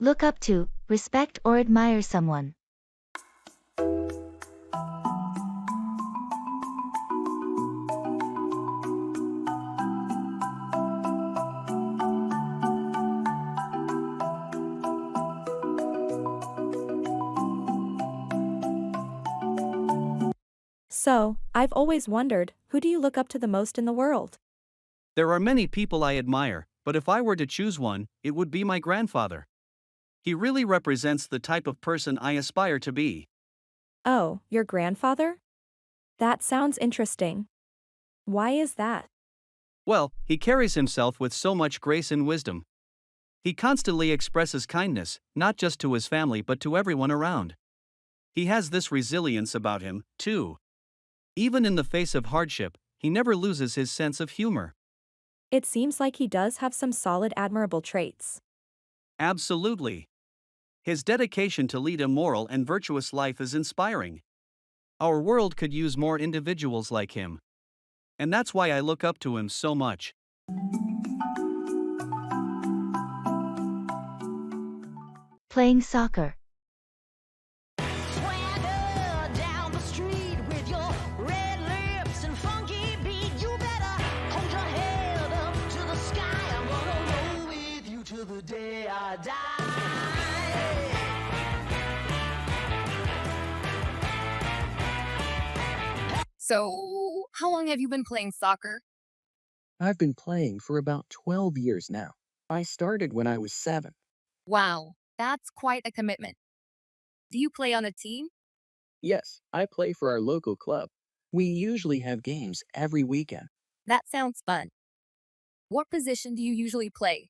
Look up to, respect or admire someone. So, I've always wondered, who do you look up to the most in the world? There are many people I admire, but if I were to choose one, it would be my grandfather. He really represents the type of person I aspire to be. Oh, your grandfather? That sounds interesting. Why is that? Well, he carries himself with so much grace and wisdom. He constantly expresses kindness, not just to his family but to everyone around. He has this resilience about him, too. Even in the face of hardship, he never loses his sense of humor. It seems like he does have some solid admirable traits. Absolutely. His dedication to lead a moral and virtuous life is inspiring. Our world could use more individuals like him. And that's why I look up to him so much. Playing soccer. Swagger down the street with your red lips and funky beat. You better hold your head up to the sky. I'm gonna roll with you till the day I die. So, how long have you been playing soccer? I've been playing for about 12 years now. I started when I was 7. Wow, that's quite a commitment. Do you play on a team? Yes, I play for our local club. We usually have games every weekend. That sounds fun. What position do you usually play?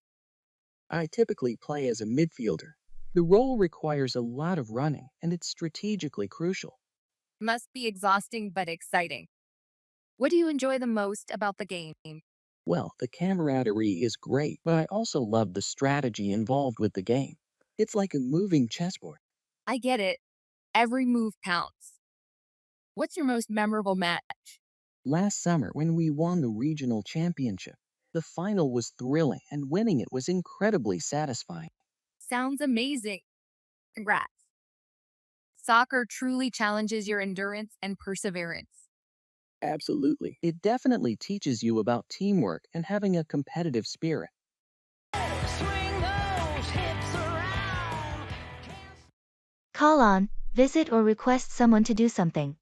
I typically play as a midfielder. The role requires a lot of running and it's strategically crucial. Must be exhausting but exciting. What do you enjoy the most about the game? Well, the camaraderie is great, but I also love the strategy involved with the game. It's like a moving chessboard. I get it. Every move counts. What's your most memorable match? Last summer, when we won the regional championship, the final was thrilling and winning it was incredibly satisfying. Sounds amazing. Congrats. Soccer truly challenges your endurance and perseverance. Absolutely. It definitely teaches you about teamwork and having a competitive spirit. Swing those hips around. Call on, visit or request someone to do something.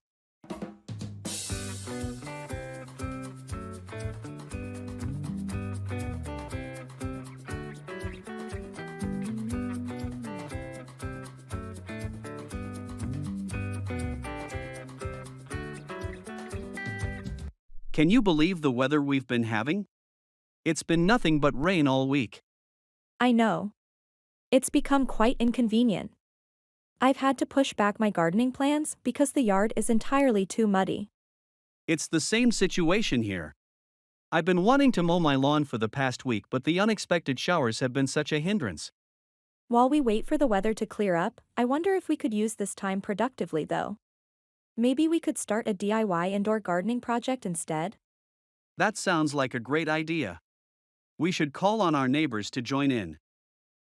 Can you believe the weather we've been having? It's been nothing but rain all week. I know. It's become quite inconvenient. I've had to push back my gardening plans because the yard is entirely too muddy. It's the same situation here. I've been wanting to mow my lawn for the past week, but the unexpected showers have been such a hindrance. While we wait for the weather to clear up, I wonder if we could use this time productively though. Maybe we could start a DIY indoor gardening project instead? That sounds like a great idea. We should call on our neighbors to join in.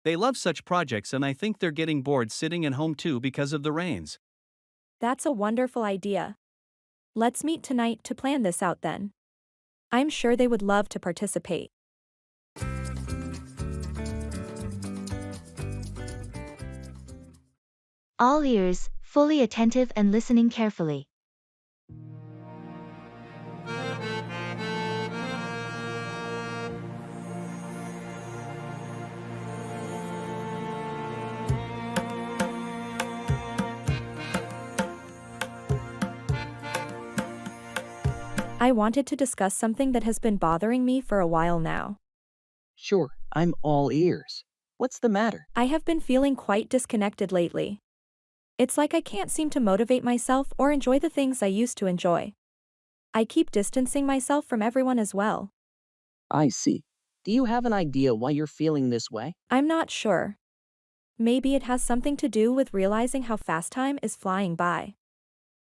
They love such projects and I think they're getting bored sitting at home too because of the rains. That's a wonderful idea. Let's meet tonight to plan this out then. I'm sure they would love to participate. All ears, fully attentive and listening carefully. I wanted to discuss something that has been bothering me for a while now. Sure, I'm all ears. What's the matter? I have been feeling quite disconnected lately. It's like I can't seem to motivate myself or enjoy the things I used to enjoy. I keep distancing myself from everyone as well. I see. Do you have an idea why you're feeling this way? I'm not sure. Maybe it has something to do with realizing how fast time is flying by.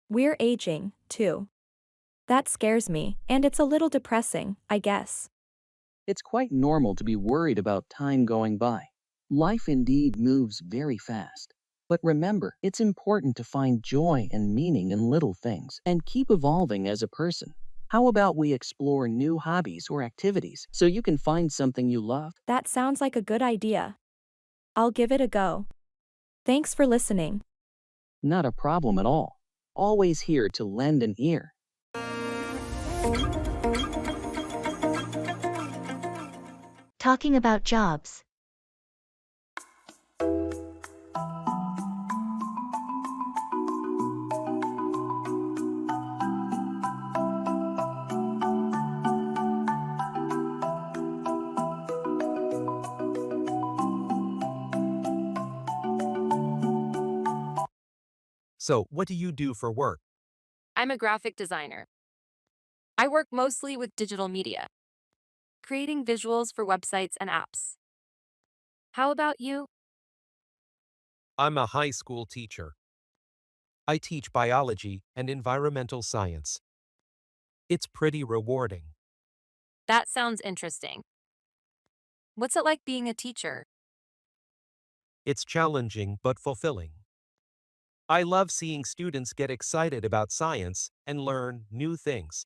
We're aging, too. That scares me, and it's a little depressing, I guess. It's quite normal to be worried about time going by. Life indeed moves very fast. But remember, it's important to find joy and meaning in little things and keep evolving as a person. How about we explore new hobbies or activities so you can find something you love? That sounds like a good idea. I'll give it a go. Thanks for listening. Not a problem at all. Always here to lend an ear. Talking about jobs. So, what do you do for work? I'm a graphic designer. I work mostly with digital media, creating visuals for websites and apps. How about you? I'm a high school teacher. I teach biology and environmental science. It's pretty rewarding. That sounds interesting. What's it like being a teacher? It's challenging but fulfilling. I love seeing students get excited about science and learn new things.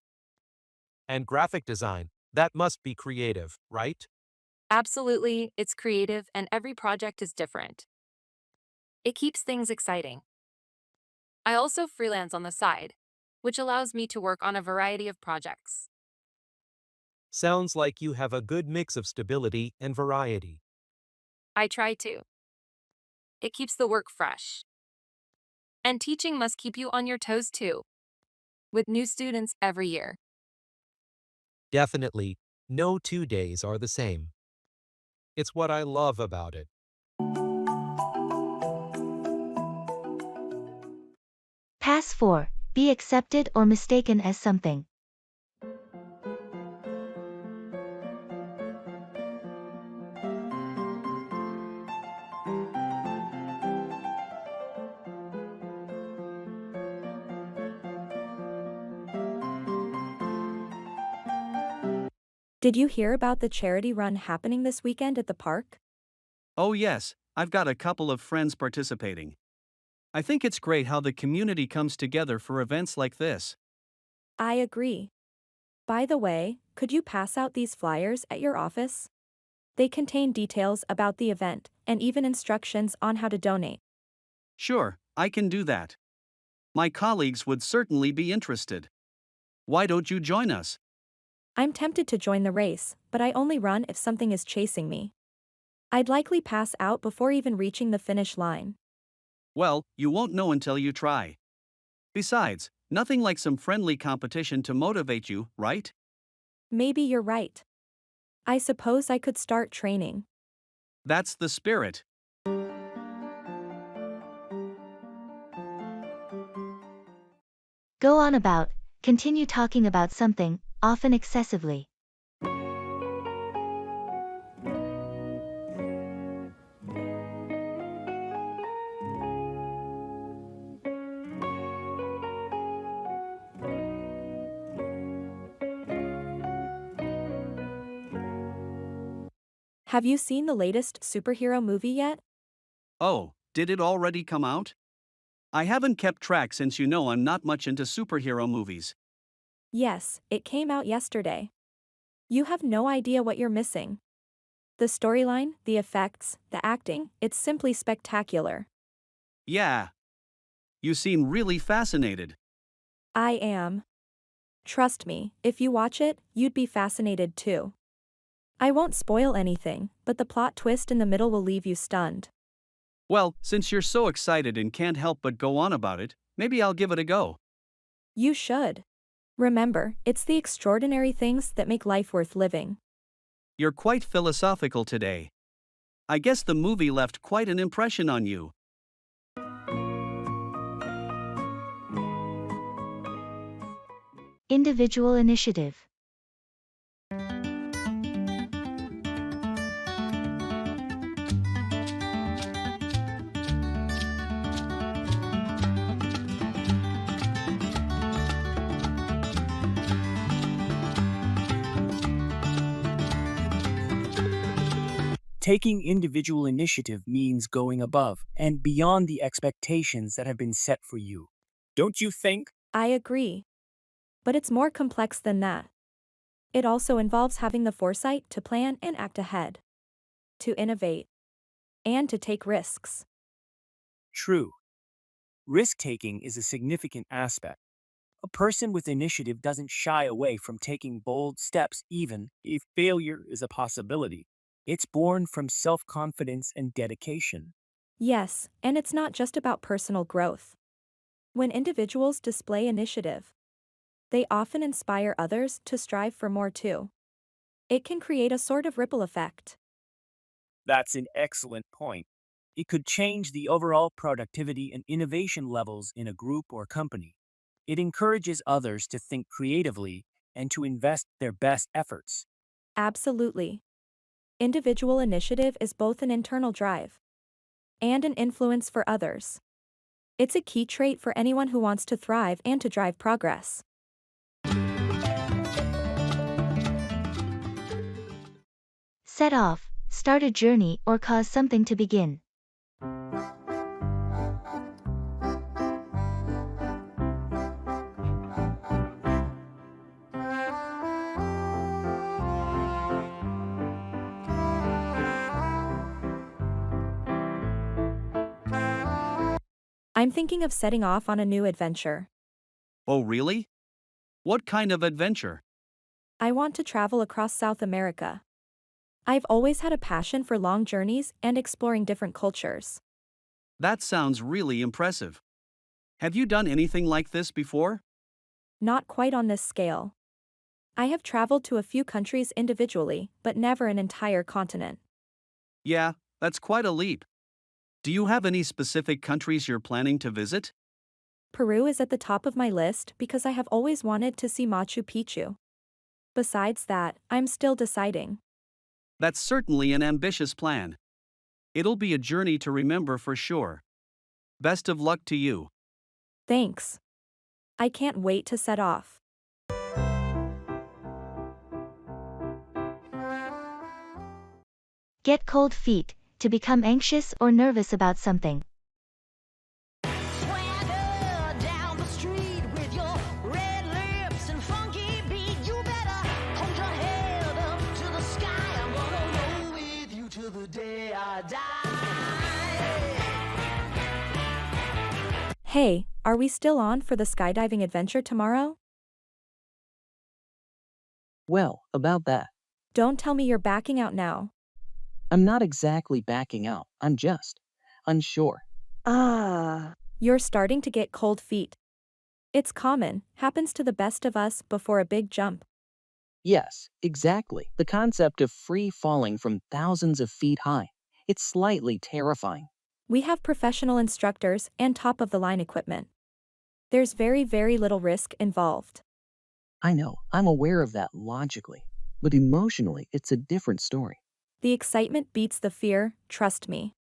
And graphic design, that must be creative, right? Absolutely, it's creative and every project is different. It keeps things exciting. I also freelance on the side, which allows me to work on a variety of projects. Sounds like you have a good mix of stability and variety. I try to. It keeps the work fresh. And teaching must keep you on your toes too, with new students every year. Definitely, no 2 days are the same. It's what I love about it. Pass 4. Be accepted or mistaken as something. Did you hear about the charity run happening this weekend at the park? Oh, yes, I've got a couple of friends participating. I think it's great how the community comes together for events like this. I agree. By the way, could you pass out these flyers at your office? They contain details about the event and even instructions on how to donate. Sure, I can do that. My colleagues would certainly be interested. Why don't you join us? I'm tempted to join the race, but I only run if something is chasing me. I'd likely pass out before even reaching the finish line. Well, you won't know until you try. Besides, nothing like some friendly competition to motivate you, right? Maybe you're right. I suppose I could start training. That's the spirit. Go on about, continue talking about something, often excessively. Have you seen the latest superhero movie yet? Oh, did it already come out? I haven't kept track since you know I'm not much into superhero movies. Yes, it came out yesterday. You have no idea what you're missing. The storyline, the effects, the acting, it's simply spectacular. Yeah. You seem really fascinated. I am. Trust me, if you watch it, you'd be fascinated too. I won't spoil anything, but the plot twist in the middle will leave you stunned. Well, since you're so excited and can't help but go on about it, maybe I'll give it a go. You should. Remember, it's the extraordinary things that make life worth living. You're quite philosophical today. I guess the movie left quite an impression on you. Individual initiative. Taking individual initiative means going above and beyond the expectations that have been set for you. Don't you think? I agree. But it's more complex than that. It also involves having the foresight to plan and act ahead, to innovate, and to take risks. True. Risk taking is a significant aspect. A person with initiative doesn't shy away from taking bold steps, even if failure is a possibility. It's born from self confidence and dedication. Yes, and it's not just about personal growth. When individuals display initiative, they often inspire others to strive for more too. It can create a sort of ripple effect. That's an excellent point. It could change the overall productivity and innovation levels in a group or company. It encourages others to think creatively and to invest their best efforts. Absolutely. Individual initiative is both an internal drive and an influence for others. It's a key trait for anyone who wants to thrive and to drive progress. Set off, start a journey or cause something to begin. I'm thinking of setting off on a new adventure. Oh, really? What kind of adventure? I want to travel across South America. I've always had a passion for long journeys and exploring different cultures. That sounds really impressive. Have you done anything like this before? Not quite on this scale. I have traveled to a few countries individually, but never an entire continent. Yeah, that's quite a leap. Do you have any specific countries you're planning to visit? Peru is at the top of my list because I have always wanted to see Machu Picchu. Besides that, I'm still deciding. That's certainly an ambitious plan. It'll be a journey to remember for sure. Best of luck to you. Thanks. I can't wait to set off. Get cold feet, to become anxious or nervous about something. Swagger down the street with your red lips and funky beat. You better hold your head up to the sky. I'm gonna roll with you till the day I die. Hey, are we still on for the skydiving adventure tomorrow? Well, about that. Don't tell me you're backing out now. I'm not exactly backing out, I'm just unsure. You're starting to get cold feet. It's common, happens to the best of us before a big jump. Yes, exactly. The concept of free falling from thousands of feet high. It's slightly terrifying. We have professional instructors and top-of-the-line equipment. There's very little risk involved. I know, I'm aware of that logically. But emotionally, it's a different story. The excitement beats the fear, trust me.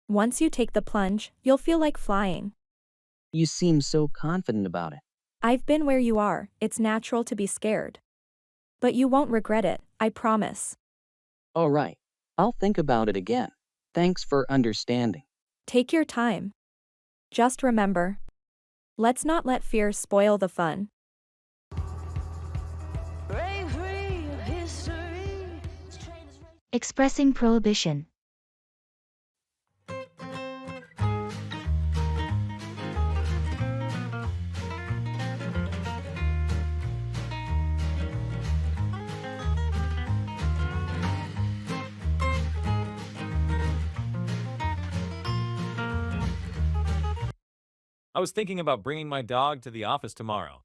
Once you take the plunge, you'll feel like flying. You seem so confident about it. I've been where you are, it's natural to be scared. But you won't regret it, I promise. All right, I'll think about it again. Thanks for understanding. Take your time. Just remember, let's not let fear spoil the fun. Break free of history. Expressing prohibition. I was thinking about bringing my dog to the office tomorrow.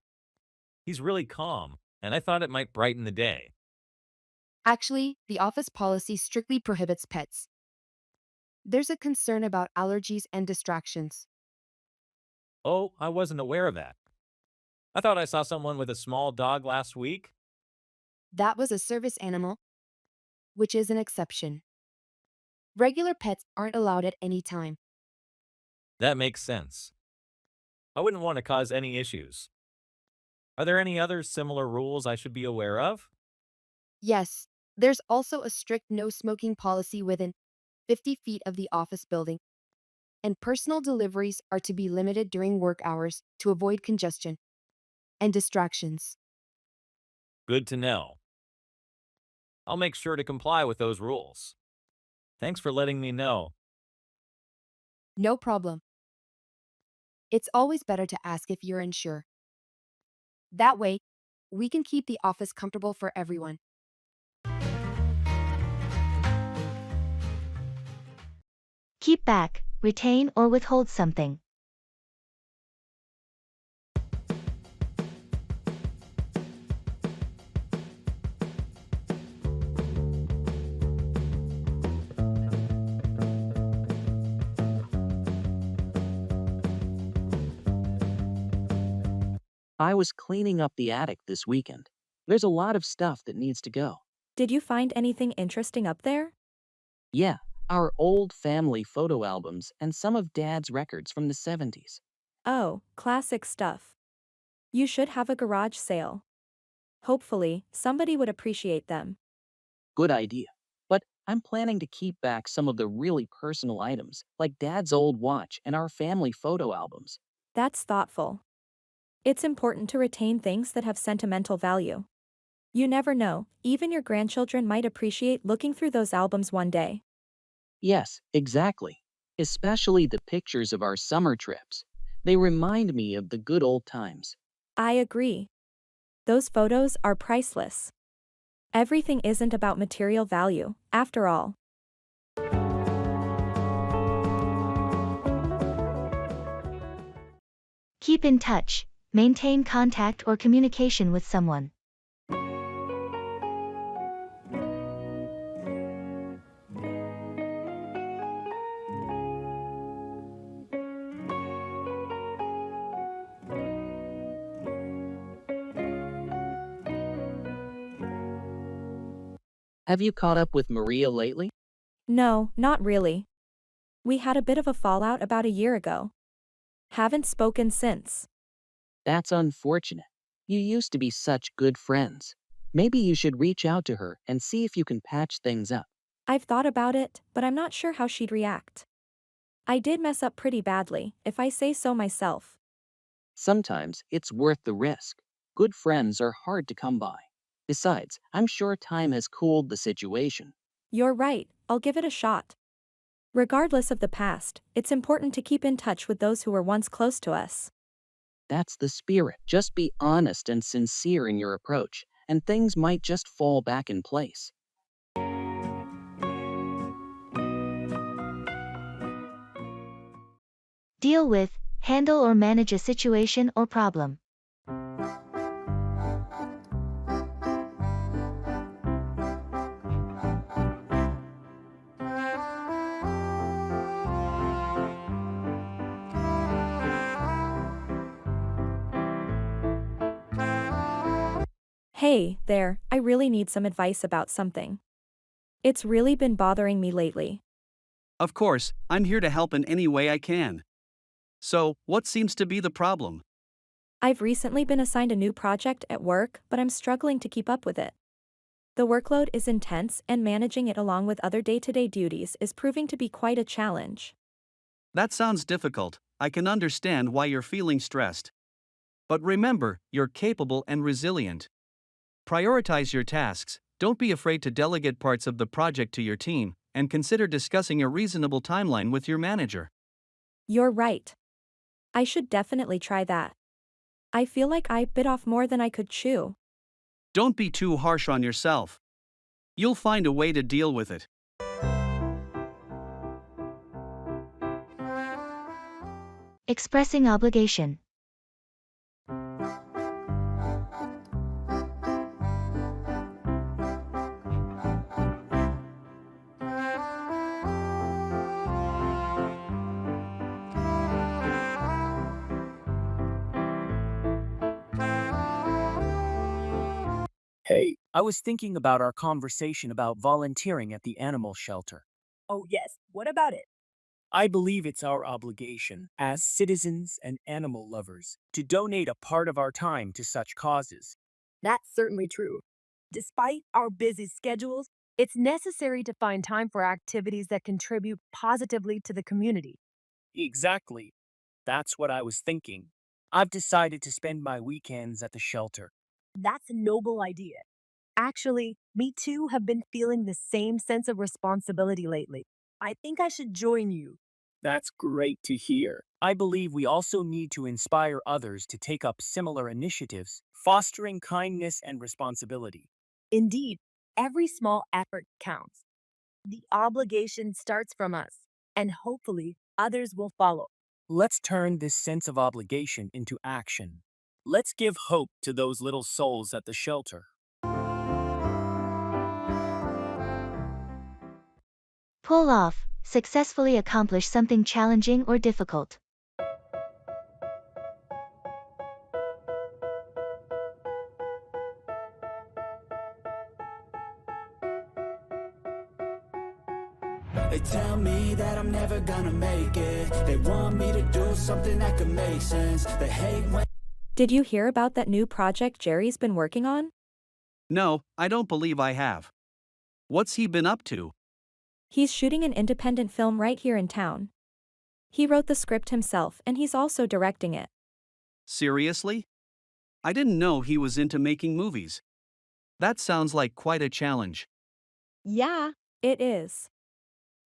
He's really calm, and I thought it might brighten the day. Actually, the office policy strictly prohibits pets. There's a concern about allergies and distractions. Oh, I wasn't aware of that. I thought I saw someone with a small dog last week. That was a service animal, which is an exception. Regular pets aren't allowed at any time. That makes sense. I wouldn't want to cause any issues. Are there any other similar rules I should be aware of? Yes, There's also a strict no smoking policy within 50 feet of the office building, and personal deliveries are to be limited during work hours to avoid congestion and distractions. Good to know. I'll make sure to comply with those rules. Thanks for letting me know. No problem. It's always better to ask if you're unsure. That way, we can keep the office comfortable for everyone. Keep back, retain or withhold something. I was cleaning up the attic this weekend. There's a lot of stuff that needs to go. Did you find anything interesting up there? Yeah, our old family photo albums and some of Dad's records from the 70s. Oh, classic stuff. You should have a garage sale. Hopefully, somebody would appreciate them. Good idea. But I'm planning to keep back some of the really personal items, like Dad's old watch and our family photo albums. That's thoughtful. It's important to retain things that have sentimental value. You never know, even your grandchildren might appreciate looking through those albums one day. Yes, exactly. Especially the pictures of our summer trips. They remind me of the good old times. I agree. Those photos are priceless. Everything isn't about material value, after all. Keep in touch, maintain contact or communication with someone. Have you caught up with Maria lately? No, not really. We had a bit of a fallout about a year ago. Haven't spoken since. That's unfortunate. You used to be such good friends. Maybe you should reach out to her and see if you can patch things up. I've thought about it, but I'm not sure how she'd react. I did mess up pretty badly, if I say so myself. Sometimes it's worth the risk. Good friends are hard to come by. Besides, I'm sure time has cooled the situation. You're right, I'll give it a shot. Regardless of the past, it's important to keep in touch with those who were once close to us. That's the spirit. Just be honest and sincere in your approach, and things might just fall back in place. Deal with, handle or manage a situation or problem. Hey, there, I really need some advice about something. It's really been bothering me lately. Of course, I'm here to help in any way I can. So, what seems to be the problem? I've recently been assigned a new project at work, but I'm struggling to keep up with it. The workload is intense, and managing it along with other day-to-day duties is proving to be quite a challenge. That sounds difficult. I can understand why you're feeling stressed. But remember, you're capable and resilient. Prioritize your tasks, don't be afraid to delegate parts of the project to your team, and consider discussing a reasonable timeline with your manager. You're right. I should definitely try that. I feel like I bit off more than I could chew. Don't be too harsh on yourself. You'll find a way to deal with it. Expressing obligation. Hey, I was thinking about our conversation about volunteering at the animal shelter. Oh, yes. What about it? I believe it's our obligation, as citizens and animal lovers, to donate a part of our time to such causes. That's certainly true. Despite our busy schedules, it's necessary to find time for activities that contribute positively to the community. Exactly. That's what I was thinking. I've decided to spend my weekends at the shelter. That's a noble idea. Actually, me too have been feeling the same sense of responsibility lately. I think I should join you. That's great to hear. I believe we also need to inspire others to take up similar initiatives, fostering kindness and responsibility. Indeed, every small effort counts. The obligation starts from us, and hopefully others will follow. Let's turn this sense of obligation into action. Let's give hope to those little souls at the shelter. Pull off, successfully accomplish something challenging or difficult. They tell me that I'm never gonna make it. They want me to do something that could make sense. They hate when Did you hear about that new project Jerry's been working on? No, I don't believe I have. What's he been up to? He's shooting an independent film right here in town. He wrote the script himself and he's also directing it. Seriously? I didn't know he was into making movies. That sounds like quite a challenge. Yeah, it is.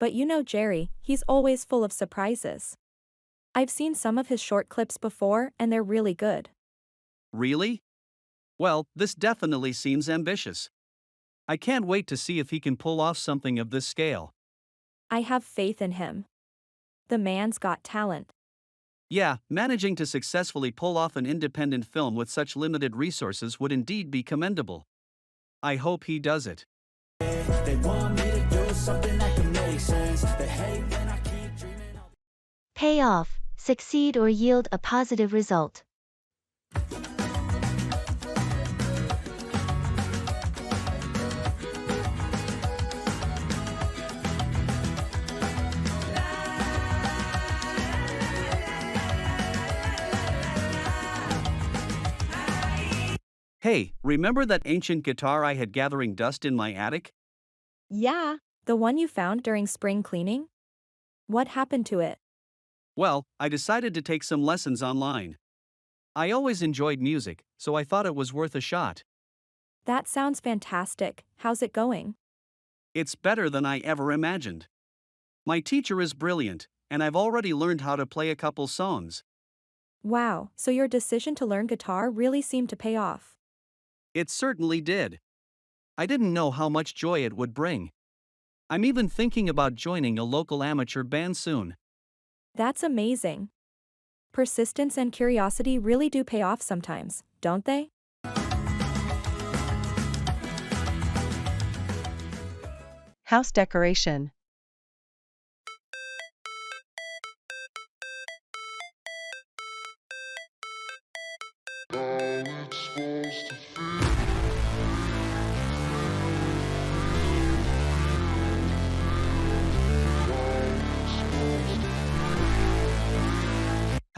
But you know Jerry, he's always full of surprises. I've seen some of his short clips before and they're really good. Really? Well, this definitely seems ambitious. I can't wait to see if he can pull off something of this scale. I have faith in him. The man's got talent. Yeah, managing to successfully pull off an independent film with such limited resources would indeed be commendable. I hope he does it. they want me to do something that could make sense. They hate when I keep dreaming of Pay off, succeed or yield a positive result. Hey, remember that ancient guitar I had gathering dust in my attic? Yeah, the one you found during spring cleaning? What happened to it? Well, I decided to take some lessons online. I always enjoyed music, so I thought it was worth a shot. That sounds fantastic. How's it going? It's better than I ever imagined. My teacher is brilliant, and I've already learned how to play a couple songs. Wow, so your decision to learn guitar really seemed to pay off. It certainly did. I didn't know how much joy it would bring. I'm even thinking about joining a local amateur band soon. That's amazing. Persistence and curiosity really do pay off sometimes, don't they? House decoration.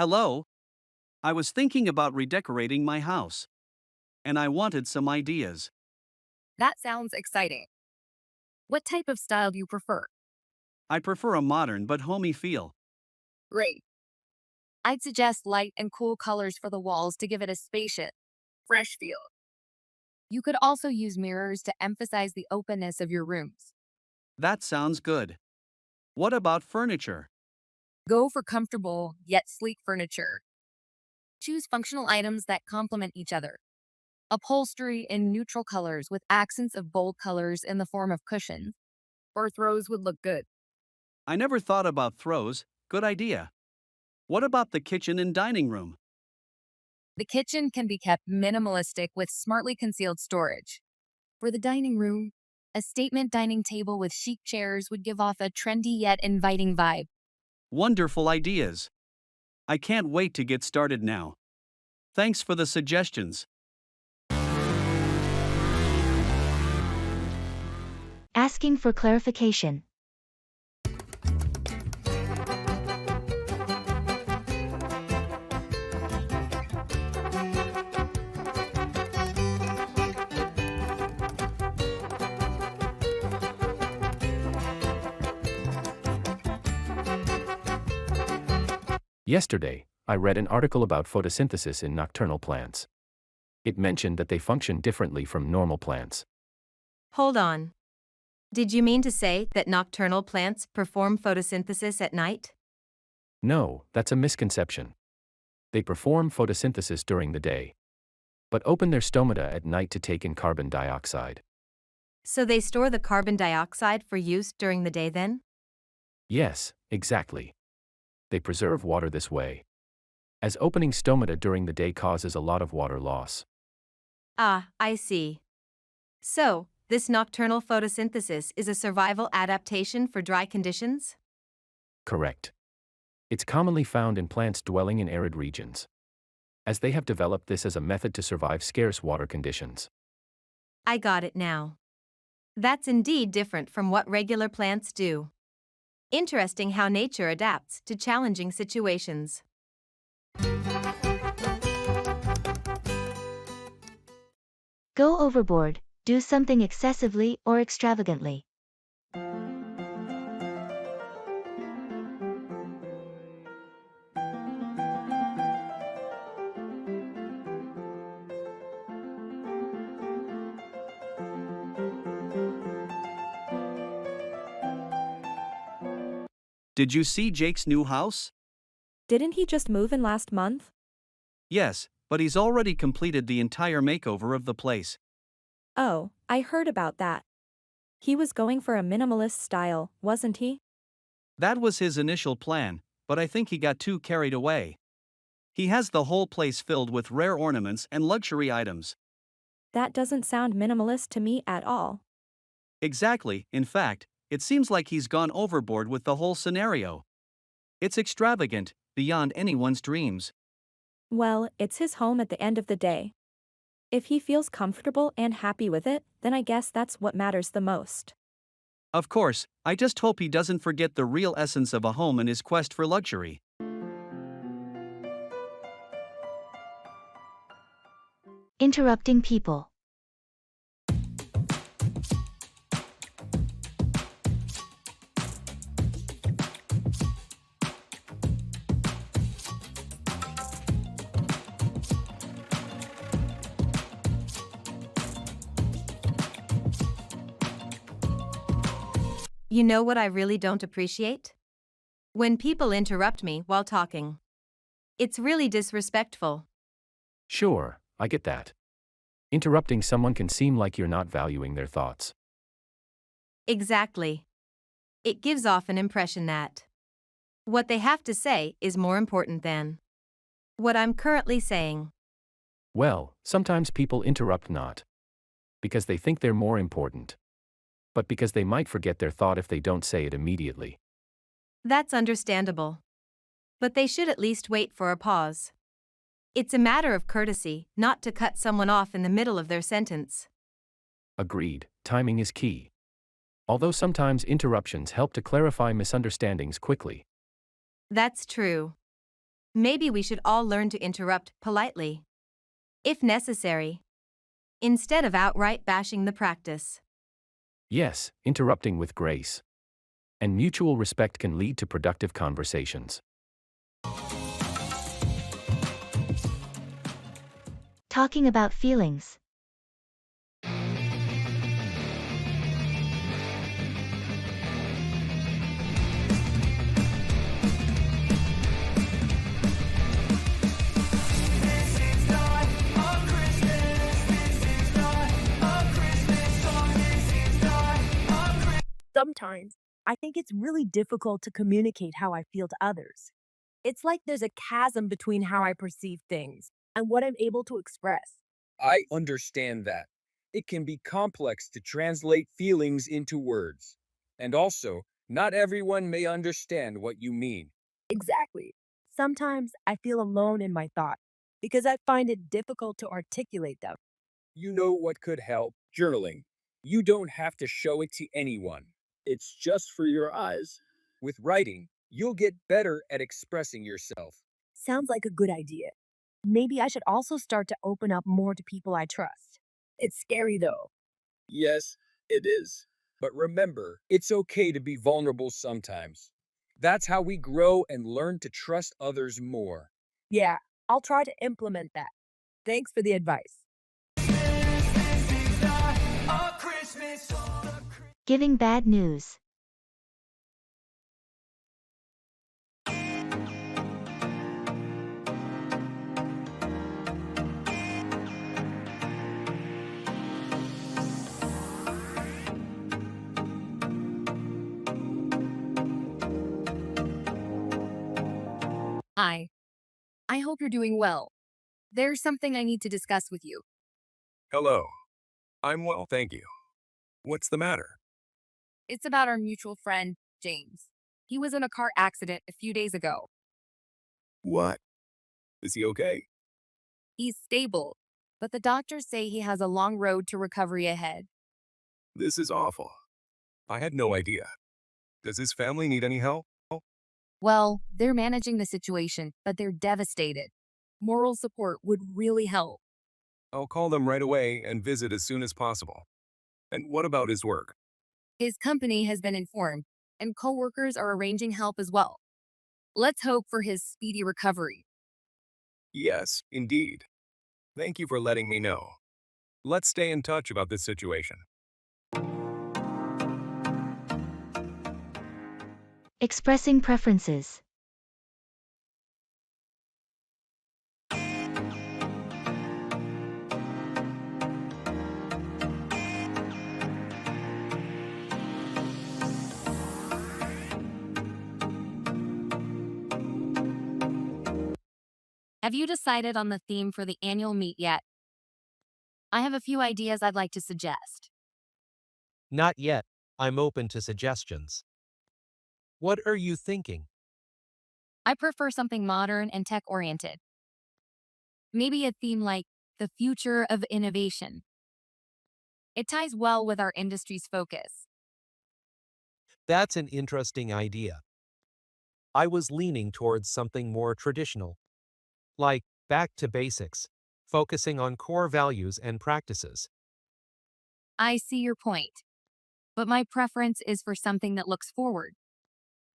Hello? I was thinking about redecorating my house. And I wanted some ideas. That sounds exciting. What type of style do you prefer? I prefer a modern but homey feel. Great. I'd suggest light and cool colors for the walls to give it a spacious, fresh feel. You could also use mirrors to emphasize the openness of your rooms. That sounds good. What about furniture? Go for comfortable yet sleek furniture. Choose functional items that complement each other. Upholstery in neutral colors with accents of bold colors in the form of cushions or throws would look good. I never thought about throws. Good idea. What about the kitchen and dining room? The kitchen can be kept minimalistic with smartly concealed storage. For the dining room, a statement dining table with chic chairs would give off a trendy yet inviting vibe. Wonderful ideas. I can't wait to get started now. Thanks for the suggestions. Asking for clarification. Yesterday, I read an article about photosynthesis in nocturnal plants. It mentioned that they function differently from normal plants. Hold on. Did you mean to say that nocturnal plants perform photosynthesis at night? No, that's a misconception. They perform photosynthesis during the day, but open their stomata at night to take in carbon dioxide. So they store the carbon dioxide for use during the day then? Yes, exactly. They preserve water this way, as opening stomata during the day causes a lot of water loss. Ah, I see. So, this nocturnal photosynthesis is a survival adaptation for dry conditions? Correct. It's commonly found in plants dwelling in arid regions, as they have developed this as a method to survive scarce water conditions. I got it now. That's indeed different from what regular plants do. Interesting how nature adapts to challenging situations. Go overboard, do something excessively or extravagantly. Did you see Jake's new house? Didn't he just move in last month? Yes, but he's already completed the entire makeover of the place. Oh, I heard about that. He was going for a minimalist style, wasn't he? That was his initial plan, but I think he got too carried away. He has the whole place filled with rare ornaments and luxury items. That doesn't sound minimalist to me at all. Exactly, in fact, it seems like he's gone overboard with the whole scenario. It's extravagant, beyond anyone's dreams. Well, it's his home at the end of the day. If he feels comfortable and happy with it, then I guess that's what matters the most. Of course, I just hope he doesn't forget the real essence of a home in his quest for luxury. Interrupting people. You know what I really don't appreciate? When people interrupt me while talking. It's really disrespectful. Sure, I get that. Interrupting someone can seem like you're not valuing their thoughts. Exactly. It gives off an impression that what they have to say is more important than what I'm currently saying. Well, sometimes people interrupt not because they think they're more important, but because they might forget their thought if they don't say it immediately. That's understandable. But they should at least wait for a pause. It's a matter of courtesy not to cut someone off in the middle of their sentence. Agreed, timing is key. Although sometimes interruptions help to clarify misunderstandings quickly. That's true. Maybe we should all learn to interrupt politely, if necessary, instead of outright bashing the practice. Yes, interrupting with grace and mutual respect can lead to productive conversations. Talking about feelings. Sometimes, I think it's really difficult to communicate how I feel to others. It's like there's a chasm between how I perceive things and what I'm able to express. I understand that. It can be complex to translate feelings into words. And also, not everyone may understand what you mean. Exactly. Sometimes I feel alone in my thoughts because I find it difficult to articulate them. You know what could help? Journaling. You don't have to show it to anyone. It's just for your eyes. With writing, you'll get better at expressing yourself. Sounds like a good idea. Maybe I should also start to open up more to people I trust. It's scary though. Yes, it is. But remember, it's okay to be vulnerable sometimes. That's how we grow and learn to trust others more. Yeah, I'll try to implement that. Thanks for the advice. Giving bad news. Hi. I hope you're doing well. There's something I need to discuss with you. Hello. I'm well, thank you. What's the matter? It's about our mutual friend, James. He was in a car accident a few days ago. What? Is he okay? He's stable, but the doctors say he has a long road to recovery ahead. This is awful. I had no idea. Does his family need any help? Well, they're managing the situation, but they're devastated. Moral support would really help. I'll call them right away and visit as soon as possible. And what about his work? His company has been informed, and coworkers are arranging help as well. Let's hope for his speedy recovery. Yes, indeed. Thank you for letting me know. Let's stay in touch about this situation. Expressing preferences. Have you decided on the theme for the annual meet yet? I have a few ideas I'd like to suggest. Not yet. I'm open to suggestions. What are you thinking? I prefer something modern and tech-oriented. Maybe a theme like the future of innovation. It ties well with our industry's focus. That's an interesting idea. I was leaning towards something more traditional, like back to basics, focusing on core values and practices. I see your point, but my preference is for something that looks forward,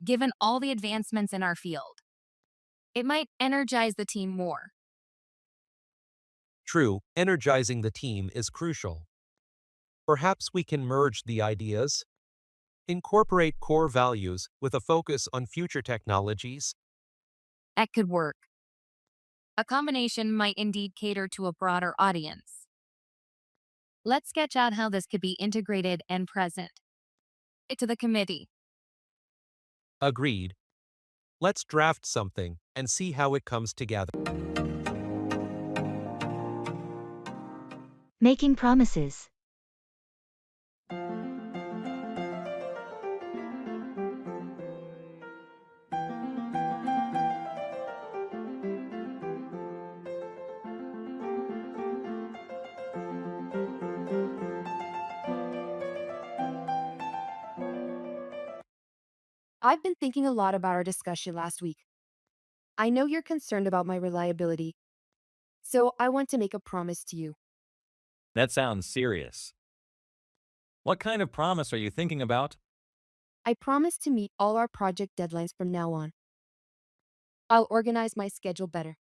given all the advancements in our field. It might energize the team more. True, energizing the team is crucial. Perhaps we can merge the ideas, incorporate core values with a focus on future technologies. That could work. A combination might indeed cater to a broader audience. Let's sketch out how this could be integrated and present. It to the committee. Agreed. Let's draft something and see how it comes together. Making promises. I've been thinking a lot about our discussion last week. I know you're concerned about my reliability, so I want to make a promise to you. That sounds serious. What kind of promise are you thinking about? I promise to meet all our project deadlines from now on. I'll organize my schedule better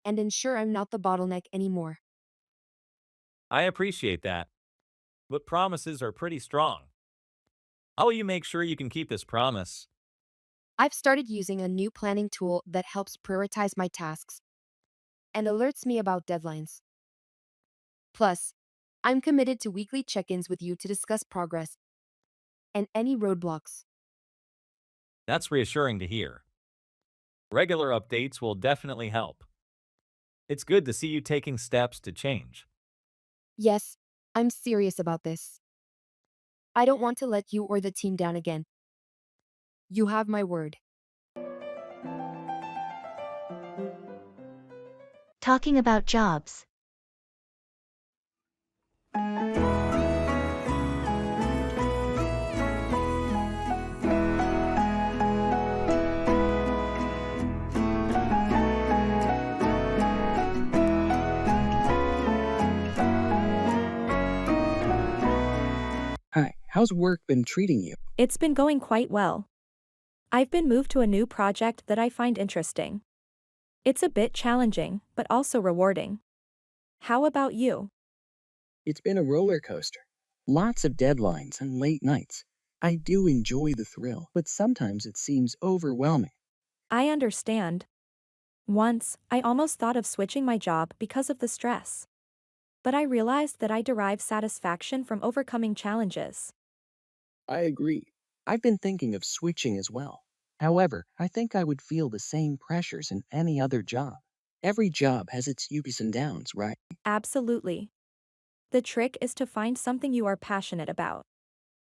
and ensure I'm not the bottleneck anymore. I appreciate that, but promises are pretty strong. How will you make sure you can keep this promise? I've started using a new planning tool that helps prioritize my tasks and alerts me about deadlines. Plus, I'm committed to weekly check-ins with you to discuss progress and any roadblocks. That's reassuring to hear. Regular updates will definitely help. It's good to see you taking steps to change. Yes, I'm serious about this. I don't want to let you or the team down again. You have my word. Talking about jobs. Hi, how's work been treating you? It's been going quite well. I've been moved to a new project that I find interesting. It's a bit challenging, but also rewarding. How about you? It's been a roller coaster. Lots of deadlines and late nights. I do enjoy the thrill, but sometimes it seems overwhelming. I understand. Once, I almost thought of switching my job because of the stress. But I realized that I derive satisfaction from overcoming challenges. I agree. I've been thinking of switching as well. However, I think I would feel the same pressures in any other job. Every job has its ups and downs, right? Absolutely. The trick is to find something you are passionate about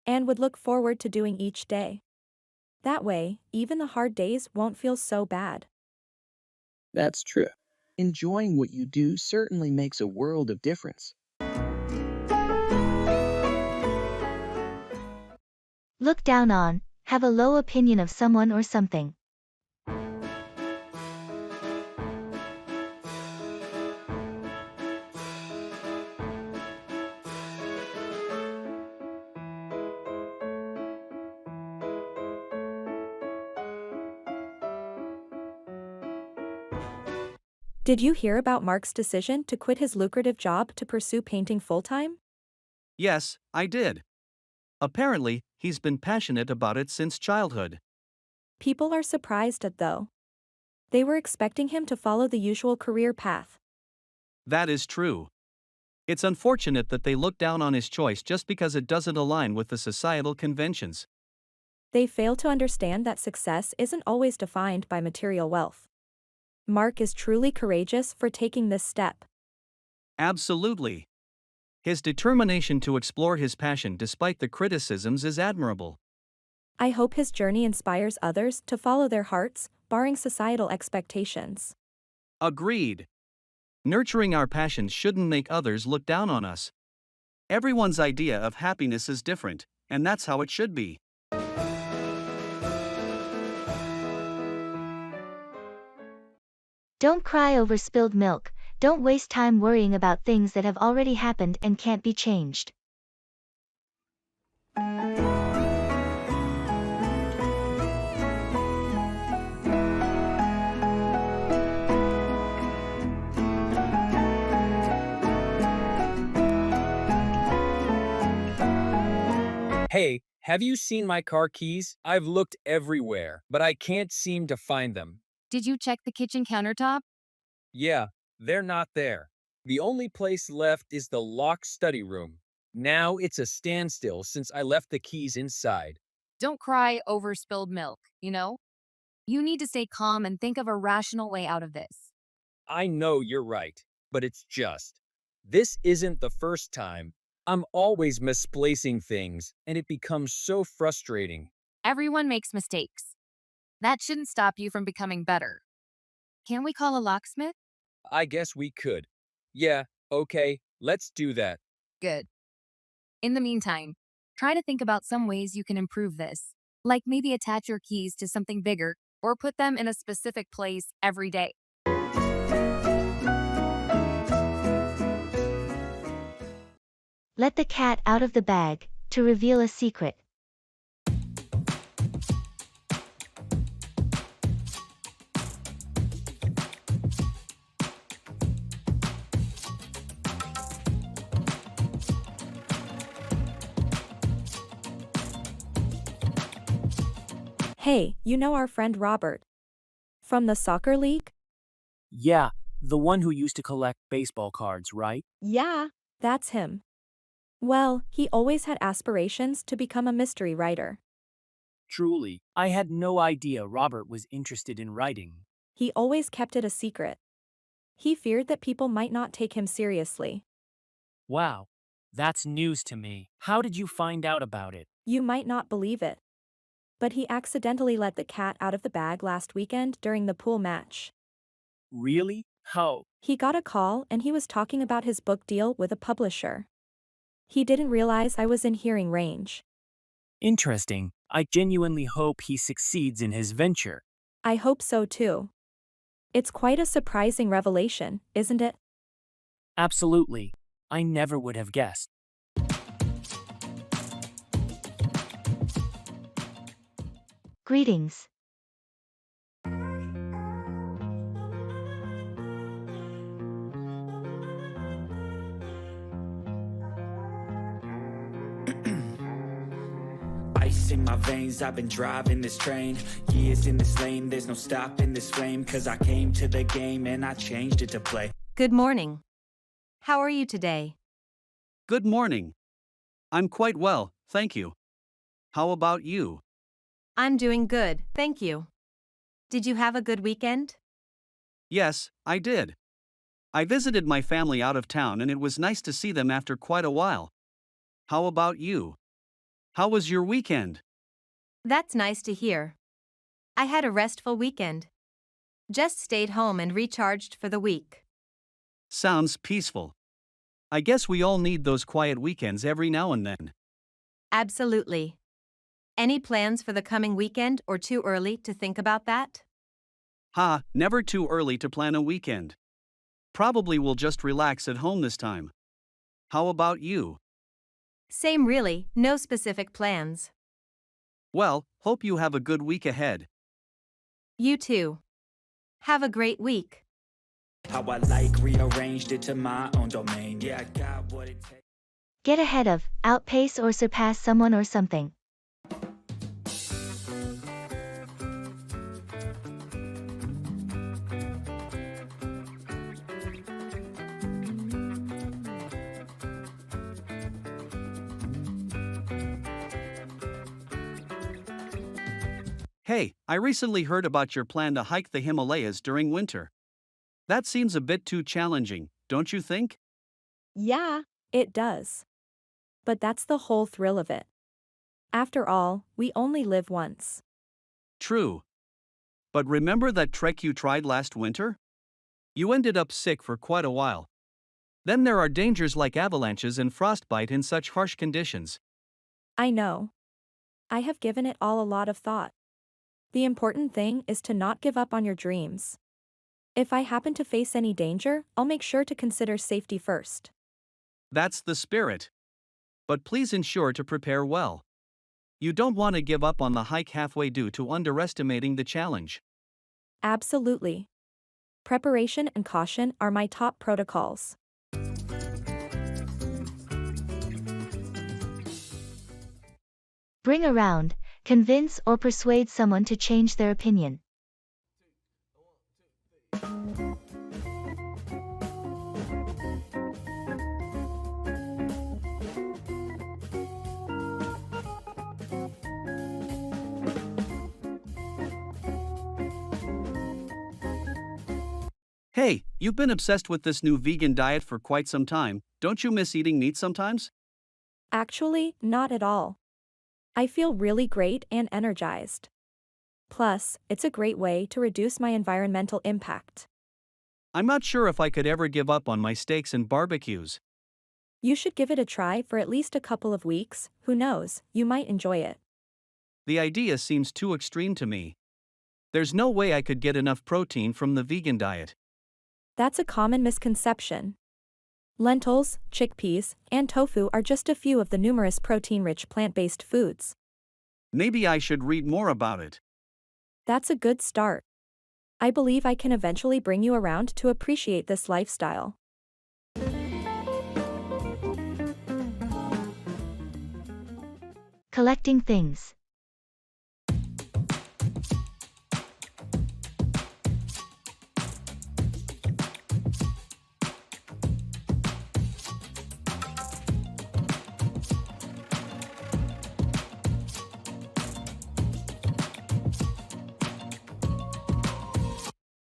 and would look forward to doing each day. That way, even the hard days won't feel so bad. That's true. Enjoying what you do certainly makes a world of difference. Look down on, have a low opinion of someone or something. Did you hear about Mark's decision to quit his lucrative job to pursue painting full-time? Yes, I did. Apparently, he's been passionate about it since childhood. People are surprised at though. They were expecting him to follow the usual career path. That is true. It's unfortunate that they look down on his choice just because it doesn't align with the societal conventions. They fail to understand that success isn't always defined by material wealth. Mark is truly courageous for taking this step. Absolutely. His determination to explore his passion despite the criticisms is admirable. I hope his journey inspires others to follow their hearts, barring societal expectations. Agreed. Nurturing our passions shouldn't make others look down on us. Everyone's idea of happiness is different, and that's how it should be. Don't cry over spilled milk, don't waste time worrying about things that have already happened and can't be changed. Hey, have you seen my car keys? I've looked everywhere, but I can't seem to find them. Did you check the kitchen countertop? Yeah, they're not there. The only place left is the locked study room. Now it's a standstill since I left the keys inside. Don't cry over spilled milk, you know? You need to stay calm and think of a rational way out of this. I know you're right, but it's just. This isn't the first time. I'm always misplacing things, and it becomes so frustrating. Everyone makes mistakes. That shouldn't stop you from becoming better. Can we call a locksmith? I guess we could. Yeah, okay, let's do that. Good. In the meantime, try to think about some ways you can improve this, like maybe attach your keys to something bigger or put them in a specific place every day. Let the cat out of the bag, to reveal a secret. Hey, you know our friend Robert? From the soccer league? Yeah, the one who used to collect baseball cards, right? Yeah, that's him. Well, he always had aspirations to become a mystery writer. Truly, I had no idea Robert was interested in writing. He always kept it a secret. He feared that people might not take him seriously. Wow, that's news to me. How did you find out about it? You might not believe it. But he accidentally let the cat out of the bag last weekend during the pool match. Really? How? He got a call and he was talking about his book deal with a publisher. He didn't realize I was in hearing range. Interesting. I genuinely hope he succeeds in his venture. I hope so too. It's quite a surprising revelation, isn't it? Absolutely. I never would have guessed. Greetings. Ice in my veins, I've been driving this train. Years in this lane, there's no stopping this flame. Cause I came to the game and I changed it to play. Good morning. How are you today? Good morning. I'm quite well, thank you. How about you? I'm doing good, thank you. Did you have a good weekend? Yes, I did. I visited my family out of town and it was nice to see them after quite a while. How about you? How was your weekend? That's nice to hear. I had a restful weekend. Just stayed home and recharged for the week. Sounds peaceful. I guess we all need those quiet weekends every now and then. Absolutely. Any plans for the coming weekend or too early to think about that? Never too early to plan a weekend. Probably will just relax at home this time. How about you? Same really, no specific plans. Well, hope you have a good week ahead. You too. Have a great week. How I like rearranged it to my own domain. Yeah, I got what it takes. Get ahead of, outpace or surpass someone or something. Hey, I recently heard about your plan to hike the Himalayas during winter. That seems a bit too challenging, don't you think? Yeah, it does. But that's the whole thrill of it. After all, we only live once. True. But remember that trek you tried last winter? You ended up sick for quite a while. Then there are dangers like avalanches and frostbite in such harsh conditions. I know. I have given it all a lot of thought. The important thing is to not give up on your dreams. If I happen to face any danger, I'll make sure to consider safety first. That's the spirit. But please ensure to prepare well. You don't want to give up on the hike halfway due to underestimating the challenge. Absolutely. Preparation and caution are my top protocols. Bring around, convince or persuade someone to change their opinion. Hey, you've been obsessed with this new vegan diet for quite some time. Don't you miss eating meat sometimes? Actually, not at all. I feel really great and energized. Plus, it's a great way to reduce my environmental impact. I'm not sure if I could ever give up on my steaks and barbecues. You should give it a try for at least a couple of weeks, who knows, you might enjoy it. The idea seems too extreme to me. There's no way I could get enough protein from the vegan diet. That's a common misconception. Lentils, chickpeas, and tofu are just a few of the numerous protein-rich plant-based foods. Maybe I should read more about it. That's a good start. I believe I can eventually bring you around to appreciate this lifestyle. Collecting things.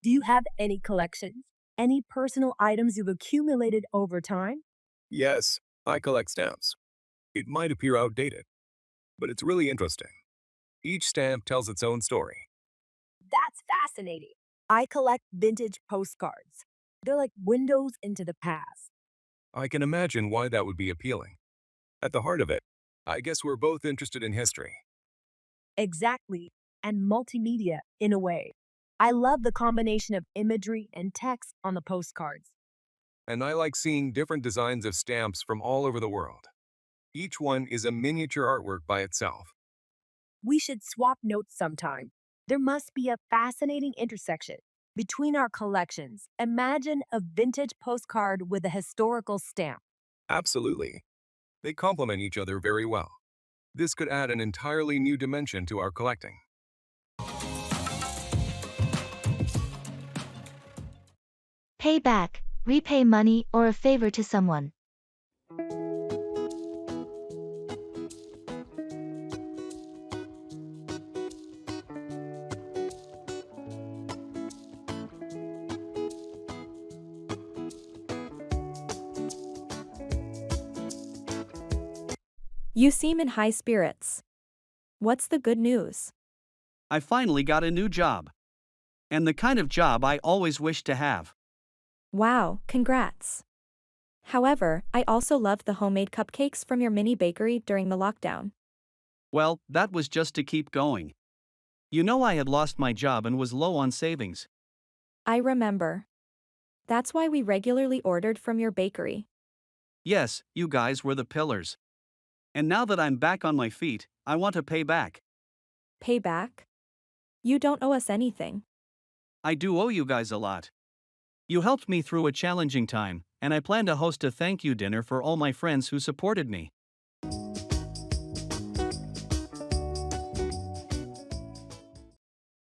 Do you have any collections? Any personal items you've accumulated over time? Yes, I collect stamps. It might appear outdated, but it's really interesting. Each stamp tells its own story. That's fascinating. I collect vintage postcards. They're like windows into the past. I can imagine why that would be appealing. At the heart of it, I guess we're both interested in history. Exactly. And multimedia, in a way. I love the combination of imagery and text on the postcards. And I like seeing different designs of stamps from all over the world. Each one is a miniature artwork by itself. We should swap notes sometime. There must be a fascinating intersection between our collections. Imagine a vintage postcard with a historical stamp. Absolutely. They complement each other very well. This could add an entirely new dimension to our collecting. Pay back, repay money or a favor to someone. You seem in high spirits. What's the good news? I finally got a new job. And the kind of job I always wished to have. Wow, congrats. However, I also loved the homemade cupcakes from your mini bakery during the lockdown. Well, that was just to keep going. You know, I had lost my job and was low on savings. I remember. That's why we regularly ordered from your bakery. Yes, you guys were the pillars. And now that I'm back on my feet, I want to pay back. Pay back? You don't owe us anything. I do owe you guys a lot. You helped me through a challenging time, and I plan to host a thank you dinner for all my friends who supported me.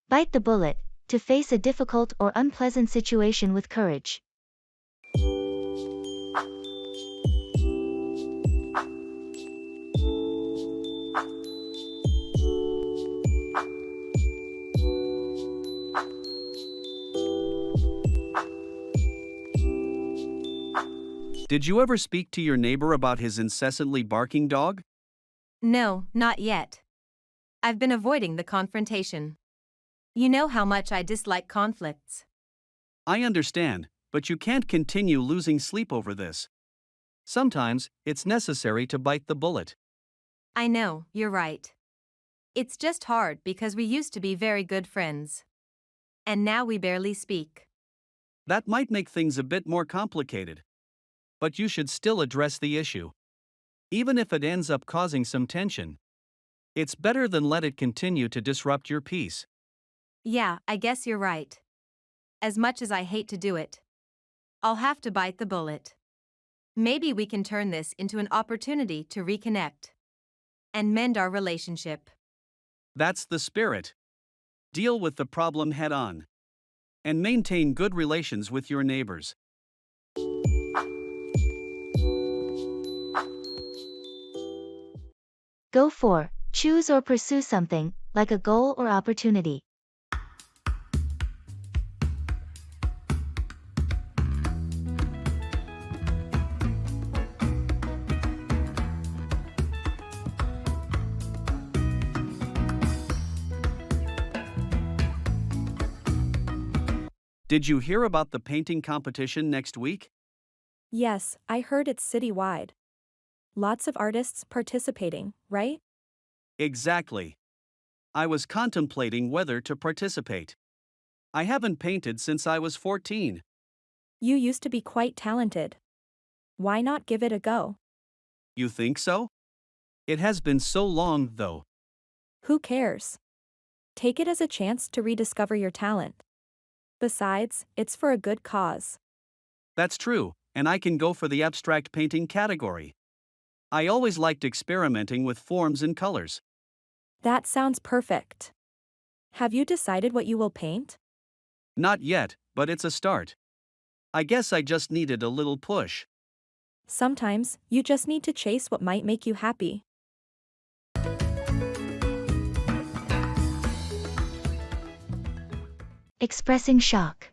Bite the bullet, to face a difficult or unpleasant situation with courage. Did you ever speak to your neighbor about his incessantly barking dog? No, not yet. I've been avoiding the confrontation. You know how much I dislike conflicts. I understand, but you can't continue losing sleep over this. Sometimes, it's necessary to bite the bullet. I know, you're right. It's just hard because we used to be very good friends. And now we barely speak. That might make things a bit more complicated. But you should still address the issue. Even if it ends up causing some tension. It's better than let it continue to disrupt your peace. Yeah, I guess you're right. As much as I hate to do it, I'll have to bite the bullet. Maybe we can turn this into an opportunity to reconnect and mend our relationship. That's the spirit. Deal with the problem head on. And maintain good relations with your neighbors. Go for, choose or pursue something, like a goal or opportunity. Did you hear about the painting competition next week? Yes, I heard it's citywide. Lots of artists participating, right? Exactly. I was contemplating whether to participate. I haven't painted since I was 14. You used to be quite talented. Why not give it a go? You think so? It has been so long, though. Who cares? Take it as a chance to rediscover your talent. Besides, it's for a good cause. That's true, and I can go for the abstract painting category. I always liked experimenting with forms and colors. That sounds perfect. Have you decided what you will paint? Not yet, but it's a start. I guess I just needed a little push. Sometimes, you just need to chase what might make you happy. Expressing shock.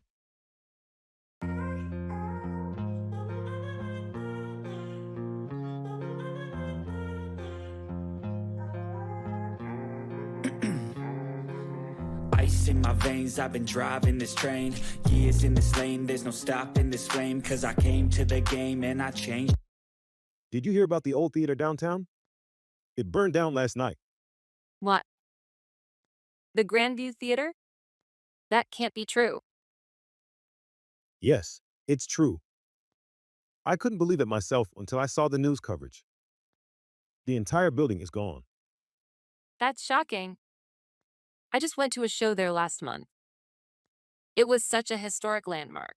Ice in my veins, I've been driving this train. Years in this lane, there's no stopping this flame. Cause I came to the game and I changed. Did you hear about the old theater downtown? It burned down last night. What? The Grandview Theater? That can't be true. Yes, it's true. I couldn't believe it myself until I saw the news coverage. The entire building is gone. That's shocking. I just went to a show there last month. It was such a historic landmark.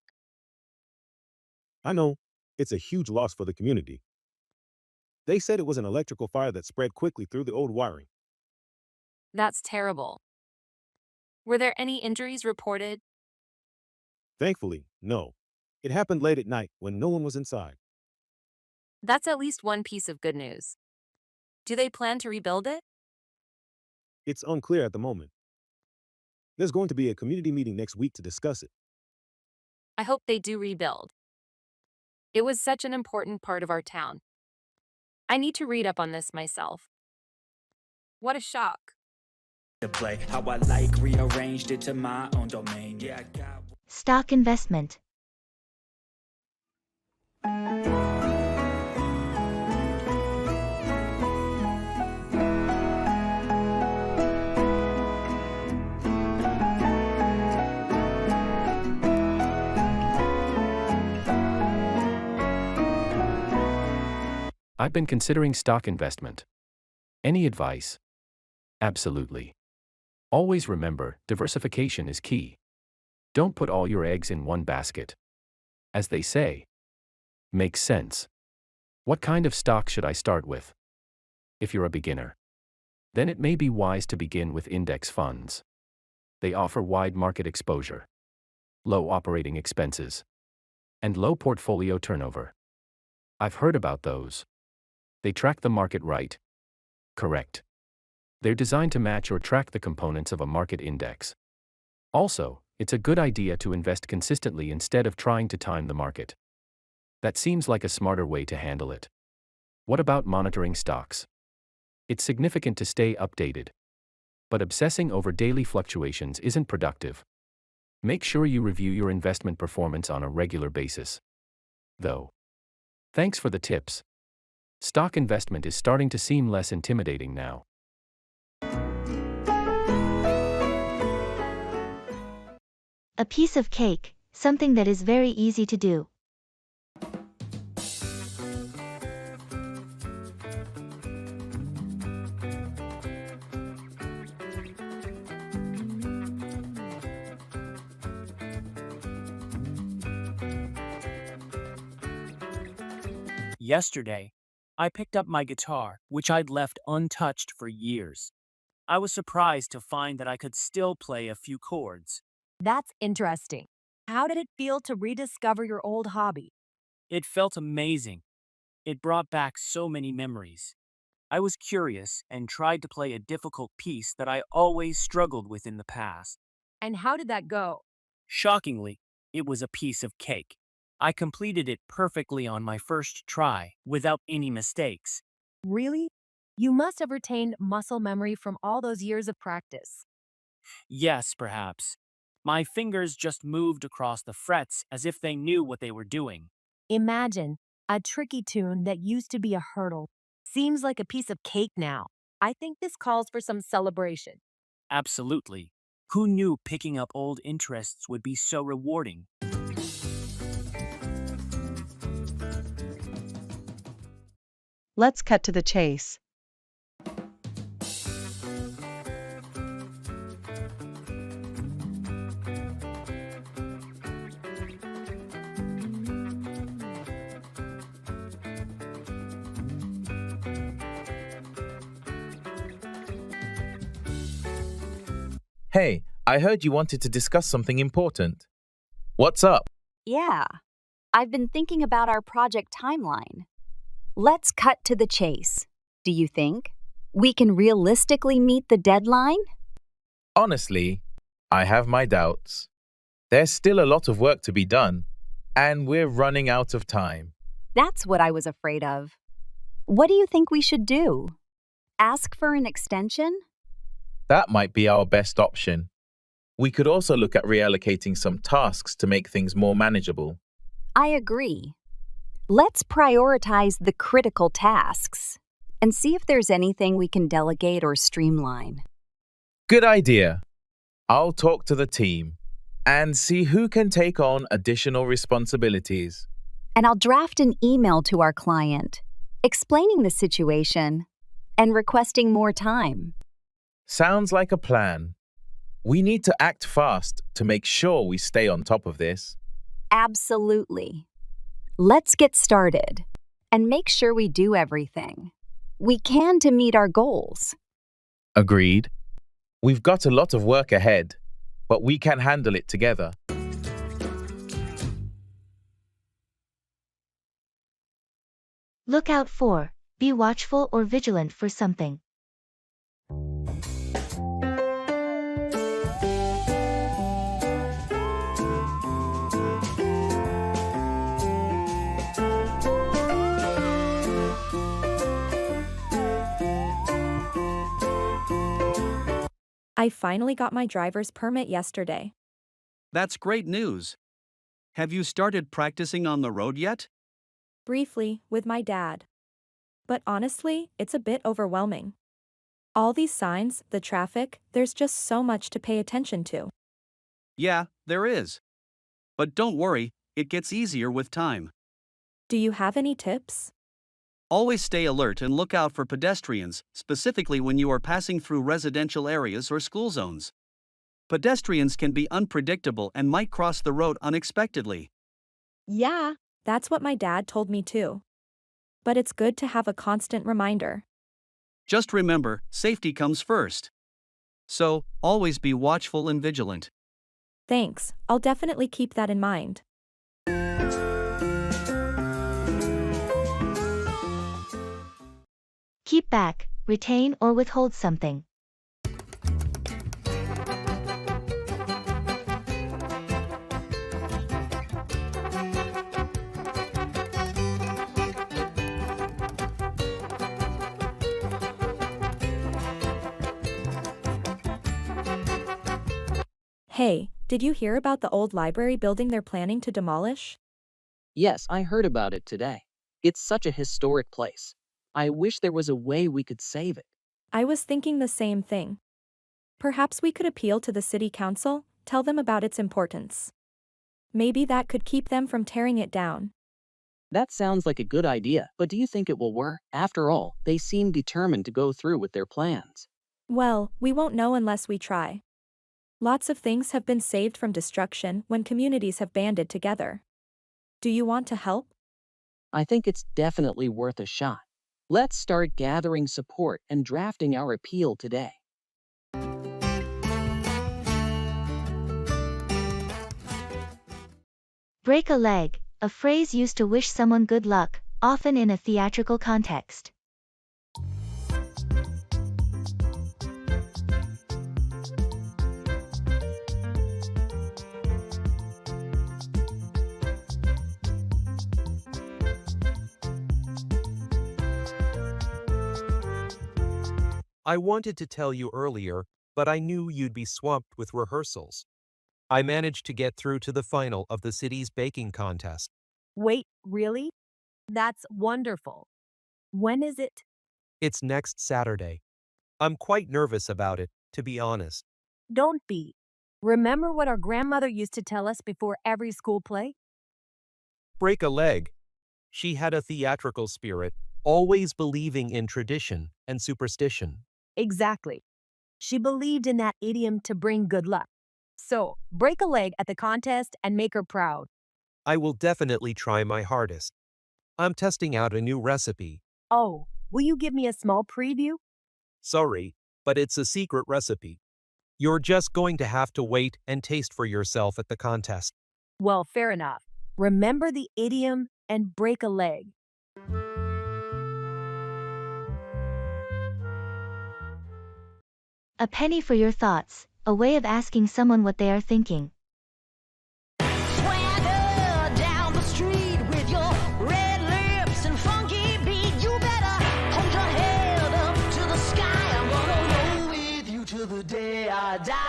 I know. It's a huge loss for the community. They said it was an electrical fire that spread quickly through the old wiring. That's terrible. Were there any injuries reported? Thankfully, no. It happened late at night when no one was inside. That's at least one piece of good news. Do they plan to rebuild it? It's unclear at the moment. There's going to be a community meeting next week to discuss it. I hope they do rebuild. It was such an important part of our town. I need to read up on this myself. What a shock. To play how I like, rearranged it to my own domain. Yeah, I got Stock investment. I've been considering stock investment. Any advice? Absolutely. Always remember, diversification is key. Don't put all your eggs in one basket. As they say. Makes sense. What kind of stock should I start with? If you're a beginner, then it may be wise to begin with index funds. They offer wide market exposure, low operating expenses, and low portfolio turnover. I've heard about those. They track the market right. Correct. They're designed to match or track the components of a market index. Also, it's a good idea to invest consistently instead of trying to time the market. That seems like a smarter way to handle it. What about monitoring stocks? It's significant to stay updated. But obsessing over daily fluctuations isn't productive. Make sure you review your investment performance on a regular basis. Though. Thanks for the tips. Stock investment is starting to seem less intimidating now. A piece of cake, something that is very easy to do. Yesterday, I picked up my guitar, which I'd left untouched for years. I was surprised to find that I could still play a few chords. That's interesting. How did it feel to rediscover your old hobby? It felt amazing. It brought back so many memories. I was curious and tried to play a difficult piece that I always struggled with in the past. And how did that go? Shockingly, it was a piece of cake. I completed it perfectly on my first try, without any mistakes. Really? You must have retained muscle memory from all those years of practice. Yes, perhaps. My fingers just moved across the frets as if they knew what they were doing. Imagine a tricky tune that used to be a hurdle. Seems like a piece of cake now. I think this calls for some celebration. Absolutely. Who knew picking up old interests would be so rewarding? Let's cut to the chase. Hey, I heard you wanted to discuss something important. What's up? Yeah, I've been thinking about our project timeline. Let's cut to the chase. Do you think we can realistically meet the deadline? Honestly, I have my doubts. There's still a lot of work to be done, and we're running out of time. That's what I was afraid of. What do you think we should do? Ask for an extension? That might be our best option. We could also look at reallocating some tasks to make things more manageable. I agree. Let's prioritize the critical tasks and see if there's anything we can delegate or streamline. Good idea. I'll talk to the team and see who can take on additional responsibilities. And I'll draft an email to our client, explaining the situation and requesting more time. Sounds like a plan. We need to act fast to make sure we stay on top of this. Absolutely. Let's get started and make sure we do everything we can to meet our goals. Agreed. We've got a lot of work ahead, but we can handle it together. Look out for, be watchful or vigilant for something. I finally got my driver's permit yesterday. That's great news. Have you started practicing on the road yet? Briefly, with my dad. But honestly, it's a bit overwhelming. All these signs, the traffic, there's just so much to pay attention to. Yeah, there is. But don't worry, it gets easier with time. Do you have any tips? Always stay alert and look out for pedestrians, specifically when you are passing through residential areas or school zones. Pedestrians can be unpredictable and might cross the road unexpectedly. Yeah, that's what my dad told me too. But it's good to have a constant reminder. Just remember, safety comes first. So, always be watchful and vigilant. Thanks, I'll definitely keep that in mind. Keep back, retain or withhold something. Hey, did you hear about the old library building they're planning to demolish? Yes, I heard about it today. It's such a historic place. I wish there was a way we could save it. I was thinking the same thing. Perhaps we could appeal to the city council, tell them about its importance. Maybe that could keep them from tearing it down. That sounds like a good idea, but do you think it will work? After all, they seem determined to go through with their plans. Well, we won't know unless we try. Lots of things have been saved from destruction when communities have banded together. Do you want to help? I think it's definitely worth a shot. Let's start gathering support and drafting our appeal today. Break a leg, a phrase used to wish someone good luck, often in a theatrical context. I wanted to tell you earlier, but I knew you'd be swamped with rehearsals. I managed to get through to the final of the city's baking contest. Wait, really? That's wonderful. When is it? It's next Saturday. I'm quite nervous about it, to be honest. Don't be. Remember what our grandmother used to tell us before every school play? Break a leg. She had a theatrical spirit, always believing in tradition and superstition. Exactly. She believed in that idiom to bring good luck. So, break a leg at the contest and make her proud. I will definitely try my hardest. I'm testing out a new recipe. Oh, will you give me a small preview? Sorry, but it's a secret recipe. You're just going to have to wait and taste for yourself at the contest. Well, fair enough. Remember the idiom and break a leg. A penny for your thoughts, a way of asking someone what they are thinking. Swagger down the street with your red lips and funky beat. You better hold your head up to the sky. I'm gonna roll with you till the day I die.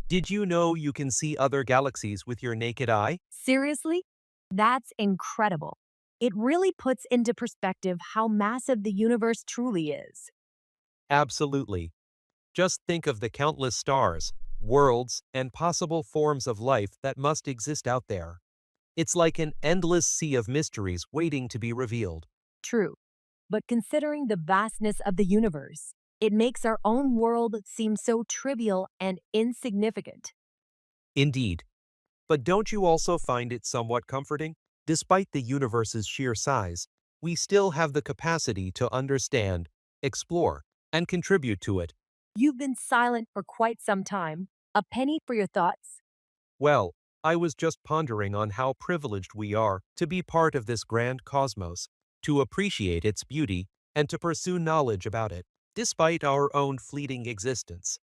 Did you know you can see other galaxies with your naked eye? Seriously? That's incredible. It really puts into perspective how massive the universe truly is. Absolutely. Just think of the countless stars, worlds, and possible forms of life that must exist out there. It's like an endless sea of mysteries waiting to be revealed. True. but considering the vastness of the universe, it makes our own world seem so trivial and insignificant. Indeed. But don't you also find it somewhat comforting? Despite the universe's sheer size, we still have the capacity to understand, explore, and contribute to it. You've been silent for quite some time. A penny for your thoughts? Well, I was just pondering on how privileged we are to be part of this grand cosmos, to appreciate its beauty, and to pursue knowledge about it, despite our own fleeting existence.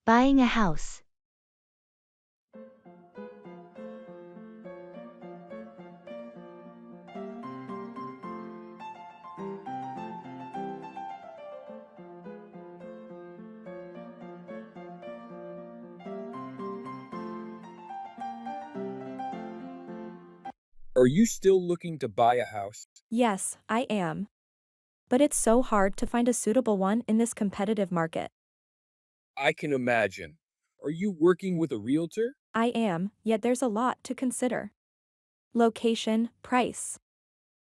Buying a house. Are you still looking to buy a house? Yes, I am. But it's so hard to find a suitable one in this competitive market. I can imagine. Are you working with a realtor? I am, yet there's a lot to consider. Location, price,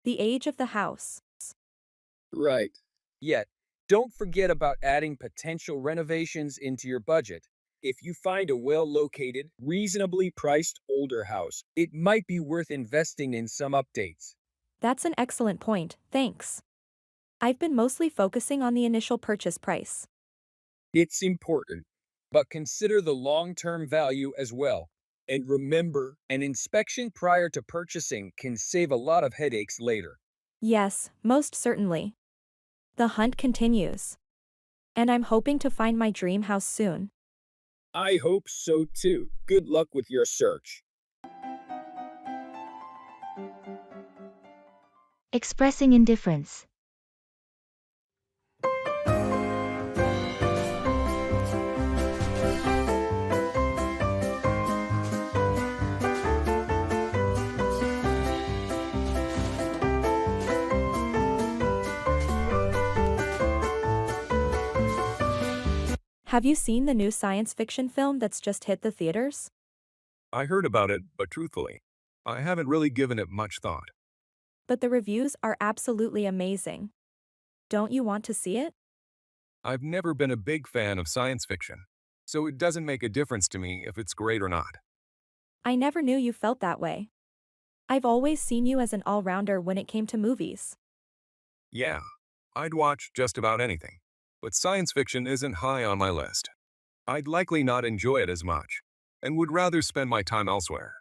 the age of the house. Right. Yet, don't forget about adding potential renovations into your budget. If you find a well-located, reasonably priced older house, it might be worth investing in some updates. That's an excellent point, thanks. I've been mostly focusing on the initial purchase price. It's important, but consider the long-term value as well. And remember, an inspection prior to purchasing can save a lot of headaches later. Yes, most certainly. The hunt continues. And I'm hoping to find my dream house soon. I hope so too. Good luck with your search. Expressing indifference. Have you seen the new science fiction film that's just hit the theaters? I heard about it, but truthfully, I haven't really given it much thought. But the reviews are absolutely amazing. Don't you want to see it? I've never been a big fan of science fiction, so it doesn't make a difference to me if it's great or not. I never knew you felt that way. I've always seen you as an all-rounder when it came to movies. Yeah, I'd watch just about anything, but science fiction isn't high on my list. I'd likely not enjoy it as much, and would rather spend my time elsewhere.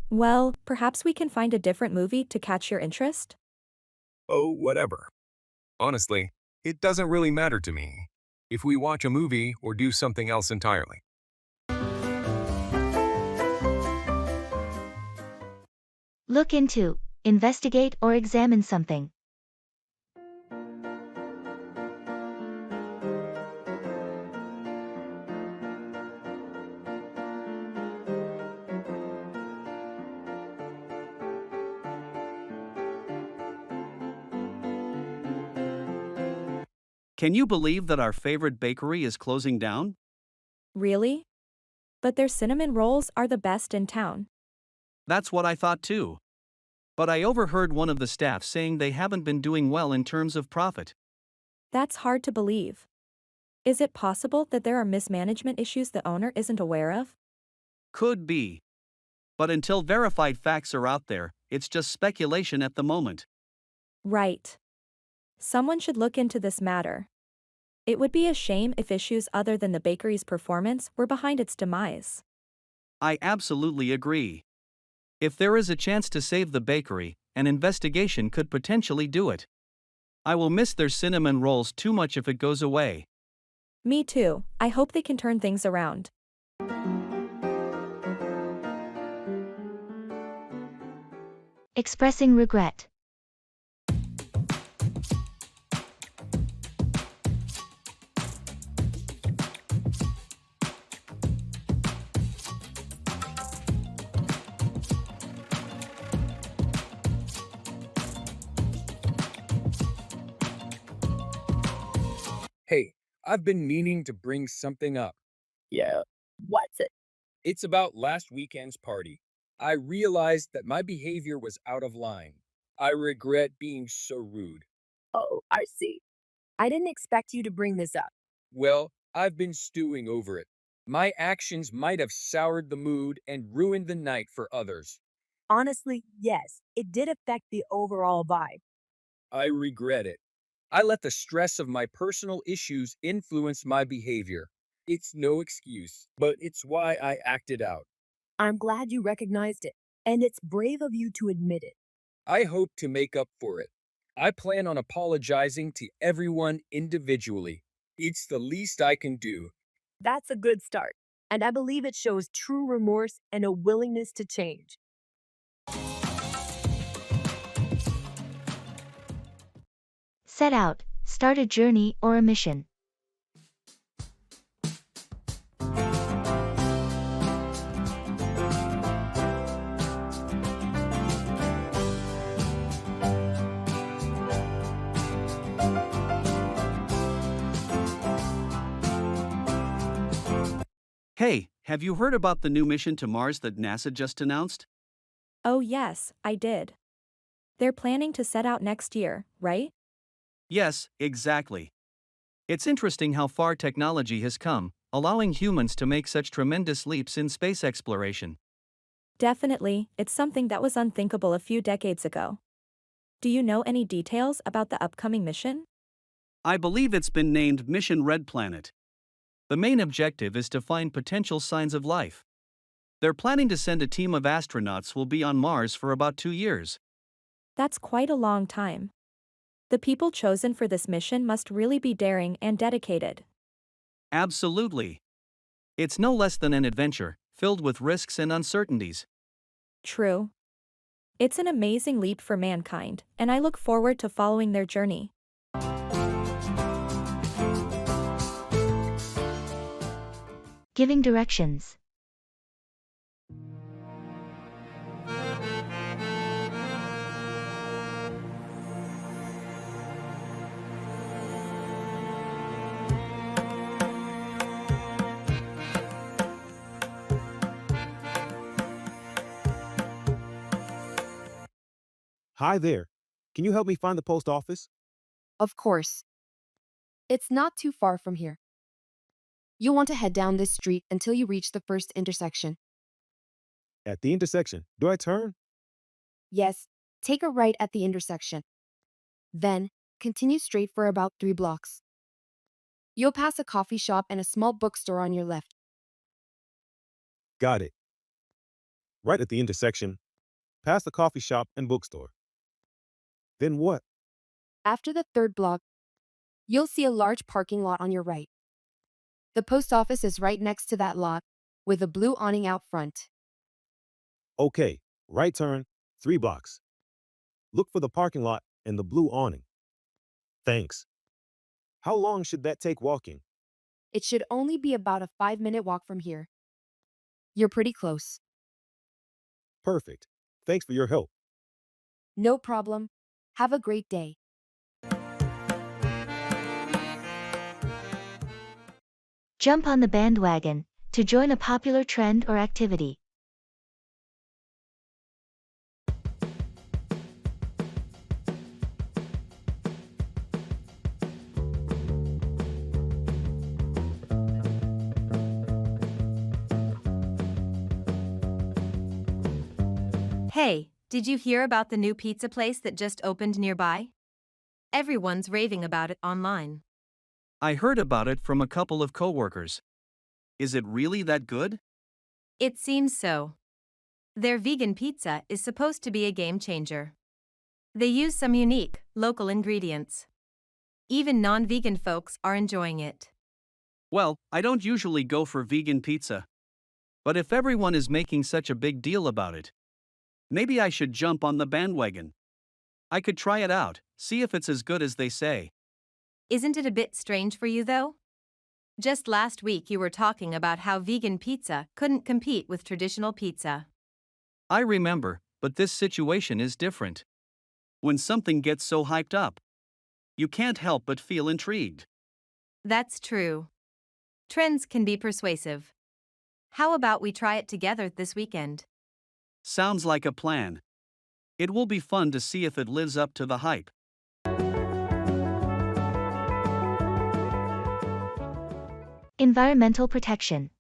Well, perhaps we can find a different movie to catch your interest? Oh, whatever. Honestly, it doesn't really matter to me if we watch a movie or do something else entirely. Look into, investigate or examine something. Can you believe that our favorite bakery is closing down? Really? But their cinnamon rolls are the best in town. That's what I thought too. But I overheard one of the staff saying they haven't been doing well in terms of profit. That's hard to believe. Is it possible that there are mismanagement issues the owner isn't aware of? Could be. But until verified facts are out there, it's just speculation at the moment. Right. Someone should look into this matter. It would be a shame if issues other than the bakery's performance were behind its demise. I absolutely agree. If there is a chance to save the bakery, an investigation could potentially do it. I will miss their cinnamon rolls too much if it goes away. Me too. I hope they can turn things around. Expressing regret. Hey, I've been meaning to bring something up. Yeah. What's it? It's about last weekend's party. I realized that my behavior was out of line. I regret being so rude. Oh, I see. I didn't expect you to bring this up. Well, I've been stewing over it. My actions might have soured the mood and ruined the night for others. Honestly, yes, it did affect the overall vibe. I regret it. I let the stress of my personal issues influence my behavior. It's no excuse, but it's why I acted out. I'm glad you recognized it, and it's brave of you to admit it. I hope to make up for it. I plan on apologizing to everyone individually. It's the least I can do. That's a good start, and I believe it shows true remorse and a willingness to change. Set out, start a journey or a mission. Hey, have you heard about the new mission to Mars that NASA just announced? Oh, yes, I did. They're planning to set out next year, right? Yes, exactly. It's interesting how far technology has come, allowing humans to make such tremendous leaps in space exploration. Definitely, it's something that was unthinkable a few decades ago. Do you know any details about the upcoming mission? I believe it's been named Mission Red Planet. The main objective is to find potential signs of life. They're planning to send a team of astronauts who will be on Mars for about 2 years. That's quite a long time. The people chosen for this mission must really be daring and dedicated. Absolutely. It's no less than an adventure, filled with risks and uncertainties. True. It's an amazing leap for mankind, and I look forward to following their journey. Giving directions. Hi there. Can you help me find the post office? Of course. It's not too far from here. You'll want to head down this street until you reach the first intersection. At the intersection. Do I turn? Yes, take a right at the intersection. Then, continue straight for about 3 blocks. You'll pass a coffee shop and a small bookstore on your left. Got it. Right at the intersection. Past the coffee shop and bookstore. Then what? After the 3rd block, you'll see a large parking lot on your right. The post office is right next to that lot, with a blue awning out front. Okay. Right turn, 3 blocks. Look for the parking lot and the blue awning. Thanks. How long should that take walking? It should only be about a 5-minute walk from here. You're pretty close. Perfect. Thanks for your help. No problem. Have a great day. Jump on the bandwagon to join a popular trend or activity. Hey, did you hear about the new pizza place that just opened nearby? Everyone's raving about it online. I heard about it from a couple of coworkers. Is it really that good? It seems so. Their vegan pizza is supposed to be a game changer. They use some unique, local ingredients. Even non-vegan folks are enjoying it. Well, I don't usually go for vegan pizza. But if everyone is making such a big deal about it, maybe I should jump on the bandwagon. I could try it out, see if it's as good as they say. Isn't it a bit strange for you, though? Just last week you were talking about how vegan pizza couldn't compete with traditional pizza. I remember, but this situation is different. When something gets so hyped up, you can't help but feel intrigued. That's true. Trends can be persuasive. How about we try it together this weekend? Sounds like a plan. It will be fun to see if it lives up to the hype. Environmental protection.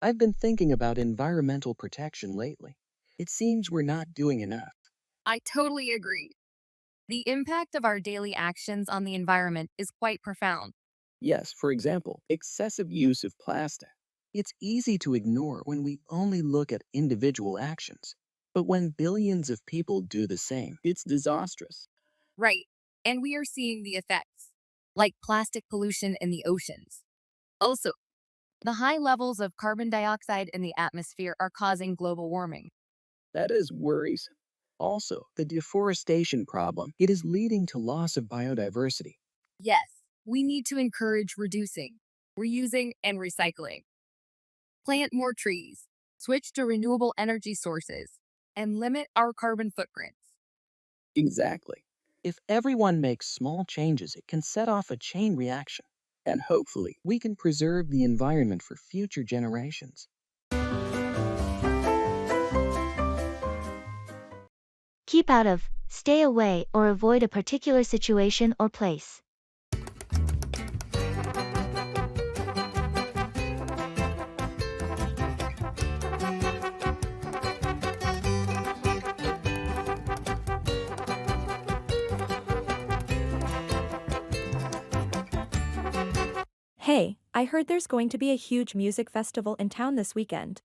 I've been thinking about environmental protection lately. It seems we're not doing enough. I totally agree. The impact of our daily actions on the environment is quite profound. Yes, for example, excessive use of plastic. It's easy to ignore when we only look at individual actions. But when billions of people do the same, it's disastrous. Right. And we are seeing the effects, like plastic pollution in the oceans. Also, the high levels of carbon dioxide in the atmosphere are causing global warming. That is worrisome. Also, the deforestation problem. It is leading to loss of biodiversity. Yes, we need to encourage reducing, reusing, and recycling. Plant more trees, switch to renewable energy sources, and limit our carbon footprints. Exactly. If everyone makes small changes, it can set off a chain reaction. And hopefully, we can preserve the environment for future generations. Keep out of, stay away, or avoid a particular situation or place. Hey, I heard there's going to be a huge music festival in town this weekend.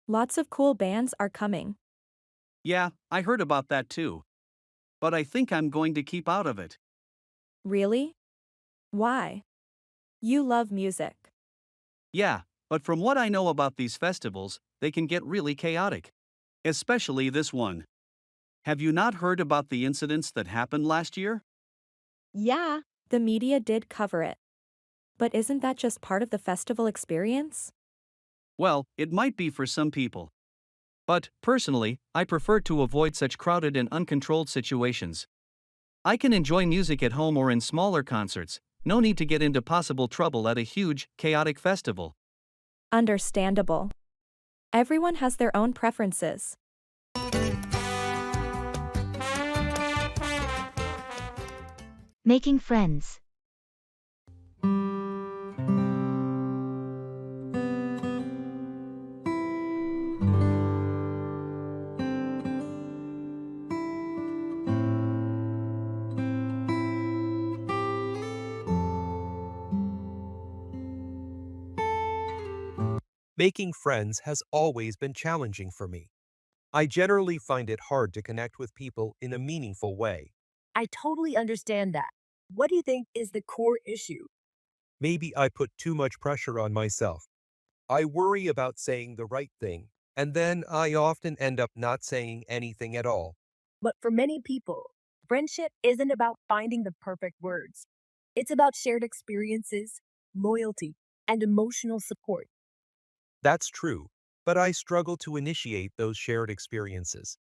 Lots of cool bands are coming. Yeah, I heard about that too. But I think I'm going to keep out of it. Really? Why? You love music. Yeah, but from what I know about these festivals, they can get really chaotic. Especially this one. Have you not heard about the incidents that happened last year? Yeah, the media did cover it. But isn't that just part of the festival experience? Well, it might be for some people. But, personally, I prefer to avoid such crowded and uncontrolled situations. I can enjoy music at home or in smaller concerts, no need to get into possible trouble at a huge, chaotic festival. Understandable. Everyone has their own preferences. Making friends. Making friends has always been challenging for me. I generally find it hard to connect with people in a meaningful way. I totally understand that. What do you think is the core issue? Maybe I put too much pressure on myself. I worry about saying the right thing, and then I often end up not saying anything at all. But for many people, friendship isn't about finding the perfect words. It's about shared experiences, loyalty, and emotional support. That's true, but I struggle to initiate those shared experiences.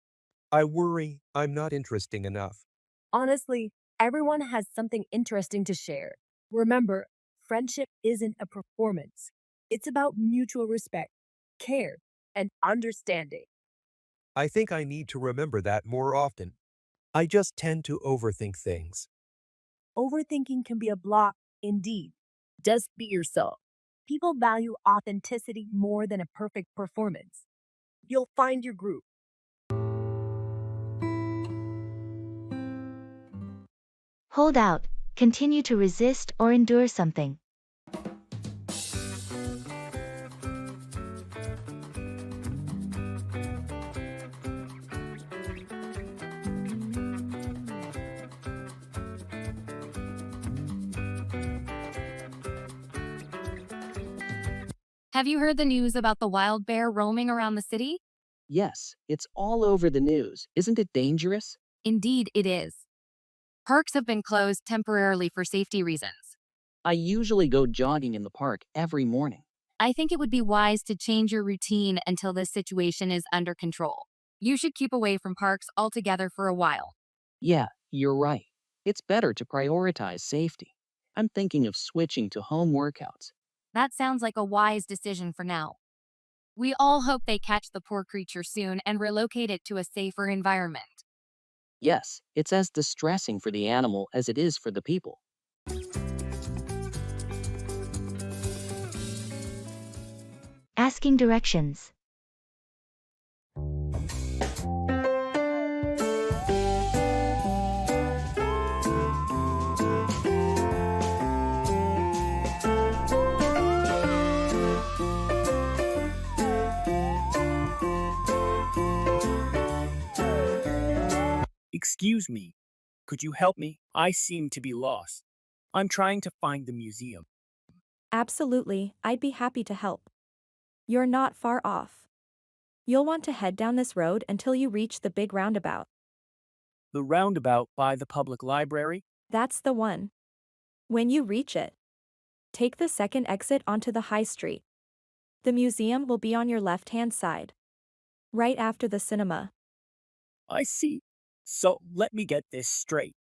I worry I'm not interesting enough. Honestly, everyone has something interesting to share. Remember, friendship isn't a performance, it's about mutual respect, care, and understanding. I think I need to remember that more often. I just tend to overthink things. Overthinking can be a block, indeed. Just be yourself. People value authenticity more than a perfect performance. You'll find your group. Hold out, continue to resist or endure something. Have you heard the news about the wild bear roaming around the city? Yes, it's all over the news. Isn't it dangerous? Indeed, it is. Parks have been closed temporarily for safety reasons. I usually go jogging in the park every morning. I think it would be wise to change your routine until this situation is under control. You should keep away from parks altogether for a while. Yeah, you're right. It's better to prioritize safety. I'm thinking of switching to home workouts. That sounds like a wise decision for now. We all hope they catch the poor creature soon and relocate it to a safer environment. Yes, it's as distressing for the animal as it is for the people. Asking directions. Excuse me, could you help me? I seem to be lost. I'm trying to find the museum. Absolutely, I'd be happy to help. You're not far off. You'll want to head down this road until you reach the big roundabout. The roundabout by the public library? That's the one. When you reach it, take the second exit onto the high street. The museum will be on your left-hand side, right after the cinema. I see. So let me get this straight.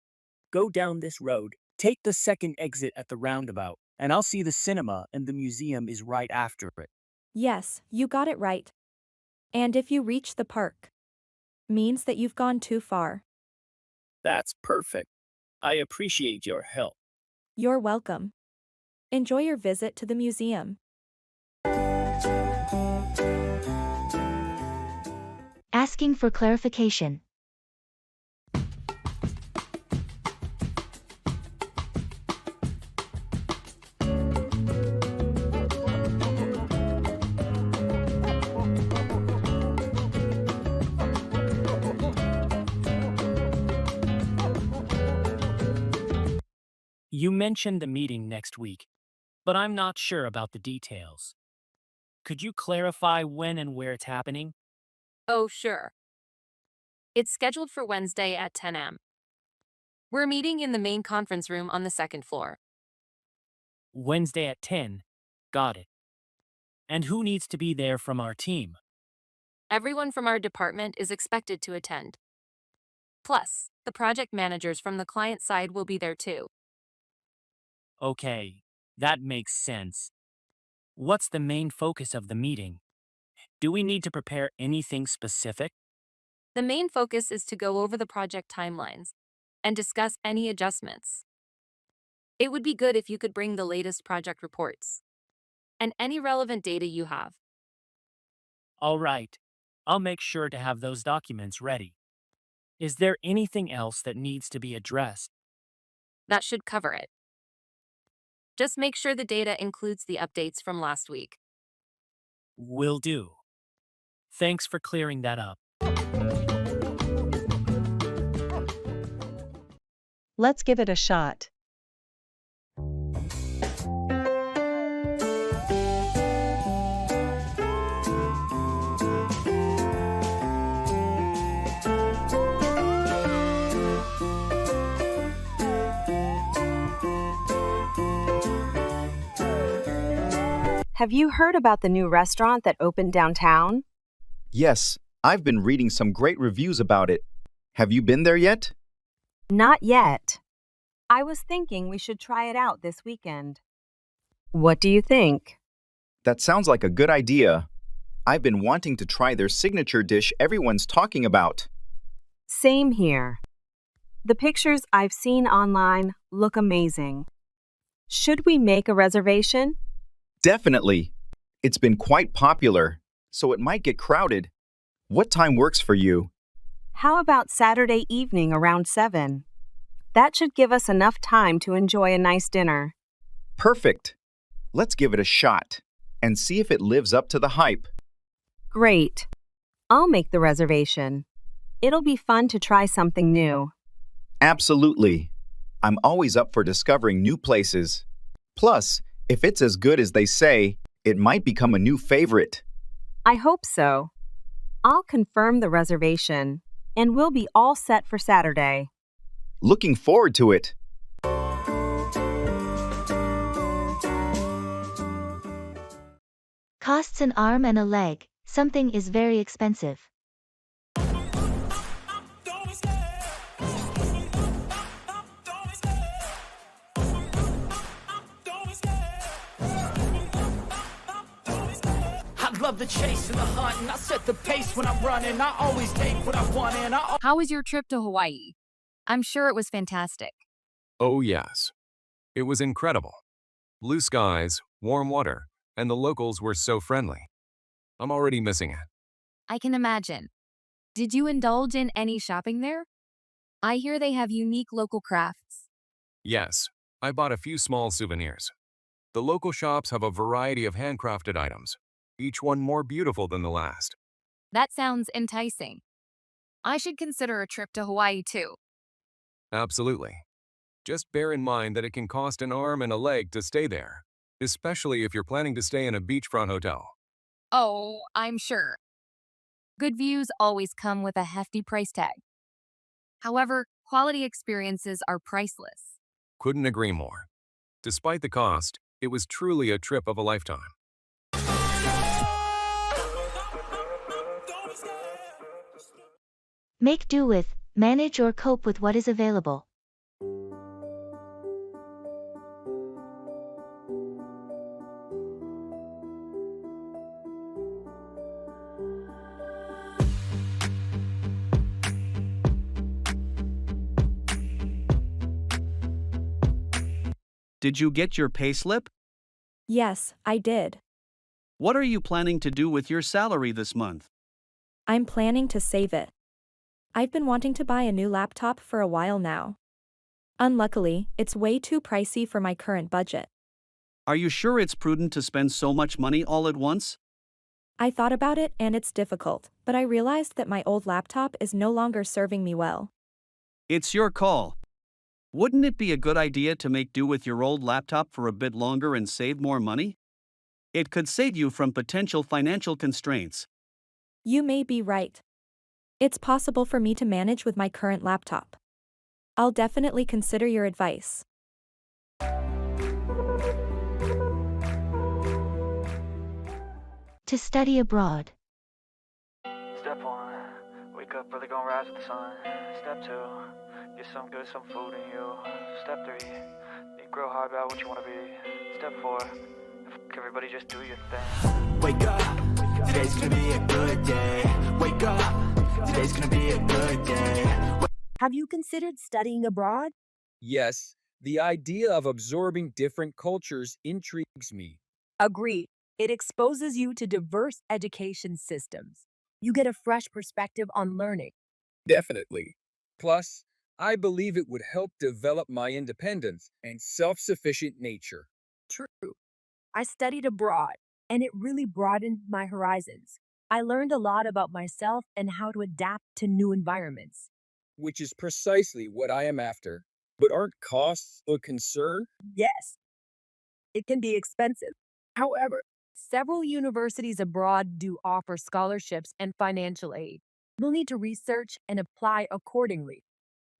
Go down this road, take the second exit at the roundabout, and I'll see the cinema and the museum is right after it. Yes, you got it right. And if you reach the park, means that you've gone too far. That's perfect. I appreciate your help. You're welcome. Enjoy your visit to the museum. Asking for clarification. You mentioned a meeting next week, but I'm not sure about the details. Could you clarify when and where it's happening? Oh, sure. It's scheduled for Wednesday at 10 a.m. We're meeting in the main conference room on the second floor. Wednesday at 10. Got it. And who needs to be there from our team? Everyone from our department is expected to attend. Plus, the project managers from the client side will be there too. Okay, that makes sense. What's the main focus of the meeting? Do we need to prepare anything specific? The main focus is to go over the project timelines and discuss any adjustments. It would be good if you could bring the latest project reports and any relevant data you have. All right, I'll make sure to have those documents ready. Is there anything else that needs to be addressed? That should cover it. Just make sure the data includes the updates from last week. Will do. Thanks for clearing that up. Let's give it a shot. Have you heard about the new restaurant that opened downtown? Yes, I've been reading some great reviews about it. Have you been there yet? Not yet. I was thinking we should try it out this weekend. What do you think? That sounds like a good idea. I've been wanting to try their signature dish everyone's talking about. Same here. The pictures I've seen online look amazing. Should we make a reservation? Definitely. It's been quite popular, so it might get crowded. What time works for you? How about Saturday evening around 7? That should give us enough time to enjoy a nice dinner. Perfect. Let's give it a shot and see if it lives up to the hype. Great. I'll make the reservation. It'll be fun to try something new. Absolutely. I'm always up for discovering new places. Plus, if it's as good as they say, it might become a new favorite. I hope so. I'll confirm the reservation, and we'll be all set for Saturday. Looking forward to it. Costs an arm and a leg, something is very expensive. I love the chase and the hunt, and I set the pace when I'm running. I always take what I want, and How was your trip to Hawaii? I'm sure it was fantastic. Oh, yes. It was incredible. Blue skies, warm water, and the locals were so friendly. I'm already missing it. I can imagine. Did you indulge in any shopping there? I hear they have unique local crafts. Yes, I bought a few small souvenirs. The local shops have a variety of handcrafted items, each one more beautiful than the last. That sounds enticing. I should consider a trip to Hawaii too. Absolutely. Just bear in mind that it can cost an arm and a leg to stay there, especially if you're planning to stay in a beachfront hotel. Oh, I'm sure. Good views always come with a hefty price tag. However, quality experiences are priceless. Couldn't agree more. Despite the cost, it was truly a trip of a lifetime. Make do with, manage or cope with what is available. Did you get your payslip? Yes, I did. What are you planning to do with your salary this month? I'm planning to save it. I've been wanting to buy a new laptop for a while now. Unluckily, it's way too pricey for my current budget. Are you sure it's prudent to spend so much money all at once? I thought about it and it's difficult, but I realized that my old laptop is no longer serving me well. It's your call. Wouldn't it be a good idea to make do with your old laptop for a bit longer and save more money? It could save you from potential financial constraints. You may be right. It's possible for me to manage with my current laptop. I'll definitely consider your advice. To study abroad. Step 1, wake up early, gonna rise with the sun. Step 2, get some food in you. Step 3, think real hard about what you wanna be. Step 4, everybody just do your thing. Wake up, today's gonna be a good day. Wake up, today's gonna be a good day. Have you considered studying abroad? Yes, the idea of absorbing different cultures intrigues me. Agreed. It exposes you to diverse education systems. You get a fresh perspective on learning. Definitely. Plus, I believe it would help develop my independence and self-sufficient nature. True. I studied abroad, and it really broadened my horizons. I learned a lot about myself and how to adapt to new environments. Which is precisely what I am after. But aren't costs a concern? Yes, it can be expensive. However, several universities abroad do offer scholarships and financial aid. You'll need to research and apply accordingly.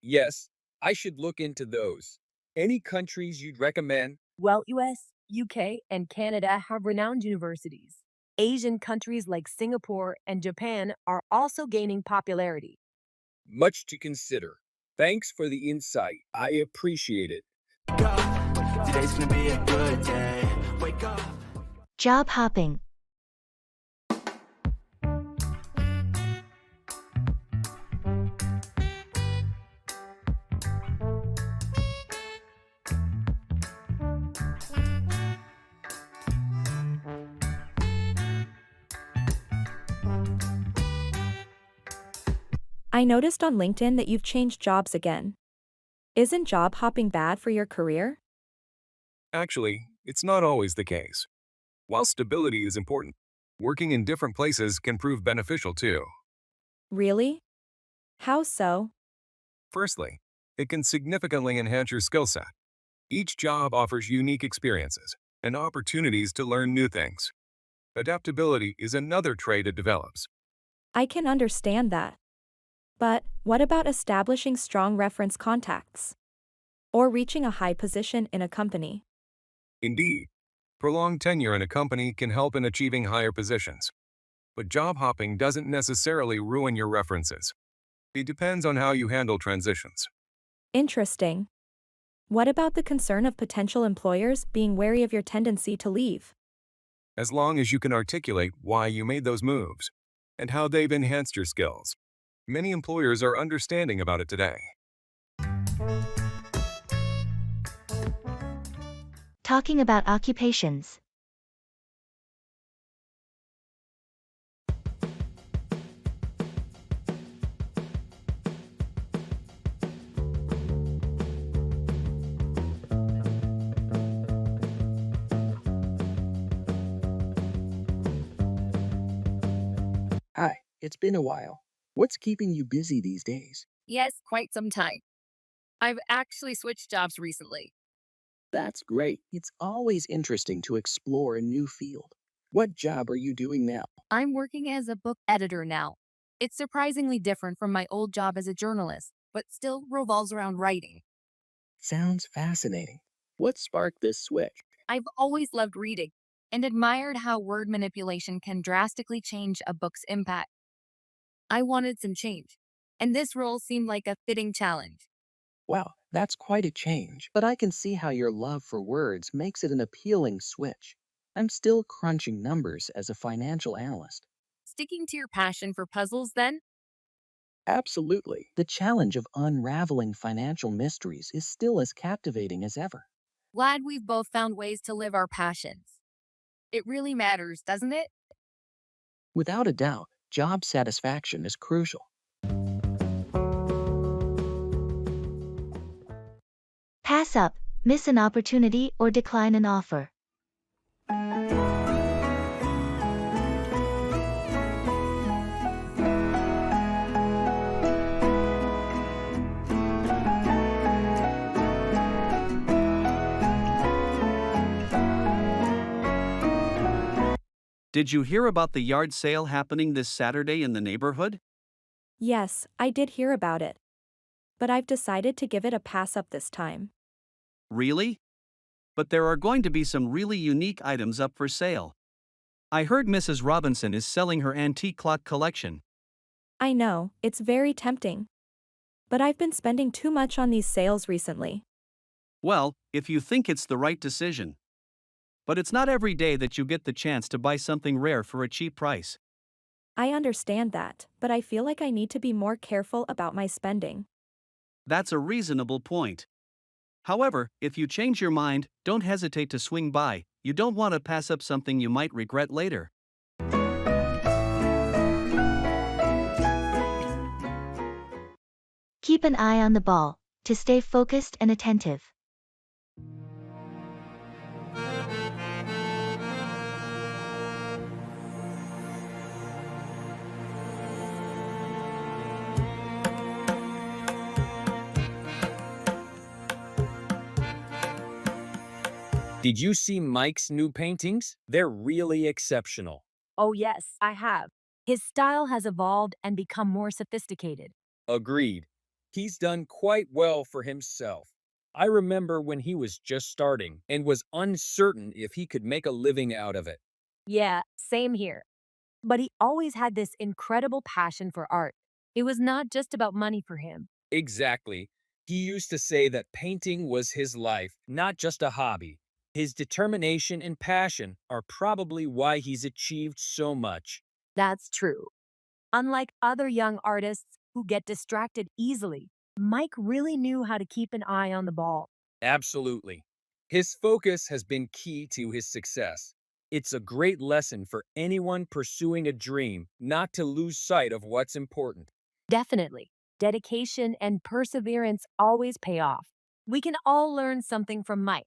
Yes, I should look into those. Any countries you'd recommend? Well, US, UK, and Canada have renowned universities. Asian countries like Singapore and Japan are also gaining popularity. Much to consider. Thanks for the insight. I appreciate it. Today's gonna be a good day. Wake up. Job hopping. I noticed on LinkedIn that you've changed jobs again. Isn't job hopping bad for your career? Actually, it's not always the case. While stability is important, working in different places can prove beneficial too. Really? How so? Firstly, it can significantly enhance your skill set. Each job offers unique experiences and opportunities to learn new things. Adaptability is another trait it develops. I can understand that. But what about establishing strong reference contacts? Or reaching a high position in a company? Indeed, Prolonged tenure in a company can help in achieving higher positions. But job hopping doesn't necessarily ruin your references. It depends on how you handle transitions. Interesting. What about the concern of potential employers being wary of your tendency to leave? As long as you can articulate why you made those moves and how they've enhanced your skills. Many employers are understanding about it today. Talking about occupations. Hi, it's been a while. What's keeping you busy these days? Yes, quite some time. I've actually switched jobs recently. That's great. It's always interesting to explore a new field. What job are you doing now? I'm working as a book editor now. It's surprisingly different from my old job as a journalist, but still revolves around writing. Sounds fascinating. What sparked this switch? I've always loved reading and admired how word manipulation can drastically change a book's impact. I wanted some change, and this role seemed like a fitting challenge. Wow, that's quite a change, but I can see how your love for words makes it an appealing switch. I'm still crunching numbers as a financial analyst. Sticking to your passion for puzzles, then? Absolutely. The challenge of unraveling financial mysteries is still as captivating as ever. Glad we've both found ways to live our passions. It really matters, doesn't it? Without a doubt, job satisfaction is crucial. Pass up, miss an opportunity, or decline an offer. Did you hear about the yard sale happening this Saturday in the neighborhood? Yes, I did hear about it. But I've decided to give it a pass up this time. Really? But there are going to be some really unique items up for sale. I heard Mrs. Robinson is selling her antique clock collection. I know, it's very tempting. But I've been spending too much on these sales recently. Well, if you think it's the right decision. But it's not every day that you get the chance to buy something rare for a cheap price. I understand that, but I feel like I need to be more careful about my spending. That's a reasonable point. However, if you change your mind, don't hesitate to swing by. You don't want to pass up something you might regret later. Keep an eye on the ball to stay focused and attentive. Did you see Mike's new paintings? They're really exceptional. Oh, yes, I have. His style has evolved and become more sophisticated. Agreed. He's done quite well for himself. I remember when he was just starting and was uncertain if he could make a living out of it. Yeah, same here. But he always had this incredible passion for art. It was not just about money for him. Exactly. He used to say that painting was his life, not just a hobby. His determination and passion are probably why he's achieved so much. That's true. Unlike other young artists who get distracted easily, Mike really knew how to keep an eye on the ball. Absolutely. His focus has been key to his success. It's a great lesson for anyone pursuing a dream not to lose sight of what's important. Definitely. Dedication and perseverance always pay off. We can all learn something from Mike.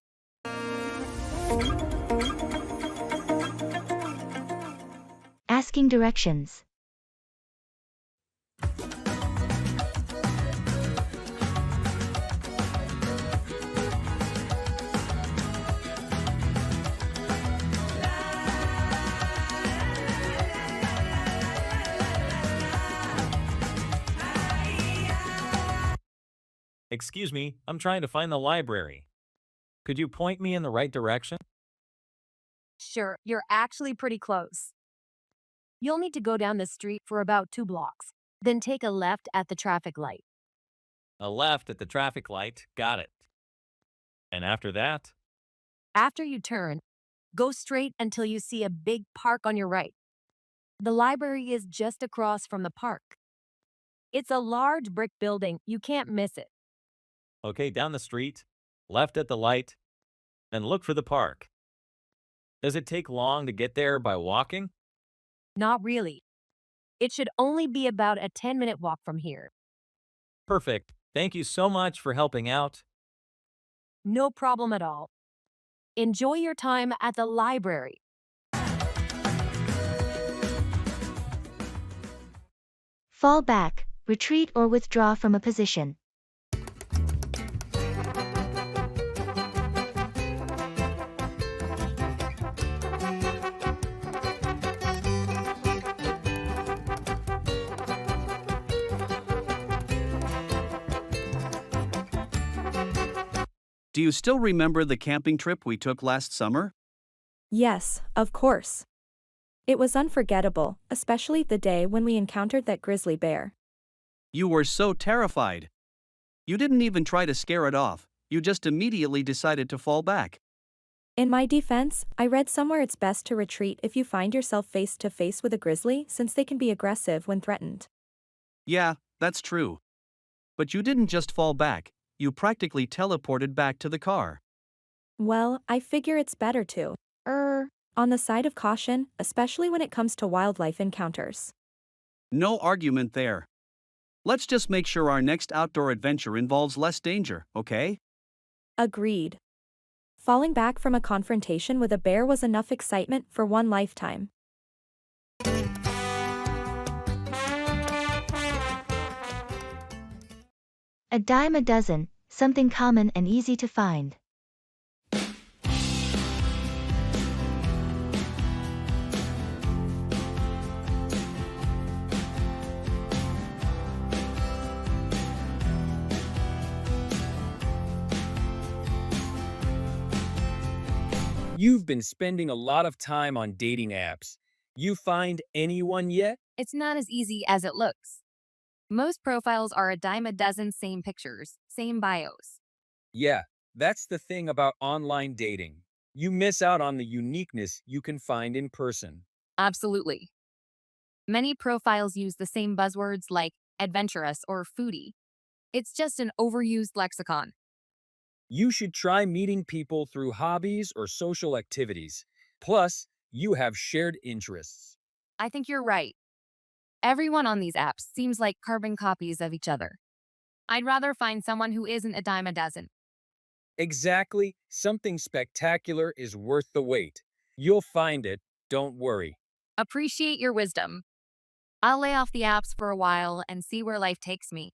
Asking directions. Excuse me, I'm trying to find the library. Could you point me in the right direction? Sure, you're actually pretty close. You'll need to go down the street for about 2 blocks, then take a left at the traffic light. A left at the traffic light. Got it. And after that? After you turn, go straight until you see a big park on your right. The library is just across from the park. It's a large brick building. You can't miss it. Okay, down the street, left at the light, then look for the park. Does it take long to get there by walking? Not really. It should only be about a 10-minute walk from here. Perfect. Thank you so much for helping out. No problem at all. Enjoy your time at the library. Fall back, retreat or withdraw from a position. Do you still remember the camping trip we took last summer? Yes, of course. It was unforgettable, especially the day when we encountered that grizzly bear. You were so terrified. You didn't even try to scare it off, you just immediately decided to fall back. In my defense, I read somewhere it's best to retreat if you find yourself face to face with a grizzly since they can be aggressive when threatened. Yeah, that's true. But you didn't just fall back, you practically teleported back to the car. Well, I figure it's better to on the side of caution, especially when it comes to wildlife encounters. No argument there. Let's just make sure our next outdoor adventure involves less danger, okay? Agreed. Falling back from a confrontation with a bear was enough excitement for one lifetime. A dime a dozen, something common and easy to find. You've been spending a lot of time on dating apps. You find anyone yet? It's not as easy as it looks. Most profiles are a dime a dozen, same pictures, same bios. Yeah, that's the thing about online dating. You miss out on the uniqueness you can find in person. Absolutely. Many profiles use the same buzzwords like adventurous or foodie. It's just an overused lexicon. You should try meeting people through hobbies or social activities. Plus, you have shared interests. I think you're right. Everyone on these apps seems like carbon copies of each other. I'd rather find someone who isn't a dime a dozen. Exactly. Something spectacular is worth the wait. You'll find it, don't worry. Appreciate your wisdom. I'll lay off the apps for a while and see where life takes me.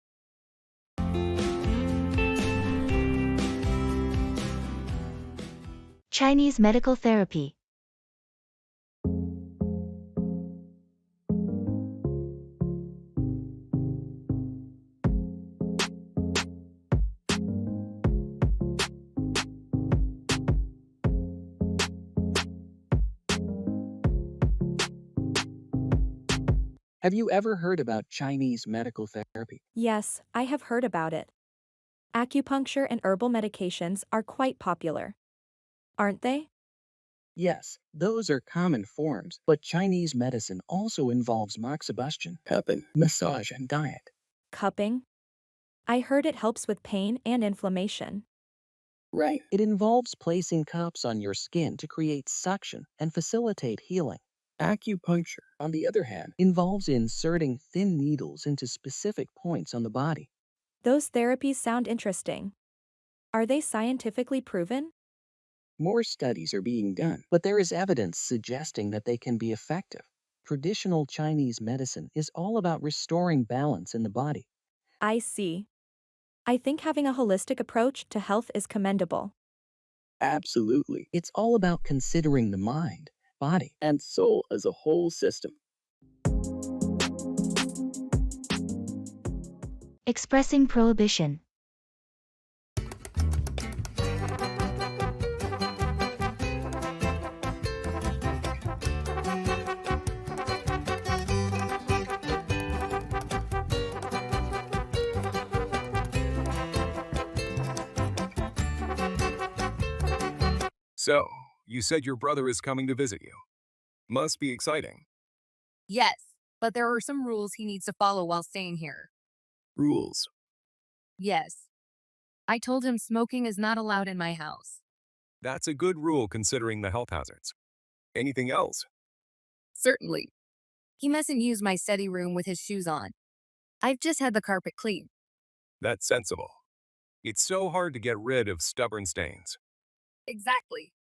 Chinese medical therapy. Have you ever heard about Chinese medical therapy? Yes, I have heard about it. Acupuncture and herbal medications are quite popular. Aren't they? Yes, those are common forms, but Chinese medicine also involves moxibustion, cupping, massage, and diet. Cupping? I heard it helps with pain and inflammation. Right. It involves placing cups on your skin to create suction and facilitate healing. Acupuncture, on the other hand, involves inserting thin needles into specific points on the body. Those therapies sound interesting. Are they scientifically proven? More studies are being done, but there is evidence suggesting that they can be effective. Traditional Chinese medicine is all about restoring balance in the body. I see. I think having a holistic approach to health is commendable. Absolutely. It's all about considering the mind, body, and soul as a whole system. Expressing prohibition. So, you said your brother is coming to visit you. Must be exciting. Yes, but there are some rules he needs to follow while staying here. Rules. Yes, I told him smoking is not allowed in my house. That's a good rule considering the health hazards. Anything else? Certainly. He mustn't use my study room with his shoes on. I've just had the carpet cleaned. That's sensible. It's so hard to get rid of stubborn stains. Exactly.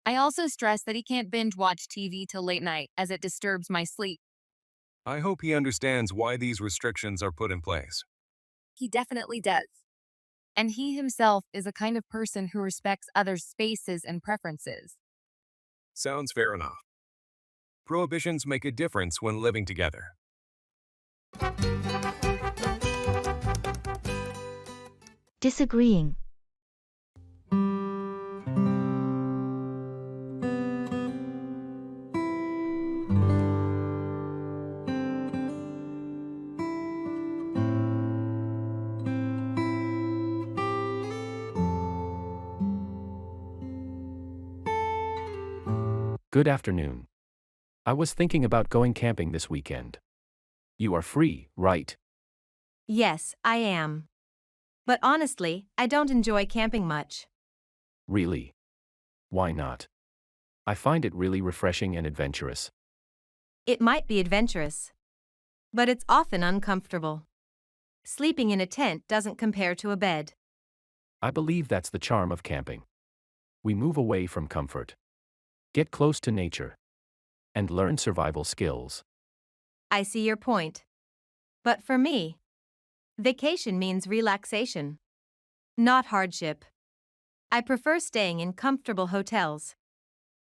I also stress that he can't binge watch TV till late night as it disturbs my sleep. I hope he understands why these restrictions are put in place. He definitely does. And he himself is a kind of person who respects others' spaces and preferences. Sounds fair enough. Prohibitions make a difference when living together. Disagreeing. Good afternoon. I was thinking about going camping this weekend. You are free, right? Yes, I am. But honestly, I don't enjoy camping much. Really? Why not? I find it really refreshing and adventurous. It might be adventurous, but it's often uncomfortable. Sleeping in a tent doesn't compare to a bed. I believe that's the charm of camping. We move away from comfort, get close to nature, and learn survival skills. I see your point. But for me, vacation means relaxation, not hardship. I prefer staying in comfortable hotels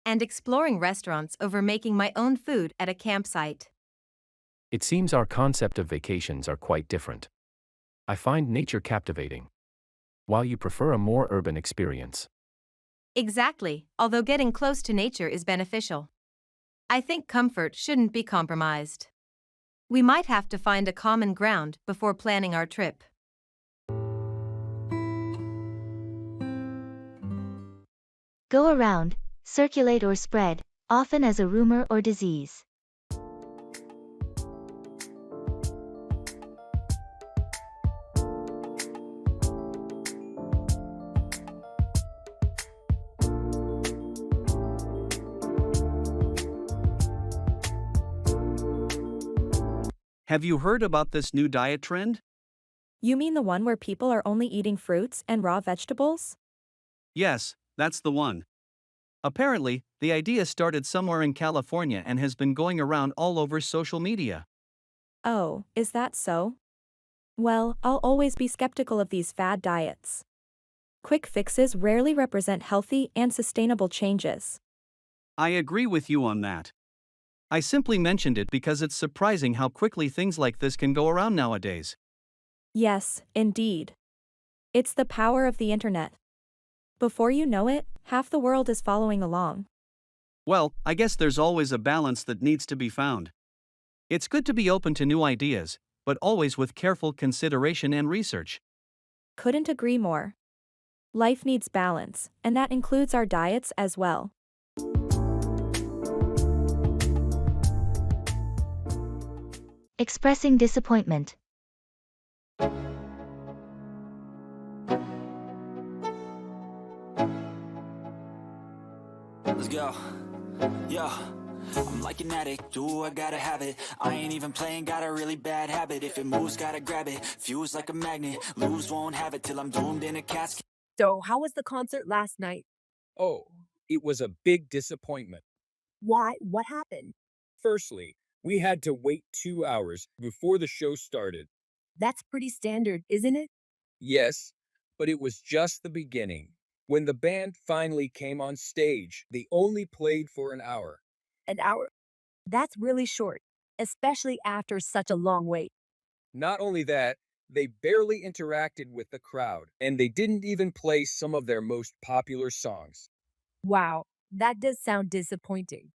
and exploring restaurants over making my own food at a campsite. It seems our concept of vacations are quite different. I find nature captivating, while you prefer a more urban experience. Exactly, although getting close to nature is beneficial. I think comfort shouldn't be compromised. We might have to find a common ground before planning our trip. Go around, circulate or spread, often as a rumor or disease. Have you heard about this new diet trend? You mean the one where people are only eating fruits and raw vegetables? Yes, that's the one. Apparently, the idea started somewhere in California and has been going around all over social media. Oh, is that so? Well, I'll always be skeptical of these fad diets. Quick fixes rarely represent healthy and sustainable changes. I agree with you on that. I simply mentioned it because it's surprising how quickly things like this can go around nowadays. Yes, indeed. It's the power of the internet. Before you know it, half the world is following along. Well, I guess there's always a balance that needs to be found. It's good to be open to new ideas, but always with careful consideration and research. Couldn't agree more. Life needs balance, and that includes our diets as well. Expressing disappointment. Let's go. Yo, I'm like an addict, do I gotta have it. I ain't even playing, got a really bad habit. If it moves, gotta grab it. Fuse like a magnet, lose, won't have it till I'm doomed in a casket. So, how was the concert last night? Oh, it was a big disappointment. Why? What happened? Firstly, we had to wait 2 hours before the show started. That's pretty standard, isn't it? Yes, but it was just the beginning. When the band finally came on stage, they only played for an hour. An hour. That's really short, especially after such a long wait. Not only that, they barely interacted with the crowd, and they didn't even play some of their most popular songs. Wow, that does sound disappointing.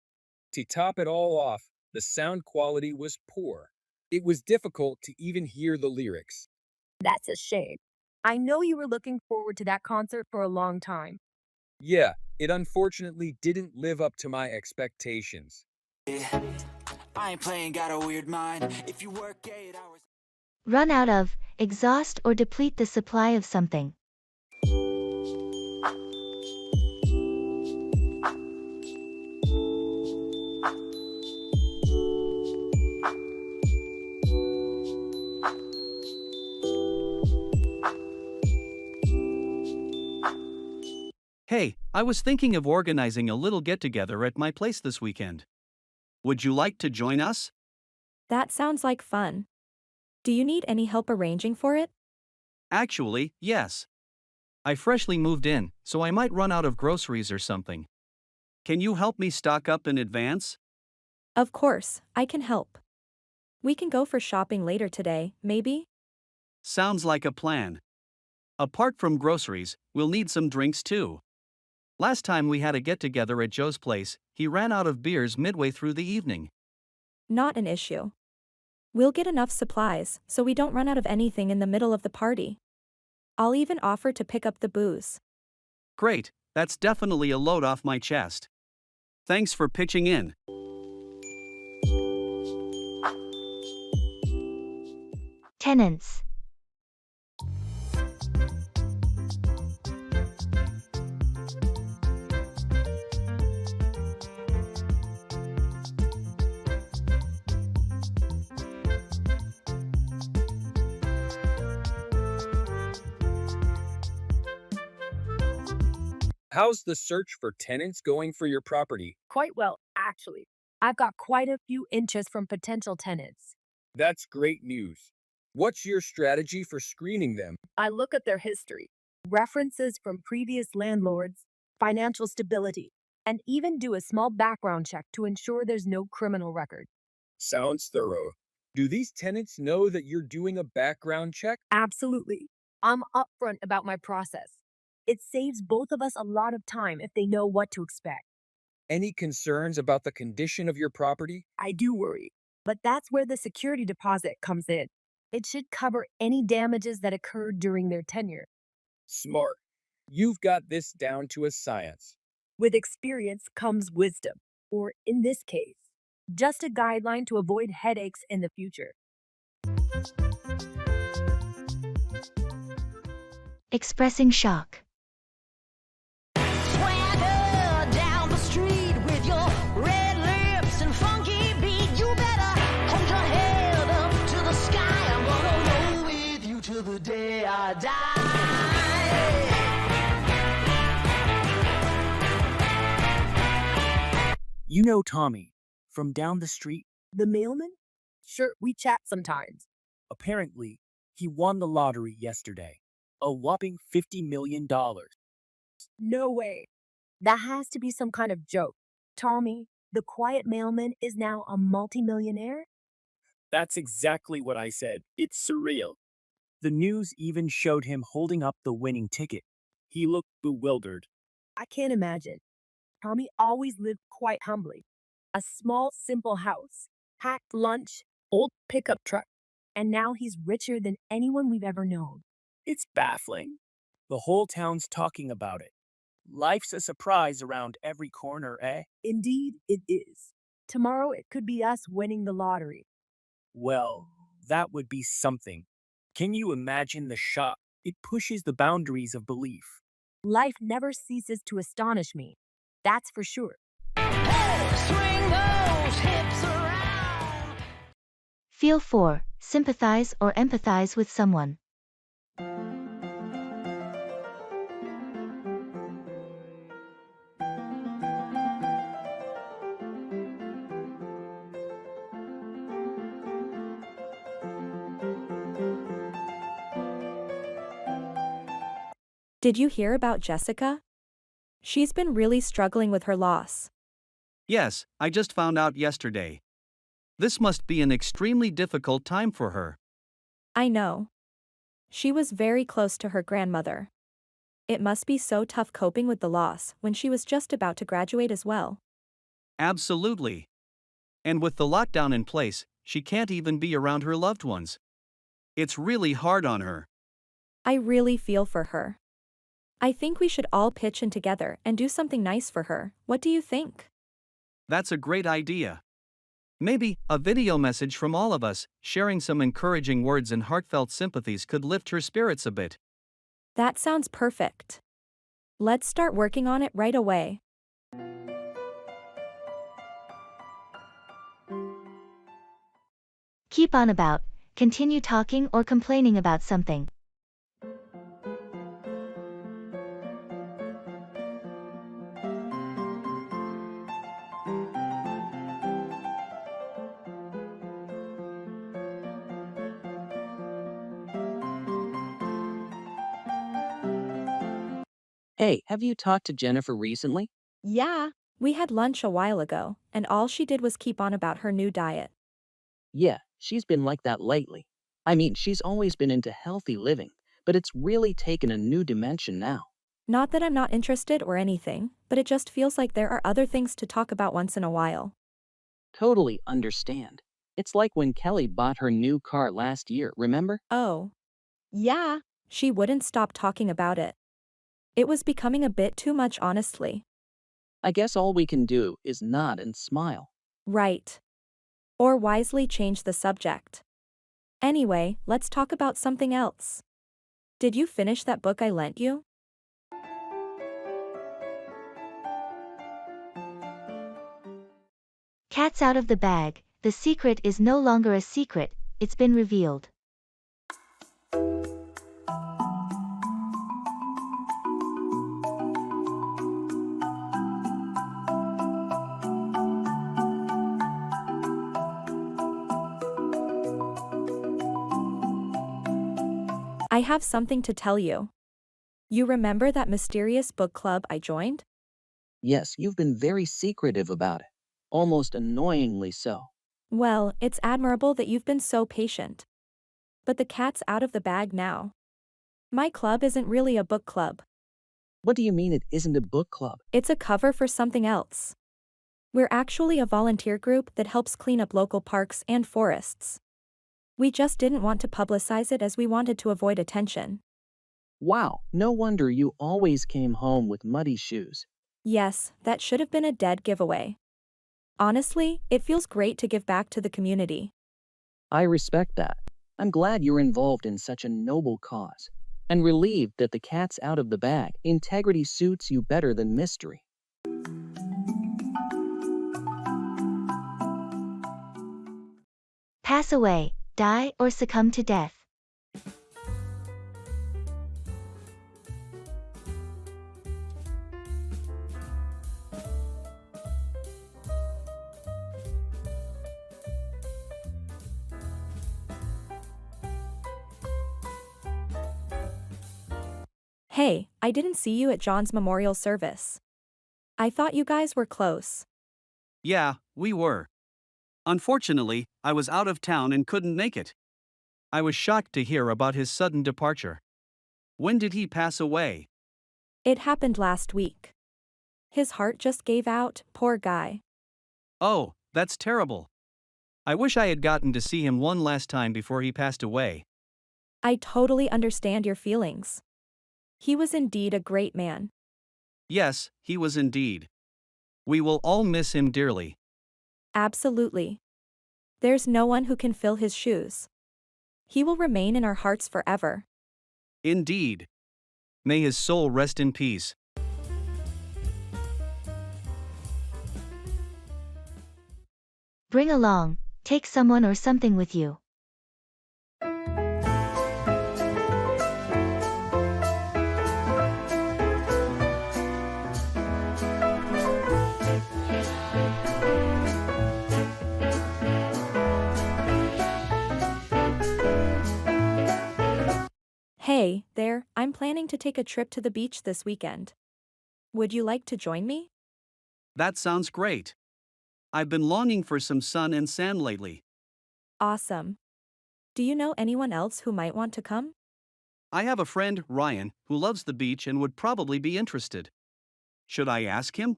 To top it all off, the sound quality was poor. It was difficult to even hear the lyrics. That's a shame. I know you were looking forward to that concert for a long time. Yeah, it unfortunately didn't live up to my expectations. I ain't playing, got a weird mind. If you work 8 hours. Run out of, exhaust or deplete the supply of something. Hey, I was thinking of organizing a little get-together at my place this weekend. Would you like to join us? That sounds like fun. Do you need any help arranging for it? Actually, yes. I freshly moved in, so I might run out of groceries or something. Can you help me stock up in advance? Of course, I can help. We can go for shopping later today, maybe? Sounds like a plan. Apart from groceries, we'll need some drinks too. Last time we had a get-together at Joe's place, he ran out of beers midway through the evening. Not an issue. We'll get enough supplies so we don't run out of anything in the middle of the party. I'll even offer to pick up the booze. Great, that's definitely a load off my chest. Thanks for pitching in. Tenants. How's the search for tenants going for your property? Quite well, actually. I've got quite a few interest from potential tenants. That's great news. What's your strategy for screening them? I look at their history, references from previous landlords, financial stability, and even do a small background check to ensure there's no criminal record. Sounds thorough. Do these tenants know that you're doing a background check? Absolutely. I'm upfront about my process. It saves both of us a lot of time if they know what to expect. Any concerns about the condition of your property? I do worry, but that's where the security deposit comes in. It should cover any damages that occurred during their tenure. Smart. You've got this down to a science. With experience comes wisdom, or in this case, just a guideline to avoid headaches in the future. Expressing shock. Swagger down the street with your red lips and funky beat. You better hold your head up to the sky. I'm gonna roll with you till the day I die. You know Tommy from down the street? The mailman? Sure, we chat sometimes. Apparently, he won the lottery yesterday. A whopping $50 million. No way. That has to be some kind of joke. Tommy, the quiet mailman, is now a multimillionaire? That's exactly what I said. It's surreal. The news even showed him holding up the winning ticket. He looked bewildered. I can't imagine. Tommy always lived quite humbly. A small, simple house, packed lunch, old pickup truck, and now he's richer than anyone we've ever known. It's baffling. The whole town's talking about it. Life's a surprise around every corner, eh? Indeed, it is. Tomorrow it could be us winning the lottery. Well, that would be something. Can you imagine the shock? It pushes the boundaries of belief. Life never ceases to astonish me. That's for sure. Swing those hips around. Feel for, sympathize or empathize with someone. Did you hear about Jessica? She's been really struggling with her loss. Yes, I just found out yesterday. This must be an extremely difficult time for her. I know. She was very close to her grandmother. It must be so tough coping with the loss when she was just about to graduate as well. Absolutely. And with the lockdown in place, she can't even be around her loved ones. It's really hard on her. I really feel for her. I think we should all pitch in together and do something nice for her. What do you think? That's a great idea. Maybe a video message from all of us, sharing some encouraging words and heartfelt sympathies could lift her spirits a bit. That sounds perfect. Let's start working on it right away. Keep on about, continue talking or complaining about something. Hey, have you talked to Jennifer recently? Yeah. We had lunch a while ago, and all she did was keep on about her new diet. Yeah, she's been like that lately. I mean, she's always been into healthy living, but it's really taken a new dimension now. Not that I'm not interested or anything, but it just feels like there are other things to talk about once in a while. Totally understand. It's like when Kelly bought her new car last year, remember? Oh. Yeah. She wouldn't stop talking about it. It was becoming a bit too much, honestly. I guess all we can do is nod and smile. Right. Or wisely change the subject. Anyway, let's talk about something else. Did you finish that book I lent you? Cat's out of the bag, the secret is no longer a secret, it's been revealed. I have something to tell you. You remember that mysterious book club I joined? Yes, you've been very secretive about it. Almost annoyingly so. Well, it's admirable that you've been so patient. But the cat's out of the bag now. My club isn't really a book club. What do you mean it isn't a book club? It's a cover for something else. We're actually a volunteer group that helps clean up local parks and forests. We just didn't want to publicize it as we wanted to avoid attention. Wow, no wonder you always came home with muddy shoes. Yes, that should have been a dead giveaway. Honestly, it feels great to give back to the community. I respect that. I'm glad you're involved in such a noble cause. And relieved that the cat's out of the bag. Integrity suits you better than mystery. Pass away, die or succumb to death. Hey, I didn't see you at John's memorial service. I thought you guys were close. Yeah, we were. Unfortunately, I was out of town and couldn't make it. I was shocked to hear about his sudden departure. When did he pass away? It happened last week. His heart just gave out, poor guy. Oh, that's terrible. I wish I had gotten to see him one last time before he passed away. I totally understand your feelings. He was indeed a great man. Yes, he was indeed. We will all miss him dearly. Absolutely. There's no one who can fill his shoes. He will remain in our hearts forever. Indeed. May his soul rest in peace. Bring along, take someone or something with you. Hey, there, I'm planning to take a trip to the beach this weekend. Would you like to join me? That sounds great. I've been longing for some sun and sand lately. Awesome. Do you know anyone else who might want to come? I have a friend, Ryan, who loves the beach and would probably be interested. Should I ask him?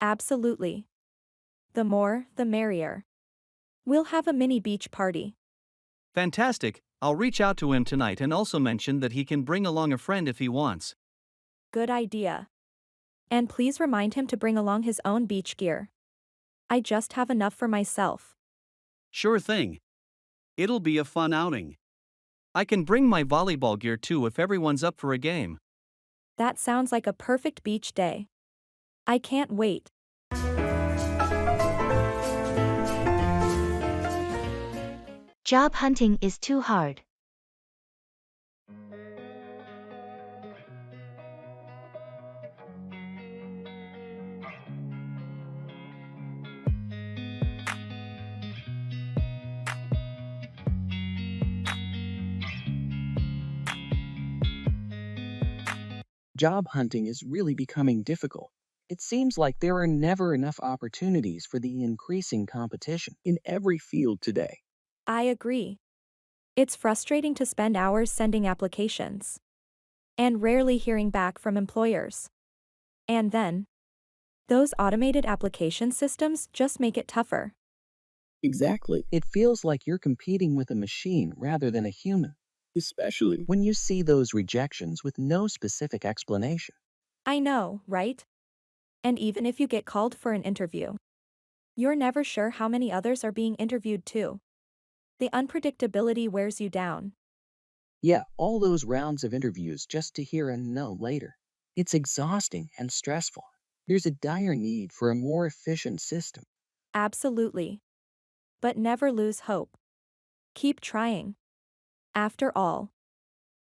Absolutely. The more, the merrier. We'll have a mini beach party. Fantastic, I'll reach out to him tonight and also mention that he can bring along a friend if he wants. Good idea. And please remind him to bring along his own beach gear. I just have enough for myself. Sure thing. It'll be a fun outing. I can bring my volleyball gear too if everyone's up for a game. That sounds like a perfect beach day. I can't wait. Job hunting is too hard. Job hunting is really becoming difficult. It seems like there are never enough opportunities for the increasing competition in every field today. I agree. It's frustrating to spend hours sending applications and rarely hearing back from employers. And then, those automated application systems just make it tougher. Exactly. It feels like you're competing with a machine rather than a human, especially when you see those rejections with no specific explanation. I know, right? And even if you get called for an interview, you're never sure how many others are being interviewed too. The unpredictability wears you down. Yeah, all those rounds of interviews just to hear a no later. It's exhausting and stressful. There's a dire need for a more efficient system. Absolutely. But never lose hope. Keep trying. After all,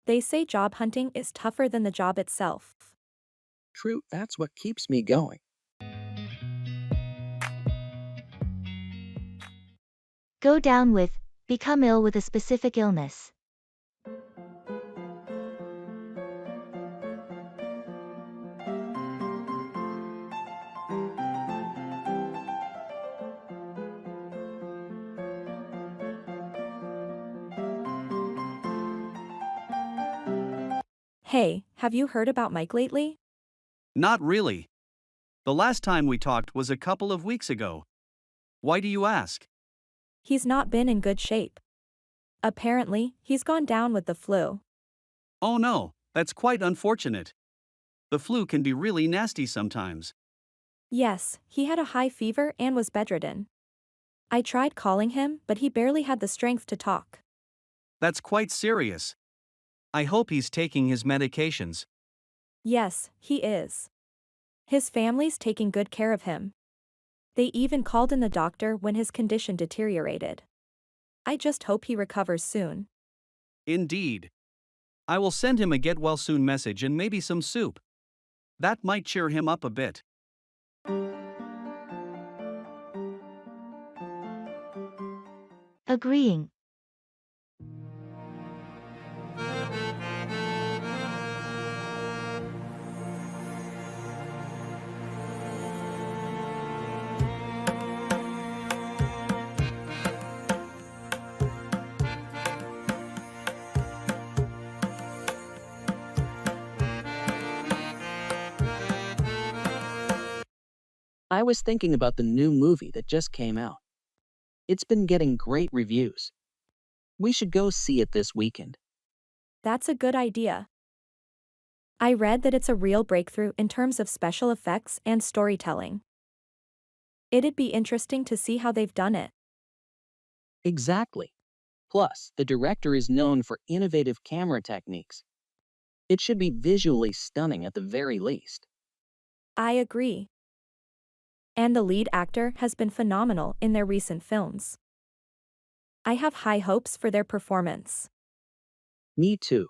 they say job hunting is tougher than the job itself. True, that's what keeps me going. Go down with, become ill with a specific illness. Hey, have you heard about Mike lately? Not really. The last time we talked was a couple of weeks ago. Why do you ask? He's not been in good shape. Apparently, he's gone down with the flu. Oh no, that's quite unfortunate. The flu can be really nasty sometimes. Yes, he had a high fever and was bedridden. I tried calling him, but he barely had the strength to talk. That's quite serious. I hope he's taking his medications. Yes, he is. His family's taking good care of him. They even called in the doctor when his condition deteriorated. I just hope he recovers soon. Indeed. I will send him a get well soon message and maybe some soup. That might cheer him up a bit. Agreeing. I was thinking about the new movie that just came out. It's been getting great reviews. We should go see it this weekend. That's a good idea. I read that it's a real breakthrough in terms of special effects and storytelling. It'd be interesting to see how they've done it. Exactly. Plus, the director is known for innovative camera techniques. It should be visually stunning at the very least. I agree. And the lead actor has been phenomenal in their recent films. I have high hopes for their performance. Me too.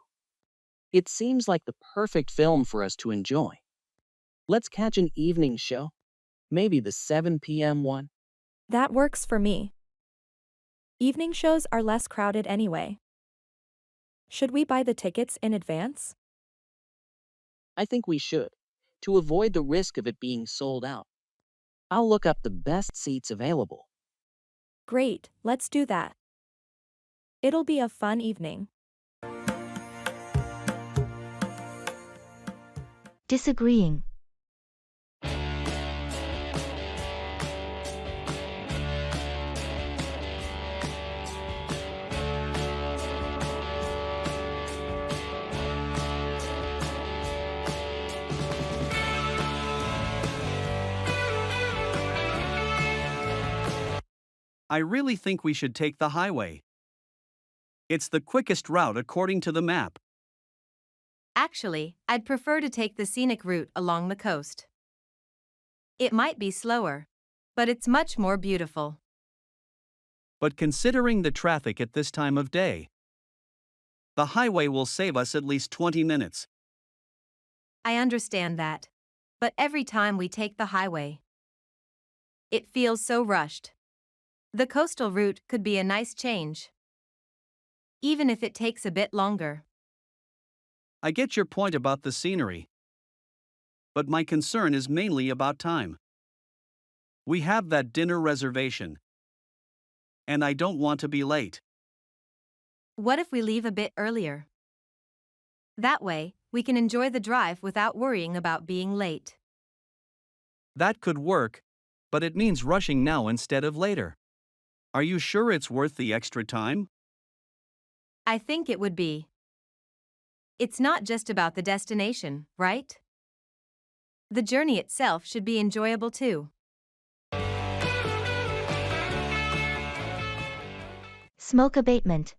It seems like the perfect film for us to enjoy. Let's catch an evening show. Maybe the 7 p.m. one. That works for me. Evening shows are less crowded anyway. Should we buy the tickets in advance? I think we should, to avoid the risk of it being sold out. I'll look up the best seats available. Great, let's do that. It'll be a fun evening. Disagreeing. I really think we should take the highway. It's the quickest route according to the map. Actually, I'd prefer to take the scenic route along the coast. It might be slower, but it's much more beautiful. But considering the traffic at this time of day, the highway will save us at least 20 minutes. I understand that. But every time we take the highway, it feels so rushed. The coastal route could be a nice change, even if it takes a bit longer. I get your point about the scenery, but my concern is mainly about time. We have that dinner reservation, and I don't want to be late. What if we leave a bit earlier? That way, we can enjoy the drive without worrying about being late. That could work, but it means rushing now instead of later. Are you sure it's worth the extra time? I think it would be. It's not just about the destination, right? The journey itself should be enjoyable too. Smoke abatement.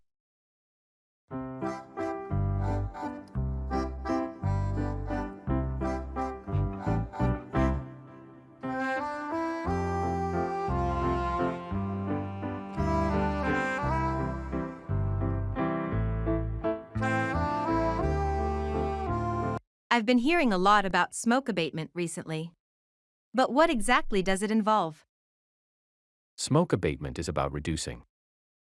I've been hearing a lot about smoke abatement recently. But what exactly does it involve? Smoke abatement is about reducing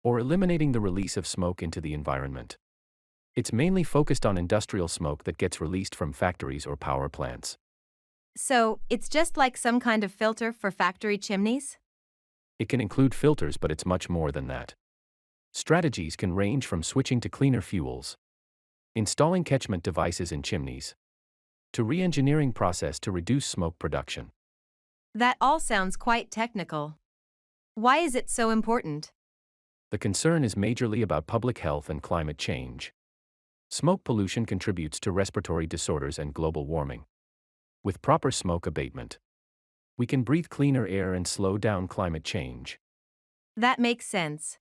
or eliminating the release of smoke into the environment. It's mainly focused on industrial smoke that gets released from factories or power plants. So, it's just like some kind of filter for factory chimneys? It can include filters, but it's much more than that. Strategies can range from switching to cleaner fuels, installing catchment devices in chimneys, to re-engineering process to reduce smoke production. That all sounds quite technical. Why is it so important? The concern is majorly about public health and climate change. Smoke pollution contributes to respiratory disorders and global warming. With proper smoke abatement, we can breathe cleaner air and slow down climate change. That makes sense.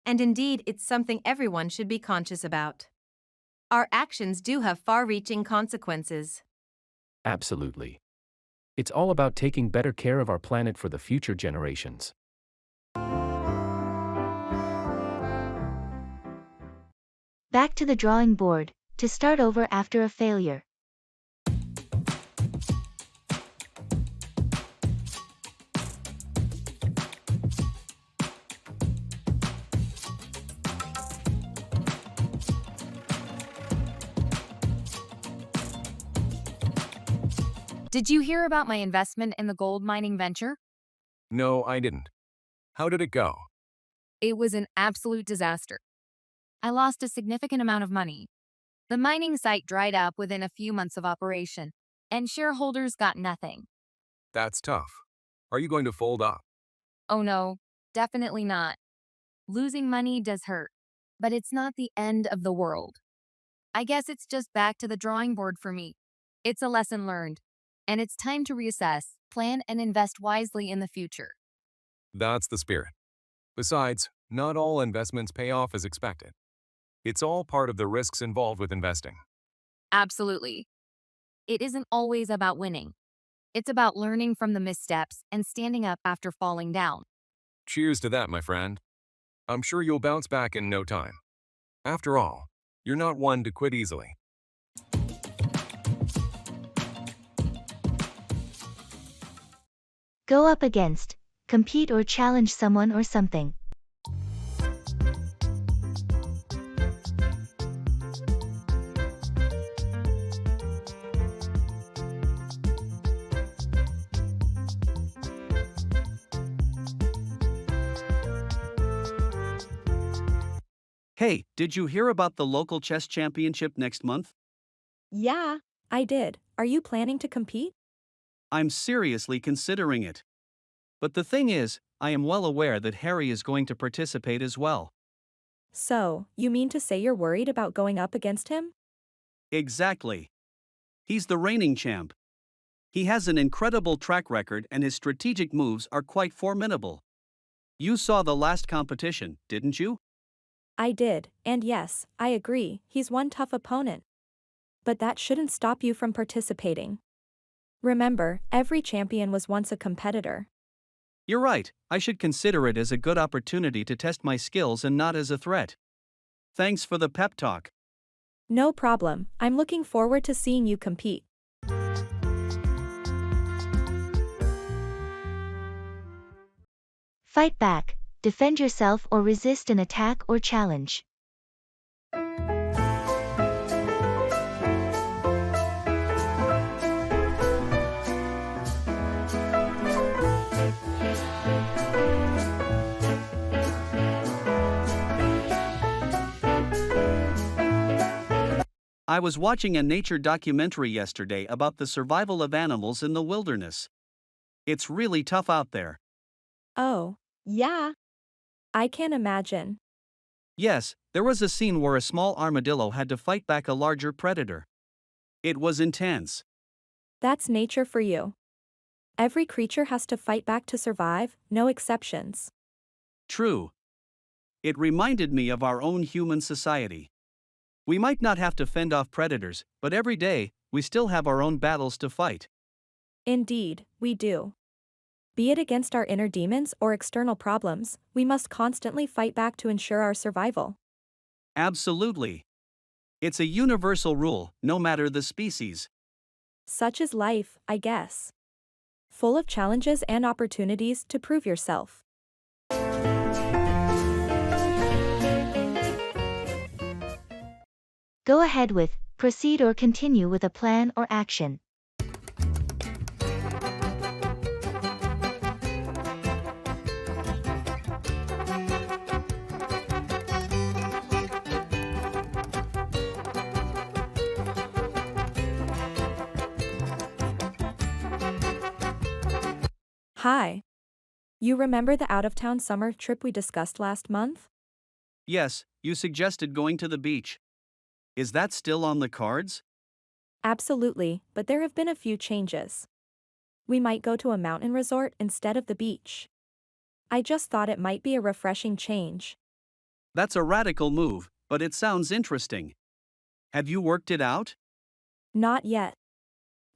And indeed, it's something everyone should be conscious about. Our actions do have far-reaching consequences. Absolutely. It's all about taking better care of our planet for the future generations. Back to the drawing board, to start over after a failure. Did you hear about my investment in the gold mining venture? No, I didn't. How did it go? It was an absolute disaster. I lost a significant amount of money. The mining site dried up within a few months of operation, and shareholders got nothing. That's tough. Are you going to fold up? Oh no, definitely not. Losing money does hurt, but it's not the end of the world. I guess it's just back to the drawing board for me. It's a lesson learned, and it's time to reassess, plan, and invest wisely in the future. That's the spirit. Besides, not all investments pay off as expected. It's all part of the risks involved with investing. Absolutely. It isn't always about winning. It's about learning from the missteps and standing up after falling down. Cheers to that, my friend. I'm sure you'll bounce back in no time. After all, you're not one to quit easily. Go up against, compete or challenge someone or something. Hey, did you hear about the local chess championship next month? Yeah, I did. Are you planning to compete? I'm seriously considering it. But the thing is, I am well aware that Harry is going to participate as well. So, you mean to say you're worried about going up against him? Exactly. He's the reigning champ. He has an incredible track record and his strategic moves are quite formidable. You saw the last competition, didn't you? I did, and yes, I agree, he's one tough opponent. But that shouldn't stop you from participating. Remember, every champion was once a competitor. You're right, I should consider it as a good opportunity to test my skills and not as a threat. Thanks for the pep talk. No problem, I'm looking forward to seeing you compete. Fight back, defend yourself or resist an attack or challenge. I was watching a nature documentary yesterday about the survival of animals in the wilderness. It's really tough out there. Oh, yeah. I can imagine. Yes, there was a scene where a small armadillo had to fight back a larger predator. It was intense. That's nature for you. Every creature has to fight back to survive, no exceptions. True. It reminded me of our own human society. We might not have to fend off predators, but every day, we still have our own battles to fight. Indeed, we do. Be it against our inner demons or external problems, we must constantly fight back to ensure our survival. Absolutely. It's a universal rule, no matter the species. Such is life, I guess. Full of challenges and opportunities to prove yourself. Go ahead with, proceed or continue with a plan or action. Hi. You remember the out-of-town summer trip we discussed last month? Yes, you suggested going to the beach. Is that still on the cards? Absolutely, but there have been a few changes. We might go to a mountain resort instead of the beach. I just thought it might be a refreshing change. That's a radical move, but it sounds interesting. Have you worked it out? Not yet.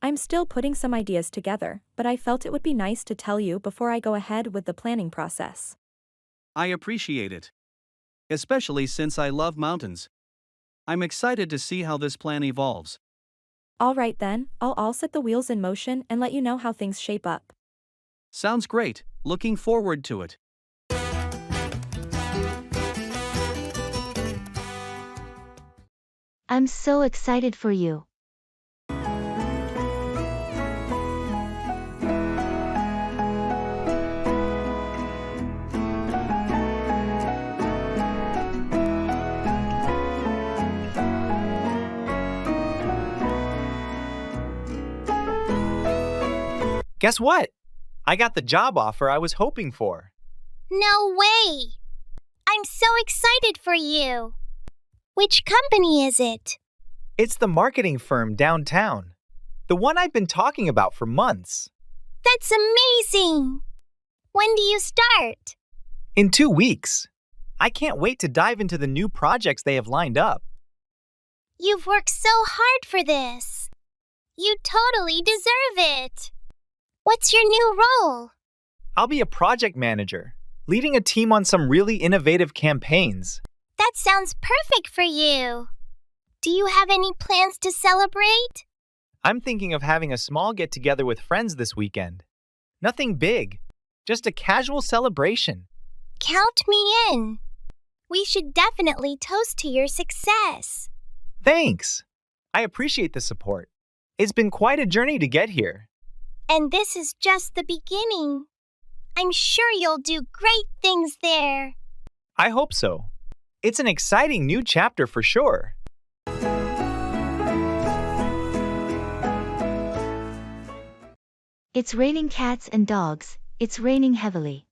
I'm still putting some ideas together, but I felt it would be nice to tell you before I go ahead with the planning process. I appreciate it. Especially since I love mountains. I'm excited to see how this plan evolves. All right then, I'll set the wheels in motion and let you know how things shape up. Sounds great, looking forward to it. I'm so excited for you. Guess what? I got the job offer I was hoping for. No way! I'm so excited for you. Which company is it? It's the marketing firm downtown. The one I've been talking about for months. That's amazing! When do you start? In 2 weeks. I can't wait to dive into the new projects they have lined up. You've worked so hard for this. You totally deserve it. What's your new role? I'll be a project manager, leading a team on some really innovative campaigns. That sounds perfect for you. Do you have any plans to celebrate? I'm thinking of having a small get-together with friends this weekend. Nothing big, just a casual celebration. Count me in. We should definitely toast to your success. Thanks. I appreciate the support. It's been quite a journey to get here. And this is just the beginning. I'm sure you'll do great things there. I hope so. It's an exciting new chapter for sure. It's raining cats and dogs, it's raining heavily.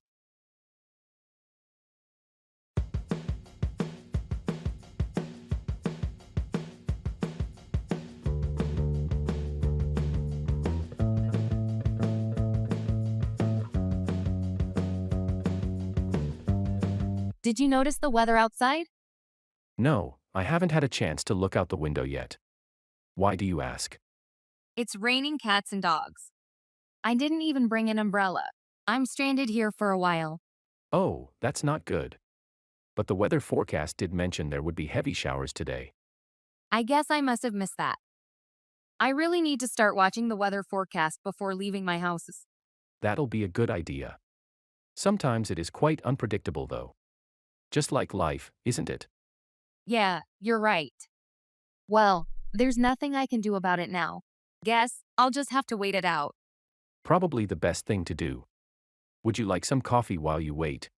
Did you notice the weather outside? No, I haven't had a chance to look out the window yet. Why do you ask? It's raining cats and dogs. I didn't even bring an umbrella. I'm stranded here for a while. Oh, that's not good. But the weather forecast did mention there would be heavy showers today. I guess I must have missed that. I really need to start watching the weather forecast before leaving my house. That'll be a good idea. Sometimes it is quite unpredictable though. Just like life, isn't it? Yeah, you're right. Well, there's nothing I can do about it now. Guess I'll just have to wait it out. Probably the best thing to do. Would you like some coffee while you wait?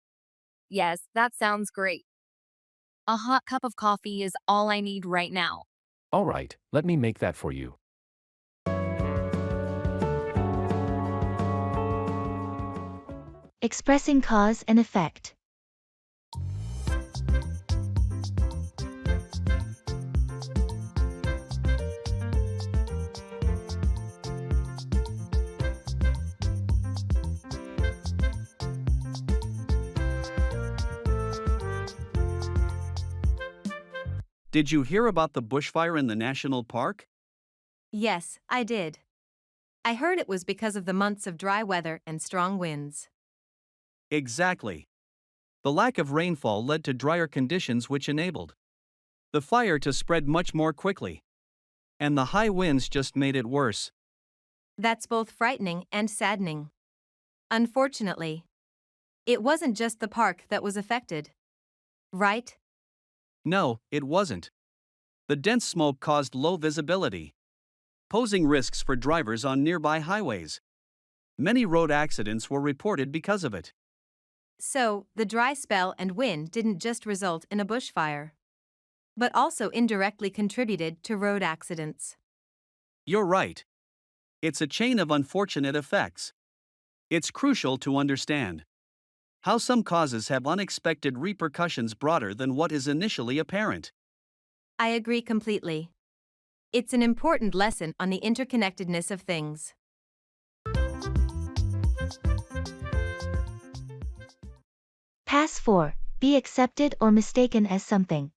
Yes, that sounds great. A hot cup of coffee is all I need right now. All right, let me make that for you. Expressing cause and effect. Did you hear about the bushfire in the national park? Yes, I did. I heard it was because of the months of dry weather and strong winds. Exactly. The lack of rainfall led to drier conditions, which enabled the fire to spread much more quickly. And the high winds just made it worse. That's both frightening and saddening. Unfortunately, it wasn't just the park that was affected. Right? No, it wasn't. The dense smoke caused low visibility, posing risks for drivers on nearby highways. Many road accidents were reported because of it. So, the dry spell and wind didn't just result in a bushfire, but also indirectly contributed to road accidents. You're right. It's a chain of unfortunate effects. It's crucial to understand how some causes have unexpected repercussions broader than what is initially apparent. I agree completely. It's an important lesson on the interconnectedness of things. Pass 4. Be accepted or mistaken as something.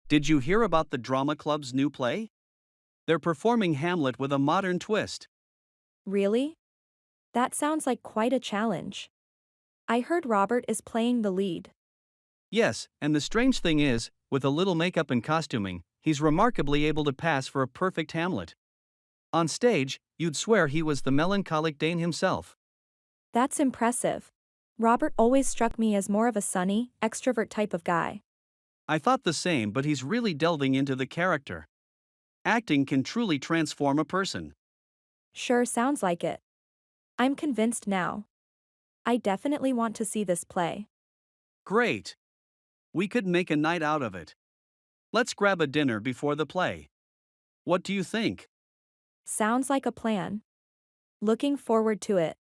Did you hear about the drama club's new play? They're performing Hamlet with a modern twist. Really? That sounds like quite a challenge. I heard Robert is playing the lead. Yes, and the strange thing is, with a little makeup and costuming, he's remarkably able to pass for a perfect Hamlet. On stage, you'd swear he was the melancholic Dane himself. That's impressive. Robert always struck me as more of a sunny, extrovert type of guy. I thought the same, but he's really delving into the character. Acting can truly transform a person. Sure sounds like it. I'm convinced now. I definitely want to see this play. Great. We could make a night out of it. Let's grab a dinner before the play. What do you think? Sounds like a plan. Looking forward to it.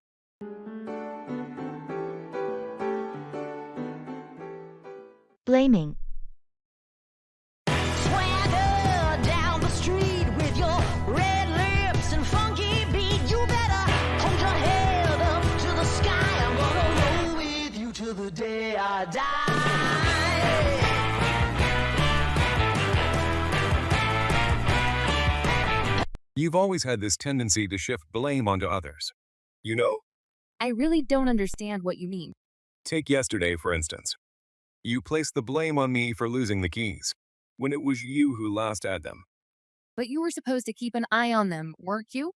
Blaming. Swagger down the street with your red lips and funky beat. You better hold your head up to the sky. I'm gonna roll with you till the day I die. You've always had this tendency to shift blame onto others. You know, I really don't understand what you mean. take yesterday, for instance. You placed the blame on me for losing the keys, when it was you who last had them. But you were supposed to keep an eye on them, weren't you?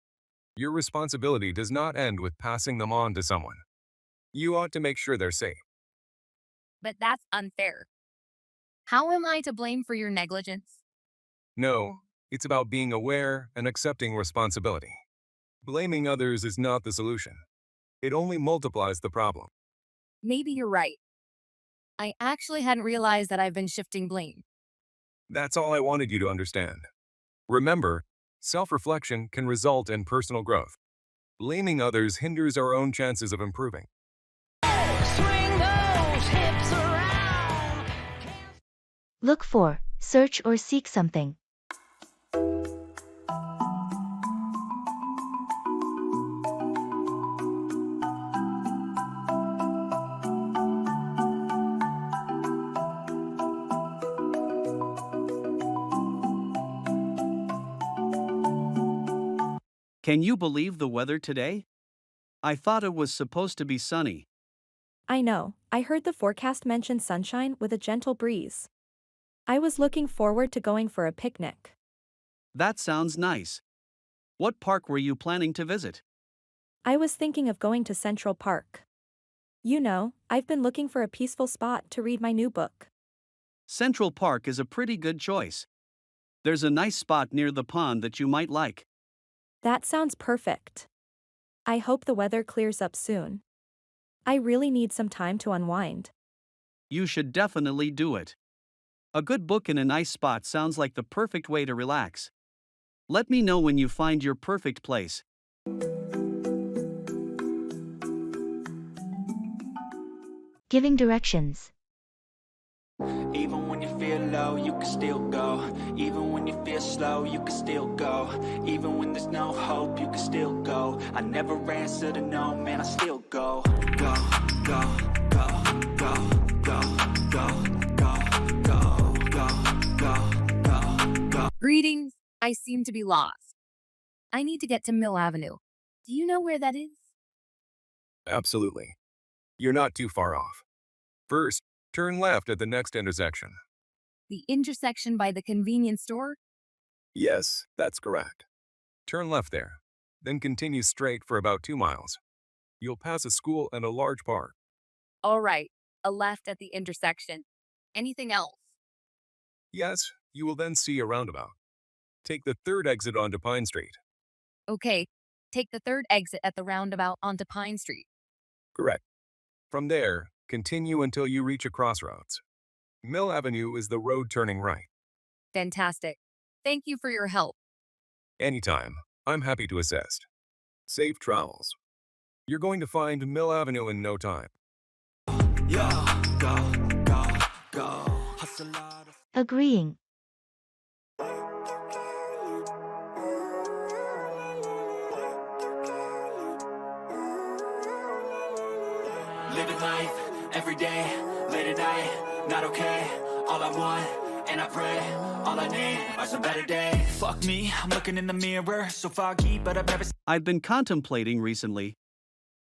Your responsibility does not end with passing them on to someone. You ought to make sure they're safe. But that's unfair. How am I to blame for your negligence? No, it's about being aware and accepting responsibility. Blaming others is not the solution. It only multiplies the problem. Maybe you're right. I actually hadn't realized that I've been shifting blame. That's all I wanted you to understand. Remember, self-reflection can result in personal growth. Blaming others hinders our own chances of improving. Swing those hips around. Look for, search or seek something. Can you believe the weather today? I thought it was supposed to be sunny. I know, I heard the forecast mention sunshine with a gentle breeze. I was looking forward to going for a picnic. That sounds nice. What park were you planning to visit? I was thinking of going to Central Park. You know, I've been looking for a peaceful spot to read my new book. Central Park is a pretty good choice. There's a nice spot near the pond that you might like. That sounds perfect. I hope the weather clears up soon. I really need some time to unwind. You should definitely do it. A good book in a nice spot sounds like the perfect way to relax. Let me know when you find your perfect place. Giving directions. Even when you feel low, you can still go. Even when you feel slow, you can still go. Even when there's no hope, you can still go. I never answer to no, man, I still go. Go, go, go, go, go, go, go, go, go, go, go, go. Greetings. I seem to be lost. I need to get to Mill Avenue. Do you know where that is? Absolutely. You're not too far off. First, turn left at the next intersection. The intersection by the convenience store? Yes, that's correct. Turn left there, then continue straight for about 2 miles. You'll pass a school and a large park. All right, a left at the intersection. Anything else? Yes, you will then see a roundabout. Take the third exit onto Pine Street. Okay, take the third exit at the roundabout onto Pine Street. Correct. From there, continue until you reach a crossroads. Mill Avenue is the road turning right. Fantastic. Thank you for your help. Anytime, I'm happy to assist. Safe travels. You're going to find Mill Avenue in no time. Yeah, go, go, go. Hustle hard. Agreeing. Living life every day, late at night, not okay. All I want, and I pray, all I need are some better days. Fuck me, I'm looking in the mirror, so foggy, but I've never seen. I've been contemplating recently,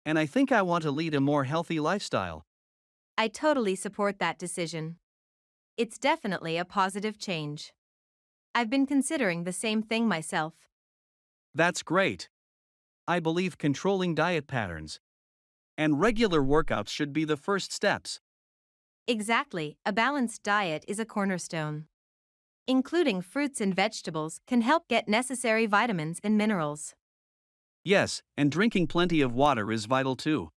and I think I want to lead a more healthy lifestyle. I totally support that decision. It's definitely a positive change. I've been considering the same thing myself. That's great. I believe controlling diet patterns and regular workouts should be the first steps. Exactly, a balanced diet is a cornerstone. Including fruits and vegetables can help get necessary vitamins and minerals. Yes, and drinking plenty of water is vital too.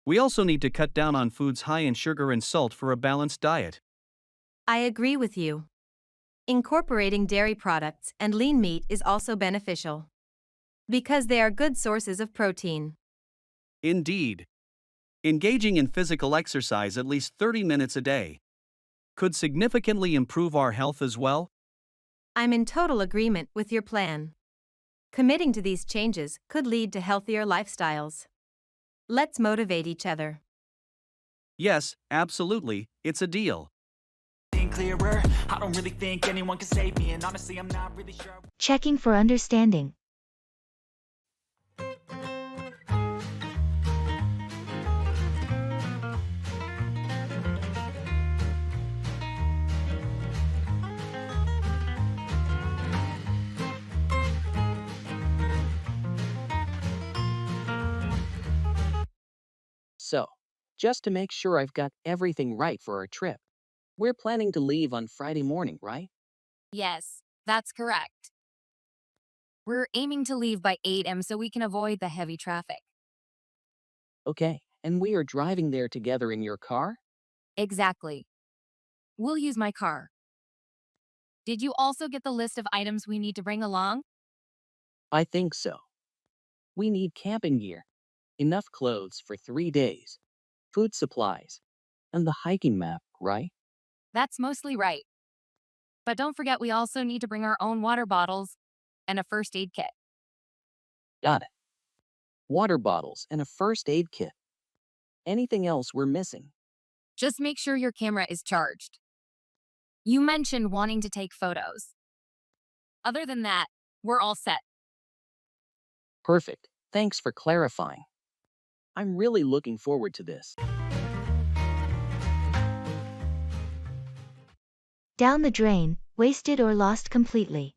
We also need to cut down on foods high in sugar and salt for a balanced diet. I agree with you. Incorporating dairy products and lean meat is also beneficial because they are good sources of protein. Indeed. Engaging in physical exercise at least 30 minutes a day could significantly improve our health as well. I'm in total agreement with your plan. Committing to these changes could lead to healthier lifestyles. Let's motivate each other. Yes, absolutely, it's a deal. Clearer, I don't really think anyone can save me, and honestly, I'm not really sure. Checking for understanding. So, just to make sure I've got everything right for our trip, we're planning to leave on Friday morning, right? Yes, that's correct. We're aiming to leave by 8 a.m. so we can avoid the heavy traffic. Okay, and we are driving there together in your car? Exactly. We'll use my car. Did you also get the list of items we need to bring along? I think so. We need camping gear, enough clothes for 3 days, food supplies, and the hiking map, right? That's mostly right. But don't forget, we also need to bring our own water bottles and a first aid kit. Got it. Water bottles and a first aid kit. Anything else we're missing? Just make sure your camera is charged. You mentioned wanting to take photos. Other than that, we're all set. Perfect. Thanks for clarifying. I'm really looking forward to this. Down the drain, wasted or lost completely.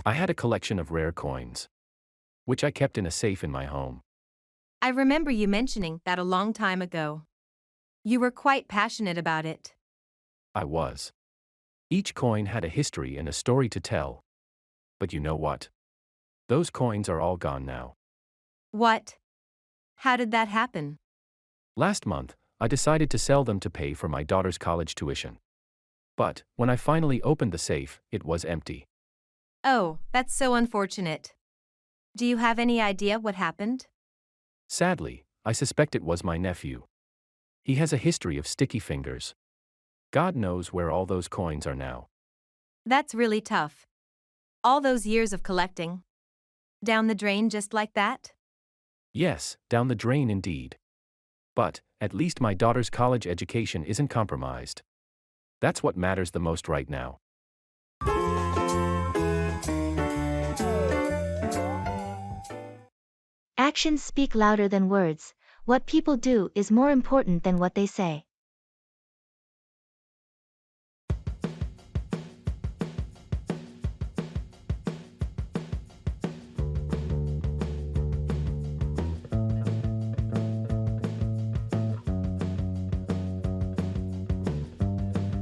I had a collection of rare coins, which I kept in a safe in my home. I remember you mentioning that a long time ago. You were quite passionate about it. I was. Each coin had a history and a story to tell. But you know what? Those coins are all gone now. What? How did that happen? Last month, I decided to sell them to pay for my daughter's college tuition. But when I finally opened the safe, it was empty. Oh, that's so unfortunate. Do you have any idea what happened? Sadly, I suspect it was my nephew. He has a history of sticky fingers. God knows where all those coins are now. That's really tough. All those years of collecting. Down the drain just like that? Yes, down the drain indeed. But, at least my daughter's college education isn't compromised. That's what matters the most right now. Actions speak louder than words. What people do is more important than what they say.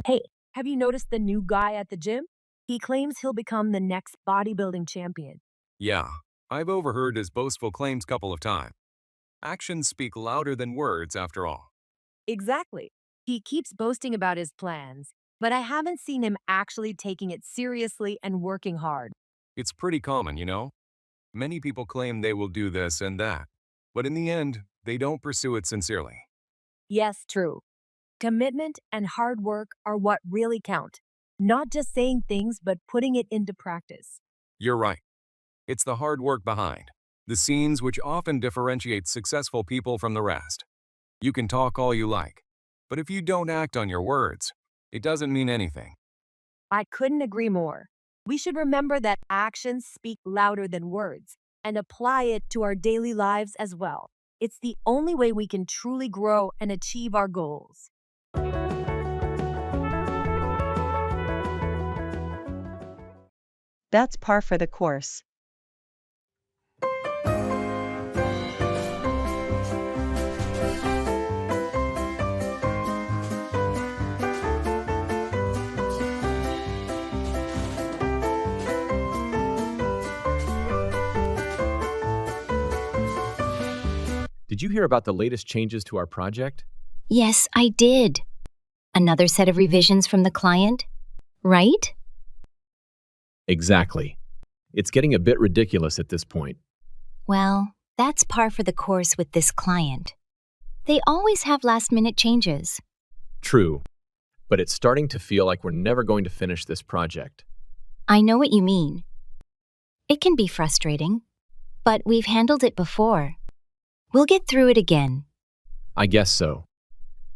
Hey, have you noticed the new guy at the gym? He claims he'll become the next bodybuilding champion. Yeah, I've overheard his boastful claims couple of times. Actions speak louder than words, after all. Exactly. He keeps boasting about his plans, but I haven't seen him actually taking it seriously and working hard. It's pretty common, you know? Many people claim they will do this and that, but in the end, they don't pursue it sincerely. Yes, true. Commitment and hard work are what really count. Not just saying things, but putting it into practice. You're right. It's the hard work behind the scenes which often differentiates successful people from the rest. You can talk all you like, but if you don't act on your words, it doesn't mean anything. I couldn't agree more. We should remember that actions speak louder than words and apply it to our daily lives as well. It's the only way we can truly grow and achieve our goals. That's par for the course. Did you hear about the latest changes to our project? Yes, I did. Another set of revisions from the client, right? Exactly. It's getting a bit ridiculous at this point. Well, that's par for the course with this client. They always have last-minute changes. True, but it's starting to feel like we're never going to finish this project. I know what you mean. It can be frustrating, but we've handled it before. We'll get through it again. I guess so.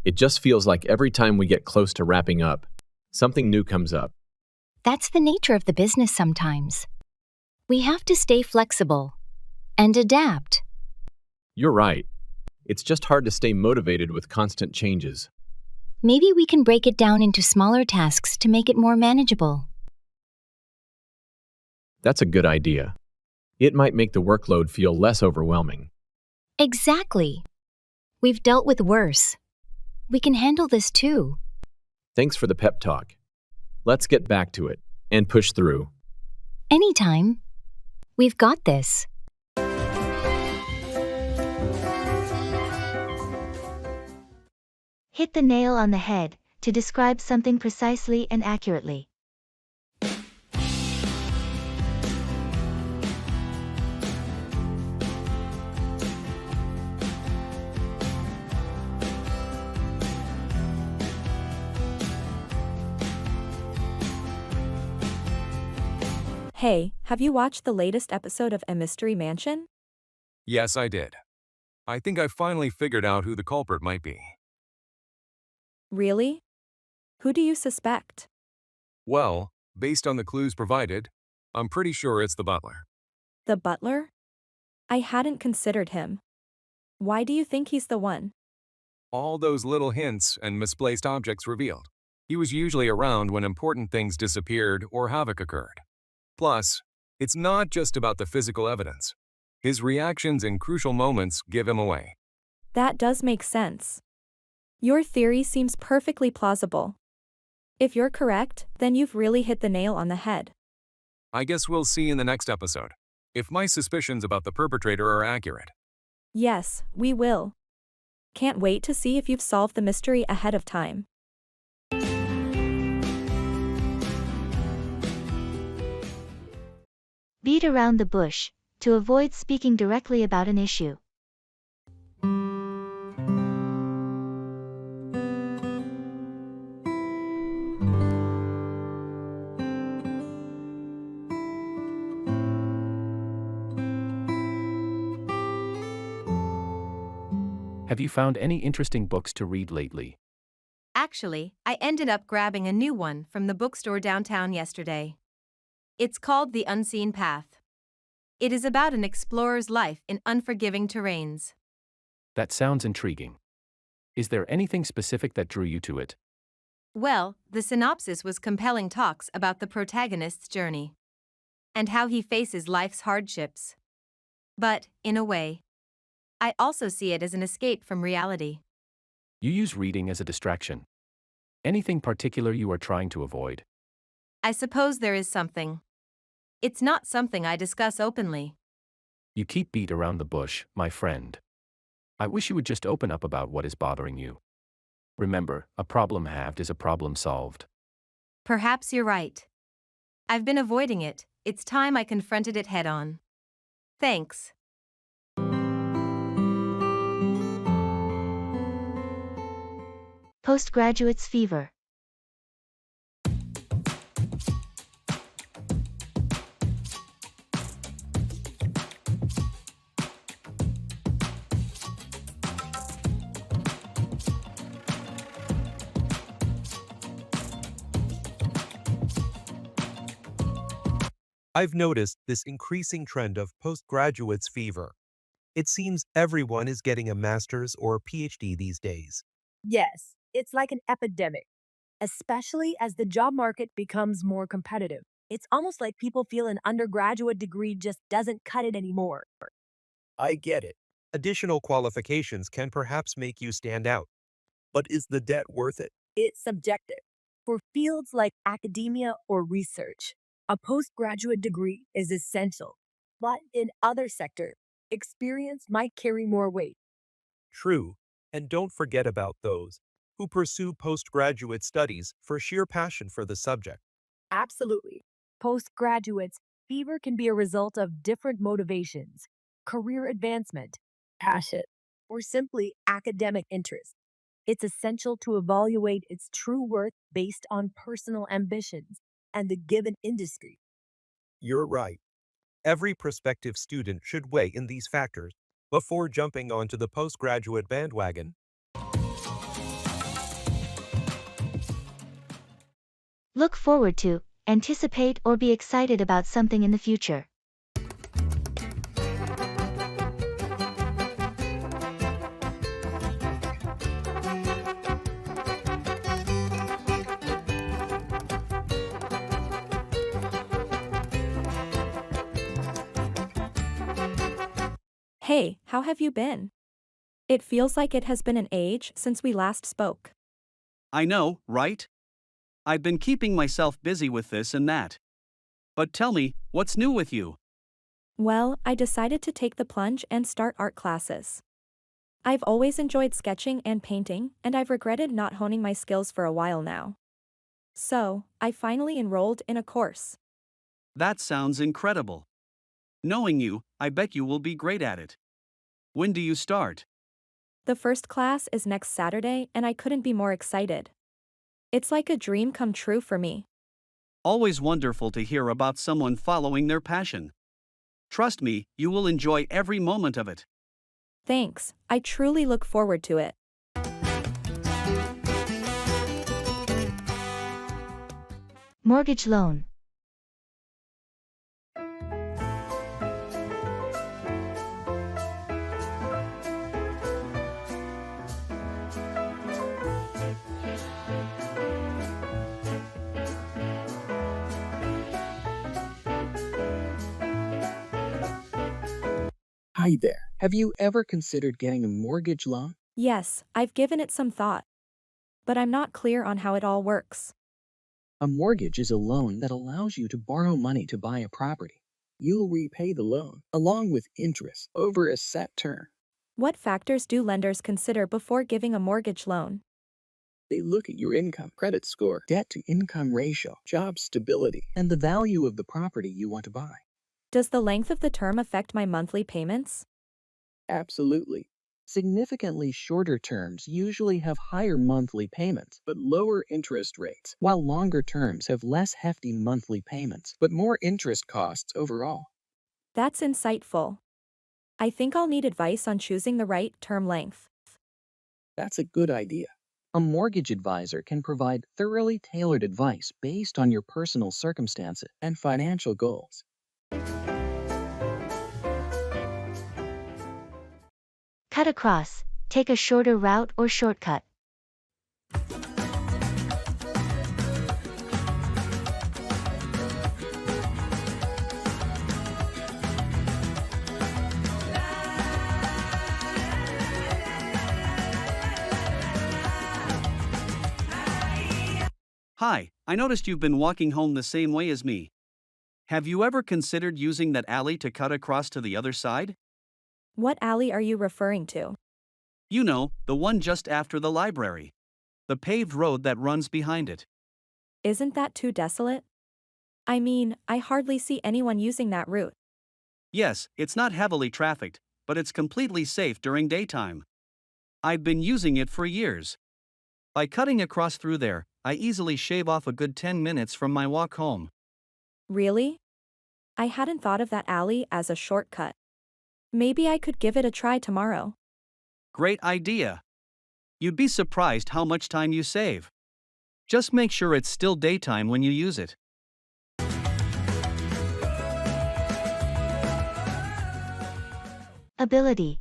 It just feels like every time we get close to wrapping up, something new comes up. That's the nature of the business sometimes. We have to stay flexible and adapt. You're right. It's just hard to stay motivated with constant changes. Maybe we can break it down into smaller tasks to make it more manageable. That's a good idea. It might make the workload feel less overwhelming. Exactly. We've dealt with worse. We can handle this too. Thanks for the pep talk. Let's get back to it and push through. Anytime. We've got this. Hit the nail on the head, to describe something precisely and accurately. Hey, have you watched the latest episode of A Mystery Mansion? Yes, I did. I think I finally figured out who the culprit might be. Really? Who do you suspect? Well, based on the clues provided, I'm pretty sure it's the butler. The butler? I hadn't considered him. Why do you think he's the one? All those little hints and misplaced objects revealed. He was usually around when important things disappeared or havoc occurred. Plus, it's not just about the physical evidence. His reactions in crucial moments give him away. That does make sense. Your theory seems perfectly plausible. If you're correct, then you've really hit the nail on the head. I guess we'll see in the next episode if my suspicions about the perpetrator are accurate. Yes, we will. Can't wait to see if you've solved the mystery ahead of time. Beat around the bush, to avoid speaking directly about an issue. Have you found any interesting books to read lately? Actually, I ended up grabbing a new one from the bookstore downtown yesterday. It's called The Unseen Path. It is about an explorer's life in unforgiving terrains. That sounds intriguing. Is there anything specific that drew you to it? Well, the synopsis was compelling talks about the protagonist's journey and how he faces life's hardships. But, in a way, I also see it as an escape from reality. You use reading as a distraction. Anything particular you are trying to avoid? I suppose there is something. It's not something I discuss openly. You keep beat around the bush, my friend. I wish you would just open up about what is bothering you. Remember, a problem halved is a problem solved. Perhaps you're right. I've been avoiding it. It's time I confronted it head on. Thanks. Postgraduate's fever. I've noticed this increasing trend of postgraduates fever. It seems everyone is getting a master's or PhD these days. Yes, it's like an epidemic, especially as the job market becomes more competitive. It's almost like people feel an undergraduate degree just doesn't cut it anymore. I get it. Additional qualifications can perhaps make you stand out. But is the debt worth it? It's subjective. For fields like academia or research, a postgraduate degree is essential. But in other sectors, experience might carry more weight. True, and don't forget about those who pursue postgraduate studies for sheer passion for the subject. Absolutely. Postgraduates' fever can be a result of different motivations, career advancement, passion, or simply academic interest. It's essential to evaluate its true worth based on personal ambitions and the given industry. You're right. Every prospective student should weigh in these factors before jumping onto the postgraduate bandwagon. Look forward to, anticipate or be excited about something in the future. Hey, how have you been? It feels like it has been an age since we last spoke. I know, right? I've been keeping myself busy with this and that. But tell me, what's new with you? Well, I decided to take the plunge and start art classes. I've always enjoyed sketching and painting, and I've regretted not honing my skills for a while now. So, I finally enrolled in a course. That sounds incredible. Knowing you, I bet you will be great at it. When do you start? The first class is next Saturday, and I couldn't be more excited. It's like a dream come true for me. Always wonderful to hear about someone following their passion. Trust me, you will enjoy every moment of it. Thanks, I truly look forward to it. Mortgage loan. Hi there. Have you ever considered getting a mortgage loan? Yes, I've given it some thought. But I'm not clear on how it all works. A mortgage is a loan that allows you to borrow money to buy a property. You'll repay the loan, along with interest, over a set term. What factors do lenders consider before giving a mortgage loan? They look at your income, credit score, debt-to-income ratio, job stability, and the value of the property you want to buy. Does the length of the term affect my monthly payments? Absolutely. Significantly shorter terms usually have higher monthly payments, but lower interest rates, while longer terms have less hefty monthly payments, but more interest costs overall. That's insightful. I think I'll need advice on choosing the right term length. That's a good idea. A mortgage advisor can provide thoroughly tailored advice based on your personal circumstances and financial goals. Cut across. Take a shorter route or shortcut. Hi, I noticed you've been walking home the same way as me. Have you ever considered using that alley to cut across to the other side? What alley are you referring to? You know, the one just after the library. The paved road that runs behind it. Isn't that too desolate? I mean, I hardly see anyone using that route. Yes, it's not heavily trafficked, but it's completely safe during daytime. I've been using it for years. By cutting across through there, I easily shave off a good 10 minutes from my walk home. Really? I hadn't thought of that alley as a shortcut. Maybe I could give it a try tomorrow. Great idea. You'd be surprised how much time you save. Just make sure it's still daytime when you use it. Ability.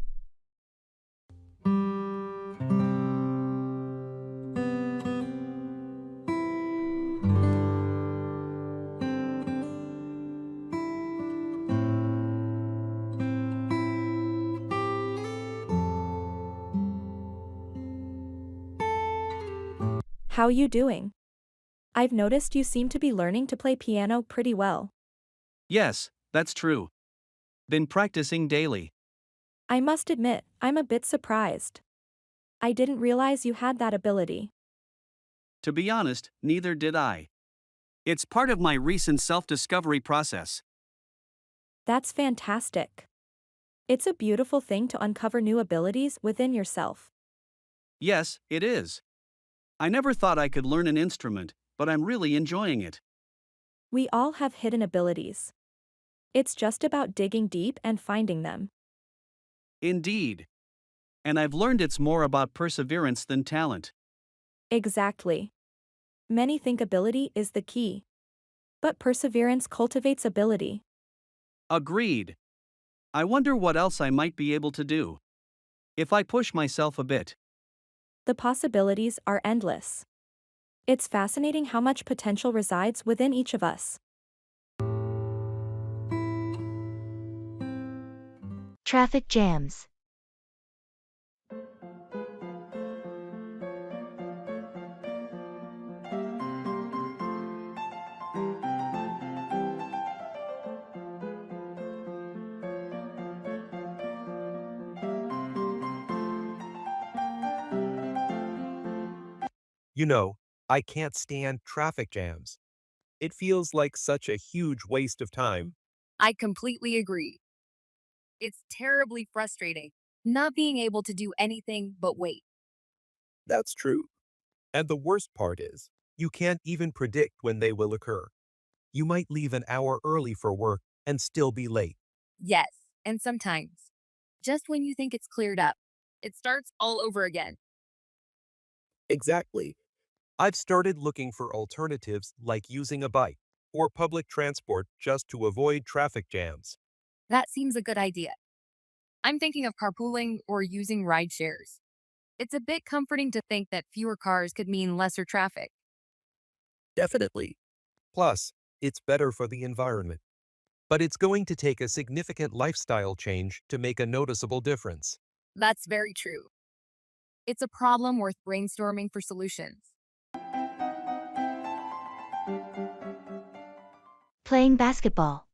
How you doing? I've noticed you seem to be learning to play piano pretty well. Yes, that's true. Been practicing daily. I must admit, I'm a bit surprised. I didn't realize you had that ability. To be honest, neither did I. It's part of my recent self-discovery process. That's fantastic. It's a beautiful thing to uncover new abilities within yourself. Yes, it is. I never thought I could learn an instrument, but I'm really enjoying it. We all have hidden abilities. It's just about digging deep and finding them. Indeed. And I've learned it's more about perseverance than talent. Exactly. Many think ability is the key. But perseverance cultivates ability. Agreed. I wonder what else I might be able to do. If I push myself a bit. The possibilities are endless. It's fascinating how much potential resides within each of us. Traffic jams. You know, I can't stand traffic jams. It feels like such a huge waste of time. I completely agree. It's terribly frustrating not being able to do anything but wait. That's true. And the worst part is, you can't even predict when they will occur. You might leave an hour early for work and still be late. Yes, and sometimes, just when you think it's cleared up, it starts all over again. Exactly. I've started looking for alternatives like using a bike or public transport just to avoid traffic jams. That seems a good idea. I'm thinking of carpooling or using ride shares. It's a bit comforting to think that fewer cars could mean lesser traffic. Definitely. Plus, it's better for the environment. But it's going to take a significant lifestyle change to make a noticeable difference. That's very true. It's a problem worth brainstorming for solutions. Playing basketball.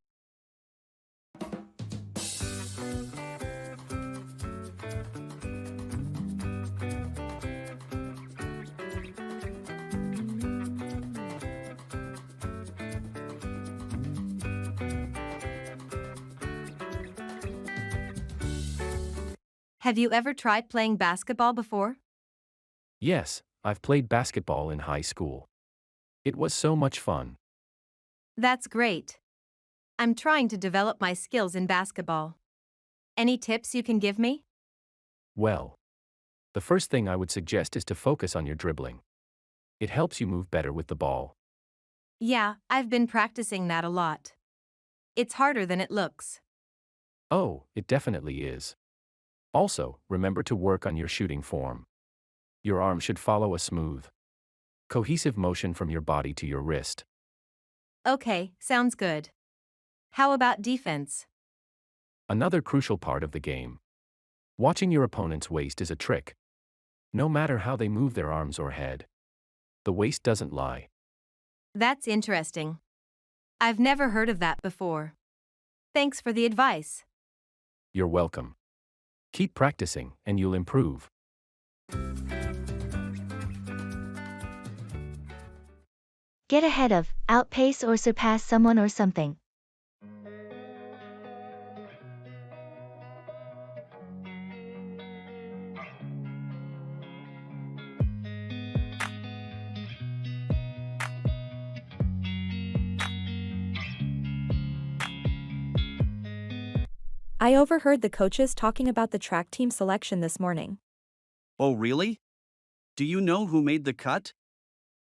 Have you ever tried playing basketball before? Yes, I've played basketball in high school. It was so much fun. That's great. I'm trying to develop my skills in basketball. Any tips you can give me? Well, the first thing I would suggest is to focus on your dribbling. It helps you move better with the ball. Yeah, I've been practicing that a lot. It's harder than it looks. Oh, it definitely is. Also, remember to work on your shooting form. Your arm should follow a smooth, cohesive motion from your body to your wrist. Okay, sounds good. How about defense? Another crucial part of the game. Watching your opponent's waist is a trick. No matter how they move their arms or head, the waist doesn't lie. That's interesting. I've never heard of that before. Thanks for the advice. You're welcome. Keep practicing, and you'll improve. Get ahead of, outpace or surpass someone or something. I overheard the coaches talking about the track team selection this morning. Oh, really? Do you know who made the cut?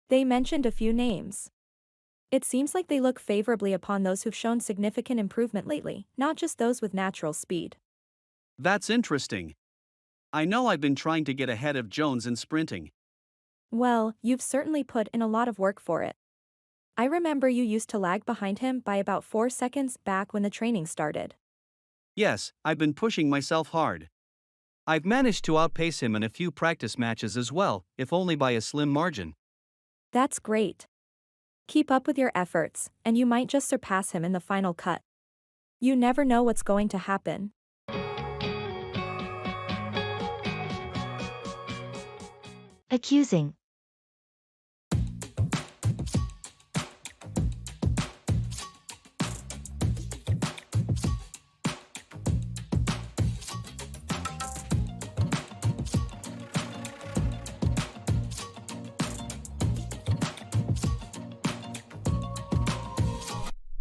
They mentioned a few names. It seems like they look favorably upon those who've shown significant improvement lately, not just those with natural speed. That's interesting. I know I've been trying to get ahead of Jones in sprinting. Well, you've certainly put in a lot of work for it. I remember you used to lag behind him by about 4 seconds back when the training started. Yes, I've been pushing myself hard. I've managed to outpace him in a few practice matches as well, if only by a slim margin. That's great. Keep up with your efforts, and you might just surpass him in the final cut. You never know what's going to happen. Accusing.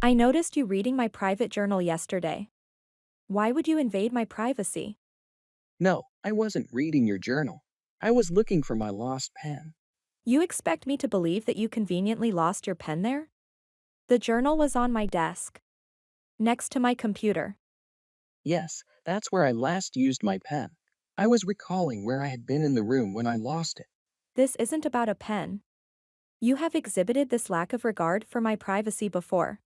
I noticed you reading my private journal yesterday. Why would you invade my privacy? No, I wasn't reading your journal. I was looking for my lost pen. You expect me to believe that you conveniently lost your pen there? The journal was on my desk, next to my computer. Yes, that's where I last used my pen. I was recalling where I had been in the room when I lost it. This isn't about a pen. You have exhibited this lack of regard for my privacy before.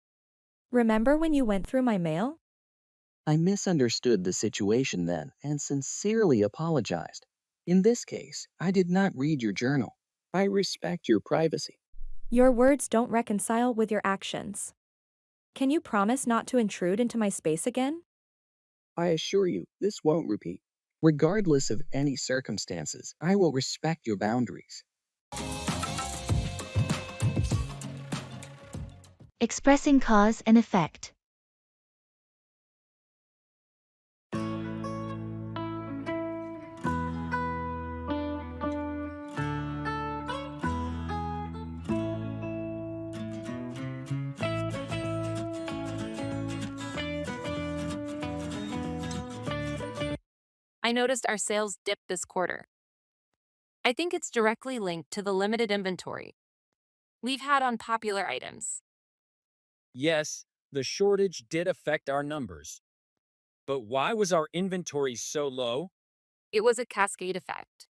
Remember when you went through my mail? I misunderstood the situation then and sincerely apologized. In this case, I did not read your journal. I respect your privacy. Your words don't reconcile with your actions. Can you promise not to intrude into my space again? I assure you, this won't repeat. Regardless of any circumstances, I will respect your boundaries. Expressing cause and effect. I noticed our sales dipped this quarter. I think it's directly linked to the limited inventory we've had on popular items. Yes, the shortage did affect our numbers. But why was our inventory so low? It was a cascade effect.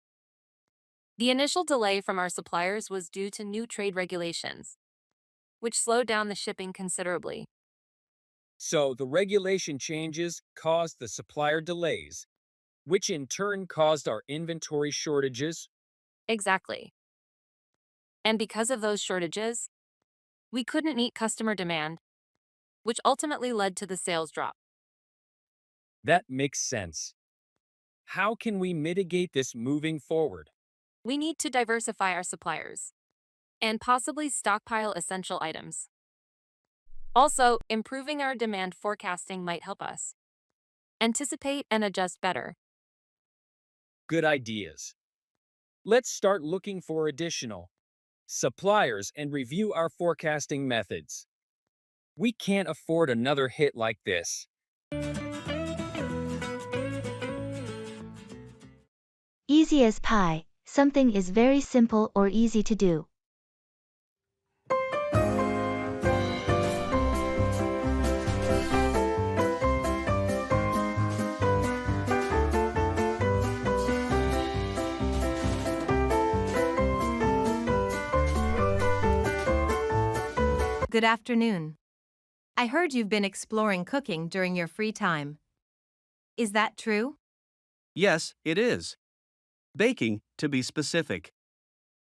The initial delay from our suppliers was due to new trade regulations, which slowed down the shipping considerably. So the regulation changes caused the supplier delays, which in turn caused our inventory shortages. Exactly. And because of those shortages, we couldn't meet customer demand, which ultimately led to the sales drop. That makes sense. How can we mitigate this moving forward? We need to diversify our suppliers and possibly stockpile essential items. Also, improving our demand forecasting might help us anticipate and adjust better. Good ideas. Let's start looking for additional suppliers and review our forecasting methods. We can't afford another hit like this. Easy as pie, something is very simple or easy to do. Good afternoon. I heard you've been exploring cooking during your free time. Is that true? Yes, it is. Baking, to be specific.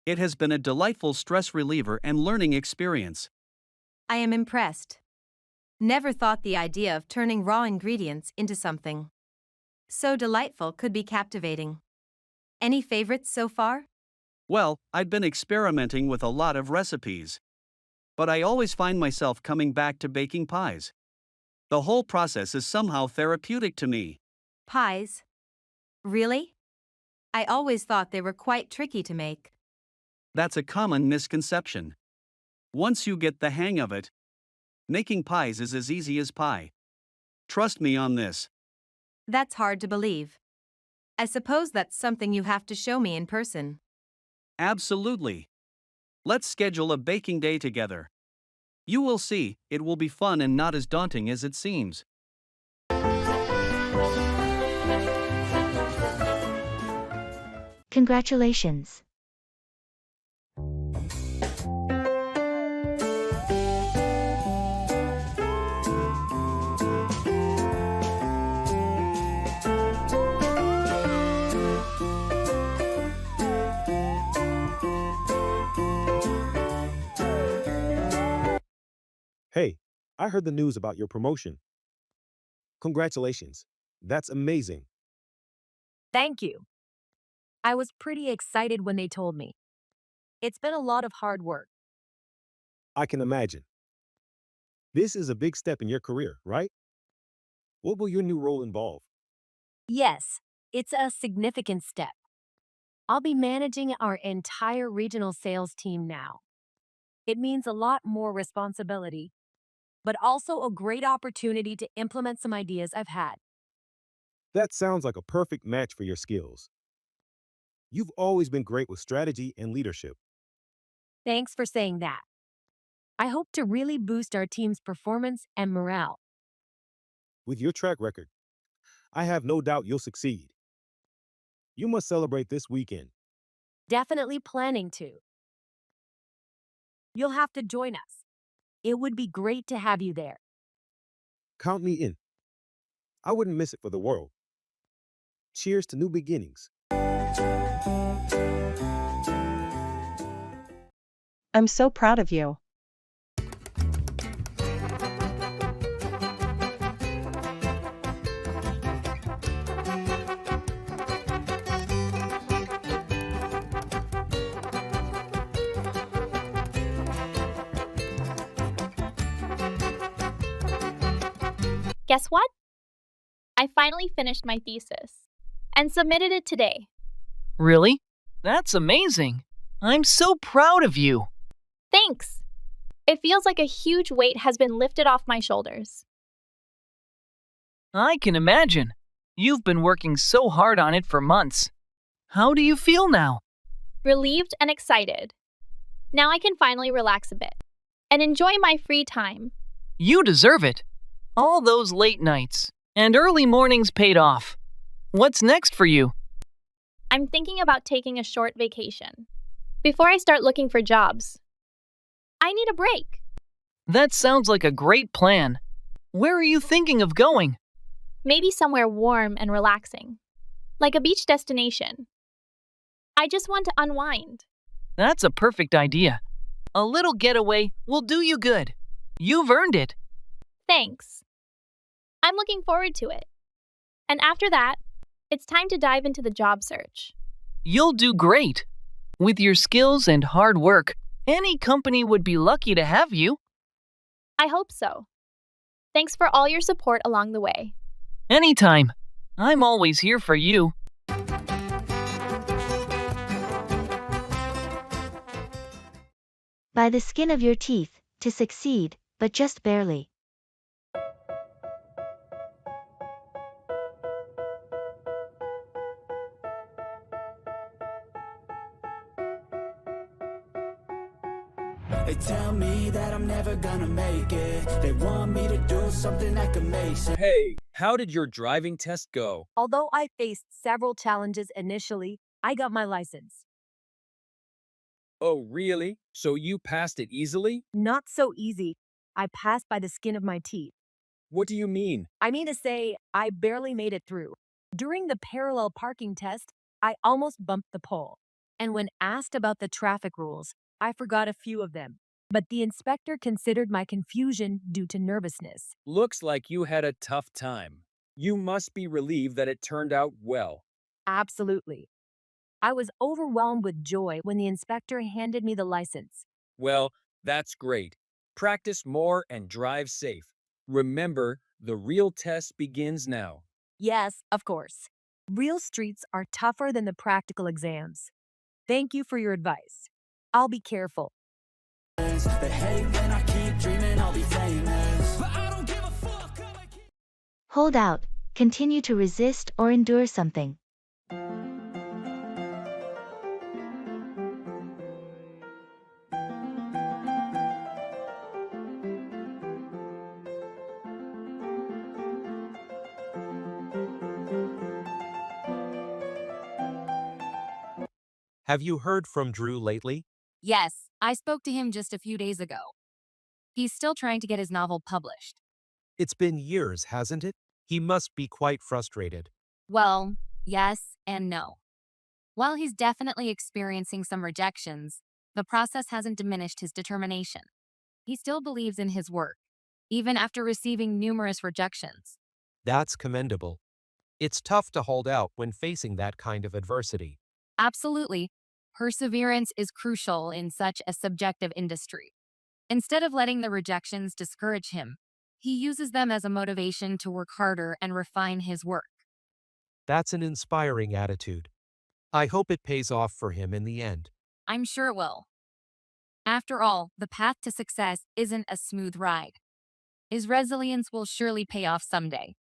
It has been a delightful stress reliever and learning experience. I am impressed. Never thought the idea of turning raw ingredients into something so delightful could be captivating. Any favorites so far? Well, I've been experimenting with a lot of recipes. But I always find myself coming back to baking pies. The whole process is somehow therapeutic to me. Pies? Really? I always thought they were quite tricky to make. That's a common misconception. Once you get the hang of it, making pies is as easy as pie. Trust me on this. That's hard to believe. I suppose that's something you have to show me in person. Absolutely. Let's schedule a baking day together. You will see, it will be fun and not as daunting as it seems. Congratulations. Hey, I heard the news about your promotion. Congratulations. That's amazing. Thank you. I was pretty excited when they told me. It's been a lot of hard work. I can imagine. This is a big step in your career, right? What will your new role involve? Yes, it's a significant step. I'll be managing our entire regional sales team now. It means a lot more responsibility, but also a great opportunity to implement some ideas I've had. That sounds like a perfect match for your skills. You've always been great with strategy and leadership. Thanks for saying that. I hope to really boost our team's performance and morale. With your track record, I have no doubt you'll succeed. You must celebrate this weekend. Definitely planning to. You'll have to join us. It would be great to have you there. Count me in. I wouldn't miss it for the world. Cheers to new beginnings. I'm so proud of you. Guess what? I finally finished my thesis and submitted it today. Really? That's amazing. I'm so proud of you. Thanks. It feels like a huge weight has been lifted off my shoulders. I can imagine. You've been working so hard on it for months. How do you feel now? Relieved and excited. Now I can finally relax a bit and enjoy my free time. You deserve it. All those late nights and early mornings paid off. What's next for you? I'm thinking about taking a short vacation before I start looking for jobs. I need a break. That sounds like a great plan. Where are you thinking of going? Maybe somewhere warm and relaxing, like a beach destination. I just want to unwind. That's a perfect idea. A little getaway will do you good. You've earned it. Thanks. I'm looking forward to it. And after that, it's time to dive into the job search. You'll do great. With your skills and hard work, any company would be lucky to have you. I hope so. Thanks for all your support along the way. Anytime. I'm always here for you. By the skin of your teeth, to succeed, but just barely. They tell me that I'm never gonna make it. They want me to do something that could make sense. Hey, how did your driving test go? Although I faced several challenges initially, I got my license. Oh, really? So you passed it easily? Not so easy. I passed by the skin of my teeth. What do you mean? I mean to say, I barely made it through. During the parallel parking test, I almost bumped the pole. And when asked about the traffic rules, I forgot a few of them. But the inspector considered my confusion due to nervousness. Looks like you had a tough time. You must be relieved that it turned out well. Absolutely. I was overwhelmed with joy when the inspector handed me the license. Well, that's great. Practice more and drive safe. Remember, the real test begins now. Yes, of course. Real streets are tougher than the practical exams. Thank you for your advice. I'll be careful. They hate when I keep dreaming I'll be famous. But I don't give a fuck. Hold out, continue to resist or endure something. Have you heard from Drew lately? Yes, I spoke to him just a few days ago. He's still trying to get his novel published. It's been years, hasn't it? He must be quite frustrated. Well, yes and no. While he's definitely experiencing some rejections, the process hasn't diminished his determination. He still believes in his work, even after receiving numerous rejections. That's commendable. It's tough to hold out when facing that kind of adversity. Absolutely. Perseverance is crucial in such a subjective industry. Instead of letting the rejections discourage him, he uses them as a motivation to work harder and refine his work. That's an inspiring attitude. I hope it pays off for him in the end. I'm sure it will. After all, the path to success isn't a smooth ride. His resilience will surely pay off someday.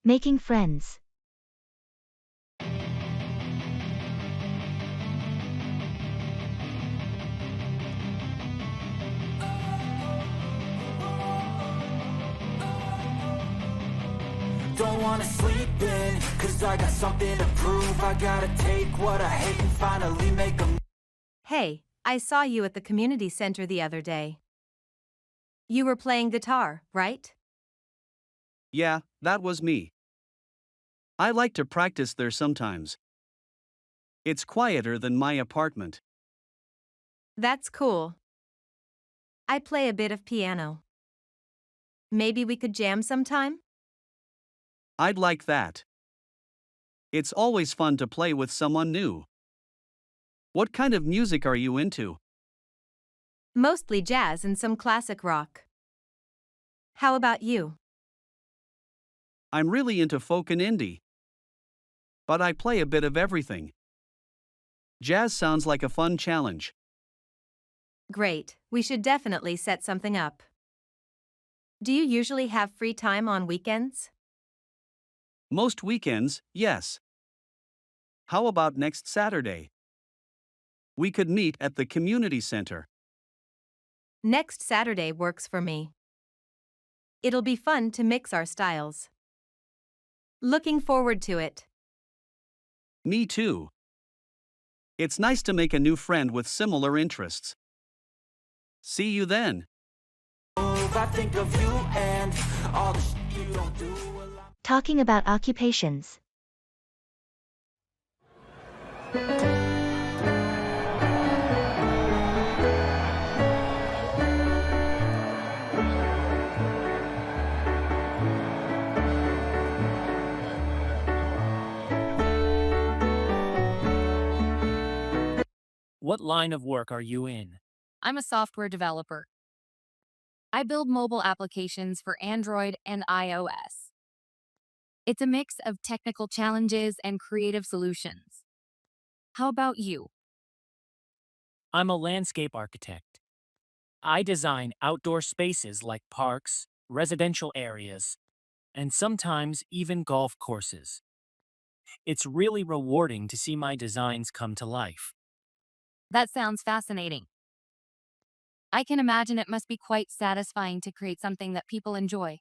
Making friends. Don't wanna sleep in, cause I got something to prove. I gotta take what I hate and finally make a. Hey, I saw you at the community center the other day. You were playing guitar, right? Yeah, that was me. I like to practice there sometimes. It's quieter than my apartment. That's cool. I play a bit of piano. Maybe we could jam sometime? I'd like that. It's always fun to play with someone new. What kind of music are you into? Mostly jazz and some classic rock. How about you? I'm really into folk and indie, but I play a bit of everything. Jazz sounds like a fun challenge. Great, we should definitely set something up. Do you usually have free time on weekends? Most weekends, yes. How about next Saturday? We could meet at the community center. Next Saturday works for me. It'll be fun to mix our styles. Looking forward to it. Me too. It's nice to make a new friend with similar interests. See you then. Talking about occupations. What line of work are you in? I'm a software developer. I build mobile applications for Android and iOS. It's a mix of technical challenges and creative solutions. How about you? I'm a landscape architect. I design outdoor spaces like parks, residential areas, and sometimes even golf courses. It's really rewarding to see my designs come to life. That sounds fascinating. I can imagine it must be quite satisfying to create something that people enjoy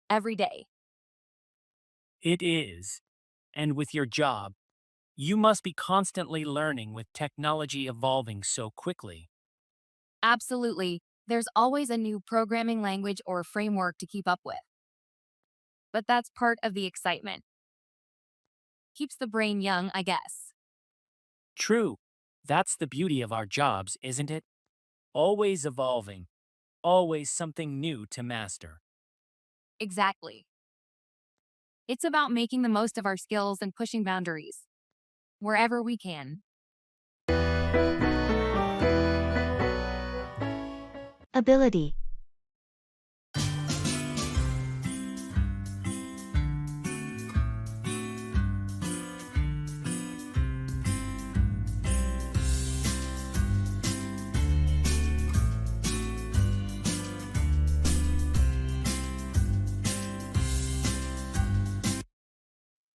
every day. It is. And with your job, you must be constantly learning with technology evolving so quickly. Absolutely. There's always a new programming language or framework to keep up with. But that's part of the excitement. Keeps the brain young, I guess. True. That's the beauty of our jobs, isn't it? Always evolving. Always something new to master. Exactly. It's about making the most of our skills and pushing boundaries wherever we can. Ability.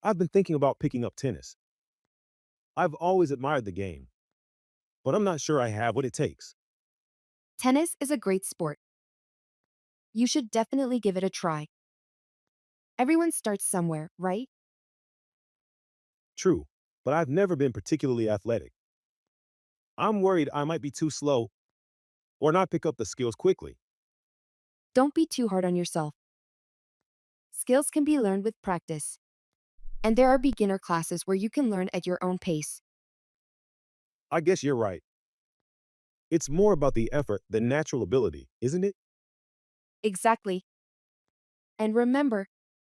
I've been thinking about picking up tennis. I've always admired the game, but I'm not sure I have what it takes. Tennis is a great sport. You should definitely give it a try. Everyone starts somewhere, right? True, but I've never been particularly athletic. I'm worried I might be too slow or not pick up the skills quickly. Don't be too hard on yourself. Skills can be learned with practice. And there are beginner classes where you can learn at your own pace. I guess you're right. It's more about the effort than natural ability, isn't it? Exactly. And remember,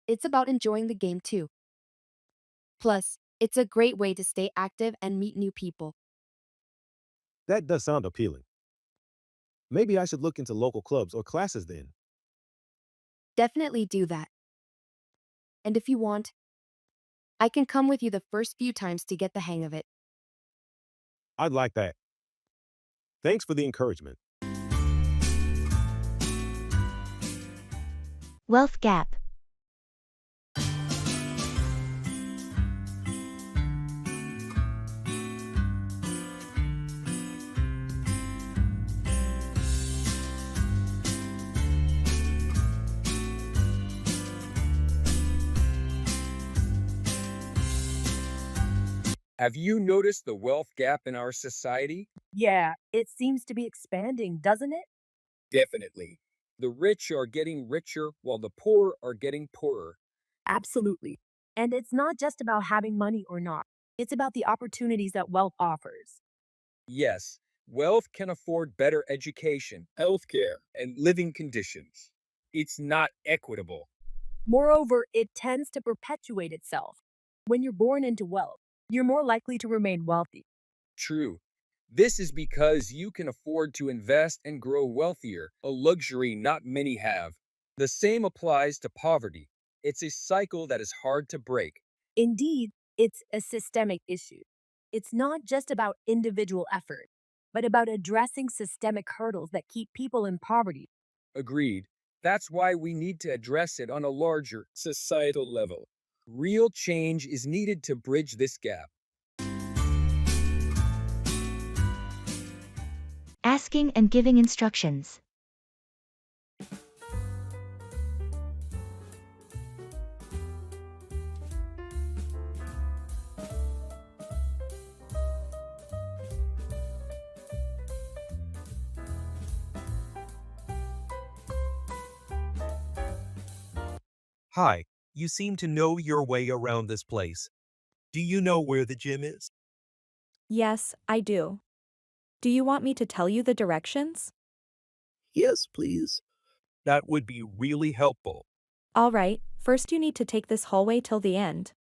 it's about enjoying the game too. Plus, it's a great way to stay active and meet new people. That does sound appealing. Maybe I should look into local clubs or classes then. Definitely do that. And if you want, I can come with you the first few times to get the hang of it. I'd like that. Thanks for the encouragement. Wealth gap. Have you noticed the wealth gap in our society? Yeah, it seems to be expanding, doesn't it? Definitely. The rich are getting richer while the poor are getting poorer. Absolutely. And it's not just about having money or not. It's about the opportunities that wealth offers. Yes, wealth can afford better education, healthcare, and living conditions. It's not equitable. Moreover, it tends to perpetuate itself. When you're born into wealth, you're more likely to remain wealthy. True. This is because you can afford to invest and grow wealthier, a luxury not many have. The same applies to poverty. It's a cycle that is hard to break. Indeed, it's a systemic issue. It's not just about individual effort, but about addressing systemic hurdles that keep people in poverty. Agreed. That's why we need to address it on a larger societal level. Real change is needed to bridge this gap. Asking and giving instructions. Hi, you seem to know your way around this place. Do you know where the gym is? Yes, I do. Do you want me to tell you the directions? Yes, please. That would be really helpful. All right, first you need to take this hallway till the end.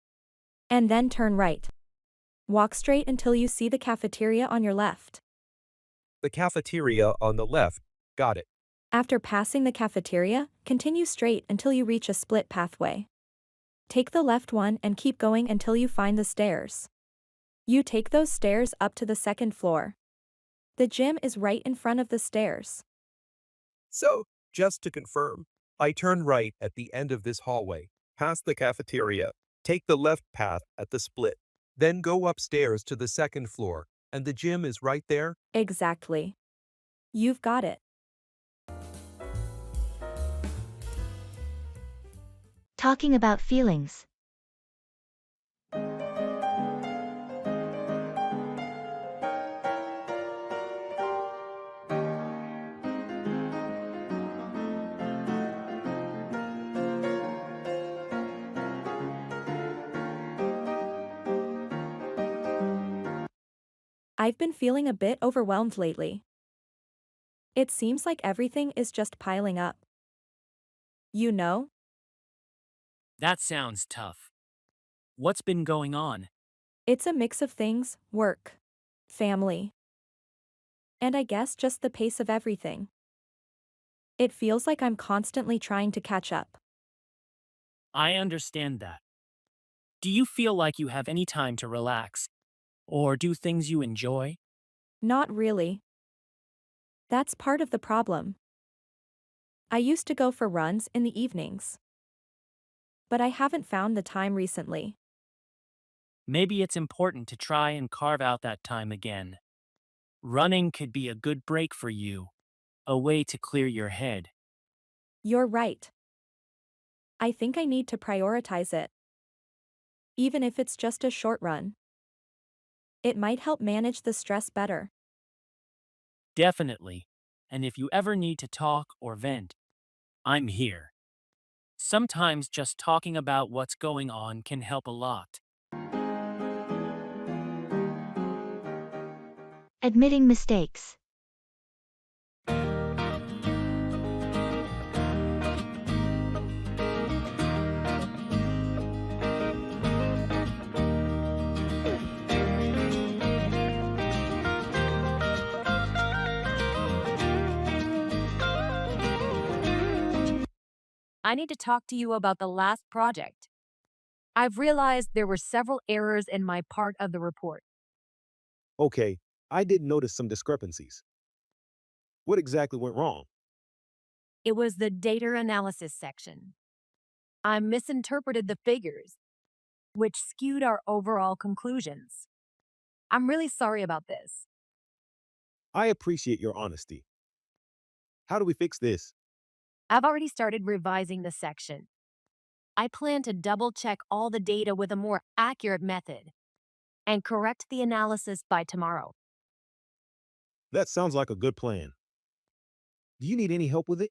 And then turn right. Walk straight until you see the cafeteria on your left. The cafeteria on the left. Got it. After passing the cafeteria, continue straight until you reach a split pathway. Take the left one and keep going until you find the stairs. You take those stairs up to the second floor. The gym is right in front of the stairs. So, just to confirm, I turn right at the end of this hallway, past the cafeteria, take the left path at the split, then go upstairs to the second floor, and the gym is right there? Exactly. You've got it. Talking about feelings. I've been feeling a bit overwhelmed lately. It seems like everything is just piling up. You know? That sounds tough. What's been going on? It's a mix of things: work, family, and I guess just the pace of everything. It feels like I'm constantly trying to catch up. I understand that. Do you feel like you have any time to relax? Or do things you enjoy? Not really. That's part of the problem. I used to go for runs in the evenings. But I haven't found the time recently. Maybe it's important to try and carve out that time again. Running could be a good break for you, a way to clear your head. You're right. I think I need to prioritize it. Even if it's just a short run. It might help manage the stress better. Definitely. And if you ever need to talk or vent, I'm here. Sometimes just talking about what's going on can help a lot. Admitting mistakes. I need to talk to you about the last project. I've realized there were several errors in my part of the report. Okay, I did notice some discrepancies. What exactly went wrong? It was the data analysis section. I misinterpreted the figures, which skewed our overall conclusions. I'm really sorry about this. I appreciate your honesty. How do we fix this? I've already started revising the section. I plan to double check all the data with a more accurate method and correct the analysis by tomorrow. That sounds like a good plan. Do you need any help with it?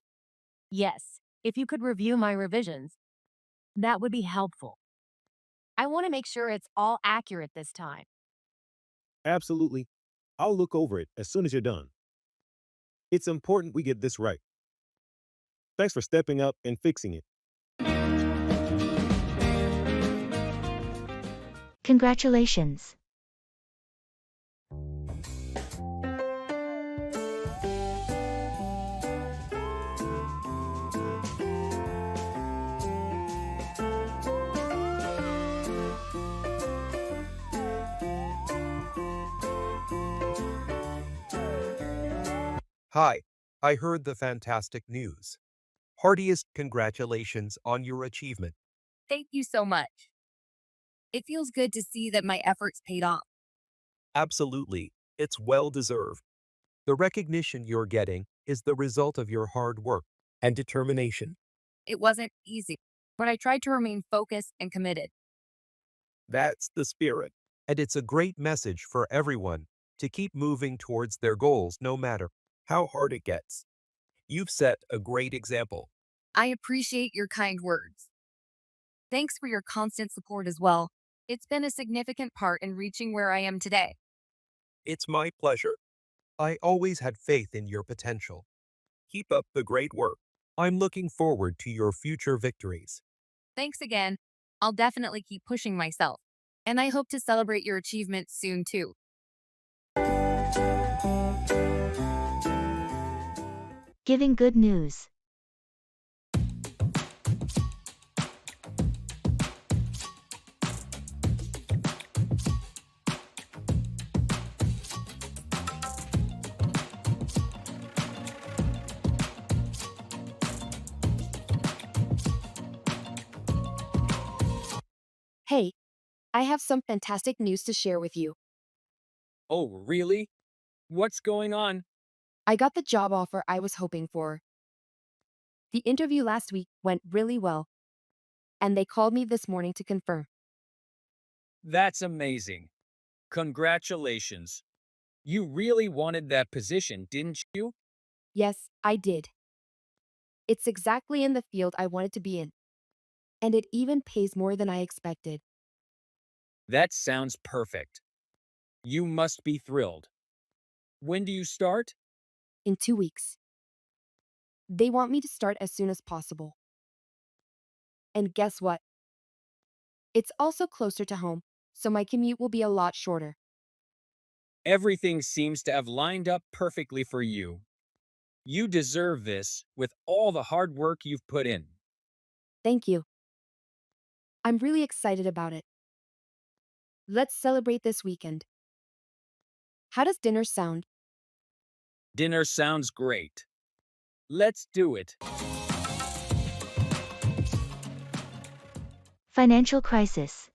Yes, if you could review my revisions, that would be helpful. I want to make sure it's all accurate this time. Absolutely. I'll look over it as soon as you're done. It's important we get this right. Thanks for stepping up and fixing it. Congratulations. Hi, I heard the fantastic news. Heartiest congratulations on your achievement. Thank you so much. It feels good to see that my efforts paid off. Absolutely, it's well deserved. The recognition you're getting is the result of your hard work and determination. It wasn't easy, but I tried to remain focused and committed. That's the spirit. And it's a great message for everyone to keep moving towards their goals no matter how hard it gets. You've set a great example. I appreciate your kind words. Thanks for your constant support as well. It's been a significant part in reaching where I am today. It's my pleasure. I always had faith in your potential. Keep up the great work. I'm looking forward to your future victories. Thanks again. I'll definitely keep pushing myself. And I hope to celebrate your achievements soon too. Giving good news. Hey, I have some fantastic news to share with you. Oh, really? What's going on? I got the job offer I was hoping for. The interview last week went really well, and they called me this morning to confirm. That's amazing. Congratulations. You really wanted that position, didn't you? Yes, I did. It's exactly in the field I wanted to be in, and it even pays more than I expected. That sounds perfect. You must be thrilled. When do you start? In 2 weeks. They want me to start as soon as possible. And guess what? It's also closer to home, so my commute will be a lot shorter. Everything seems to have lined up perfectly for you. You deserve this with all the hard work you've put in. Thank you. I'm really excited about it. Let's celebrate this weekend. How does dinner sound? Dinner sounds great. Let's do it. Financial crisis.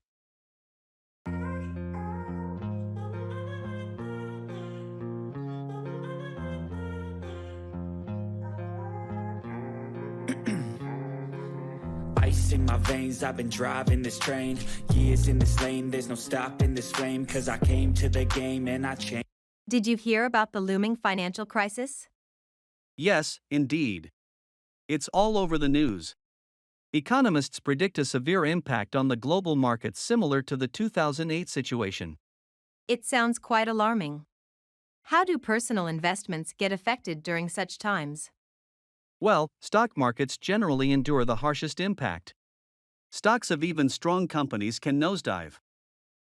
Ice in my veins, I've been driving this train. Years in this lane, there's no stopping this flame. Cause I came to the game and I changed. Did you hear about the looming financial crisis? Yes, indeed. It's all over the news. Economists predict a severe impact on the global markets similar to the 2008 situation. It sounds quite alarming. How do personal investments get affected during such times? Well, stock markets generally endure the harshest impact. Stocks of even strong companies can nosedive.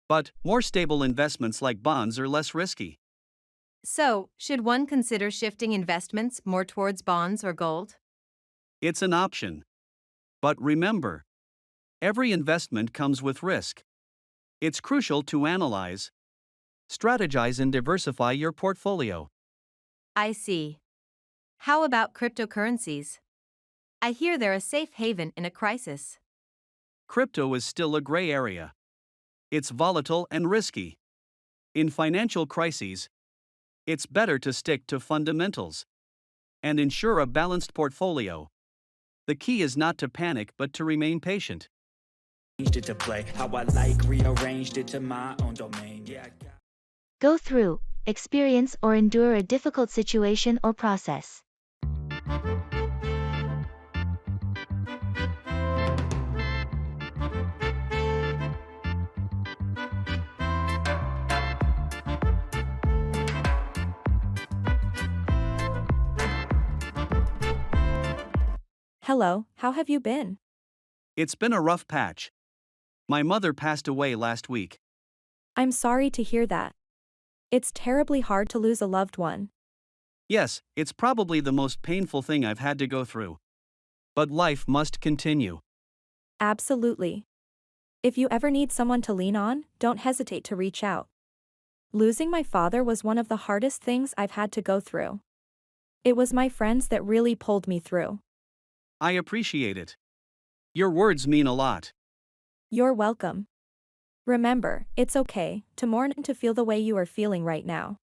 But more stable investments like bonds are less risky. So, should one consider shifting investments more towards bonds or gold? It's an option. But remember, every investment comes with risk. It's crucial to analyze, strategize, and diversify your portfolio. I see. How about cryptocurrencies? I hear they're a safe haven in a crisis. Crypto is still a gray area. It's volatile and risky. In financial crises, it's better to stick to fundamentals and ensure a balanced portfolio. The key is not to panic but to remain patient. Changed it to play how I like, rearranged it to my own domain. Yeah. Go through, experience, or endure a difficult situation or process. Hello, how have you been? It's been a rough patch. My mother passed away last week. I'm sorry to hear that. It's terribly hard to lose a loved one. Yes, it's probably the most painful thing I've had to go through. But life must continue. Absolutely. If you ever need someone to lean on, don't hesitate to reach out. Losing my father was one of the hardest things I've had to go through. It was my friends that really pulled me through. I appreciate it. Your words mean a lot. You're welcome. Remember, it's okay to mourn and to feel the way you are feeling right now.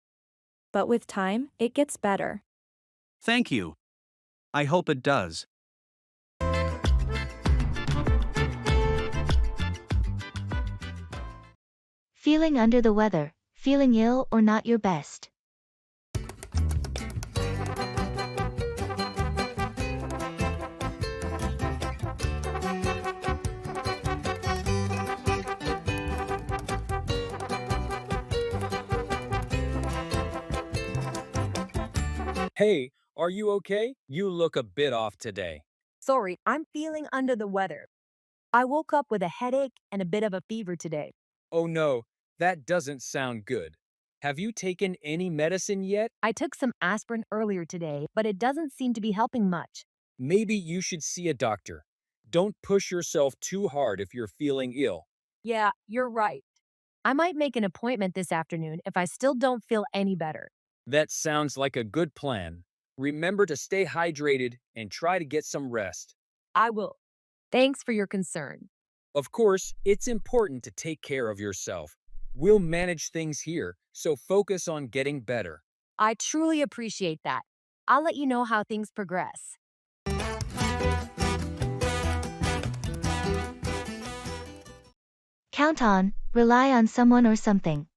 But with time, it gets better. Thank you. I hope it does. Feeling under the weather, feeling ill or not your best. Hey, are you okay? You look a bit off today. Sorry, I'm feeling under the weather. I woke up with a headache and a bit of a fever today. Oh no, that doesn't sound good. Have you taken any medicine yet? I took some aspirin earlier today, but it doesn't seem to be helping much. Maybe you should see a doctor. Don't push yourself too hard if you're feeling ill. Yeah, you're right. I might make an appointment this afternoon if I still don't feel any better. That sounds like a good plan. Remember to stay hydrated and try to get some rest. I will. Thanks for your concern. Of course, it's important to take care of yourself. We'll manage things here, so focus on getting better. I truly appreciate that. I'll let you know how things progress. Count on, rely on someone or something.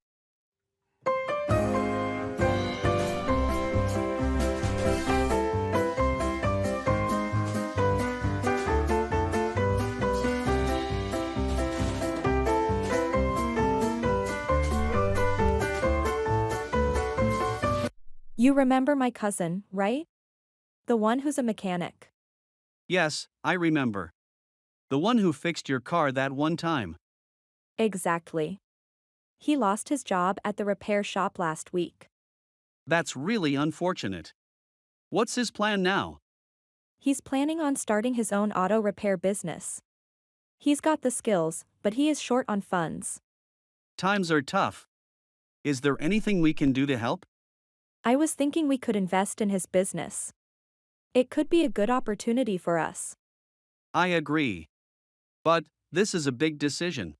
You remember my cousin, right? The one who's a mechanic. Yes, I remember. The one who fixed your car that one time. Exactly. He lost his job at the repair shop last week. That's really unfortunate. What's his plan now? He's planning on starting his own auto repair business. He's got the skills, but he is short on funds. Times are tough. Is there anything we can do to help? I was thinking we could invest in his business. It could be a good opportunity for us. I agree. But this is a big decision.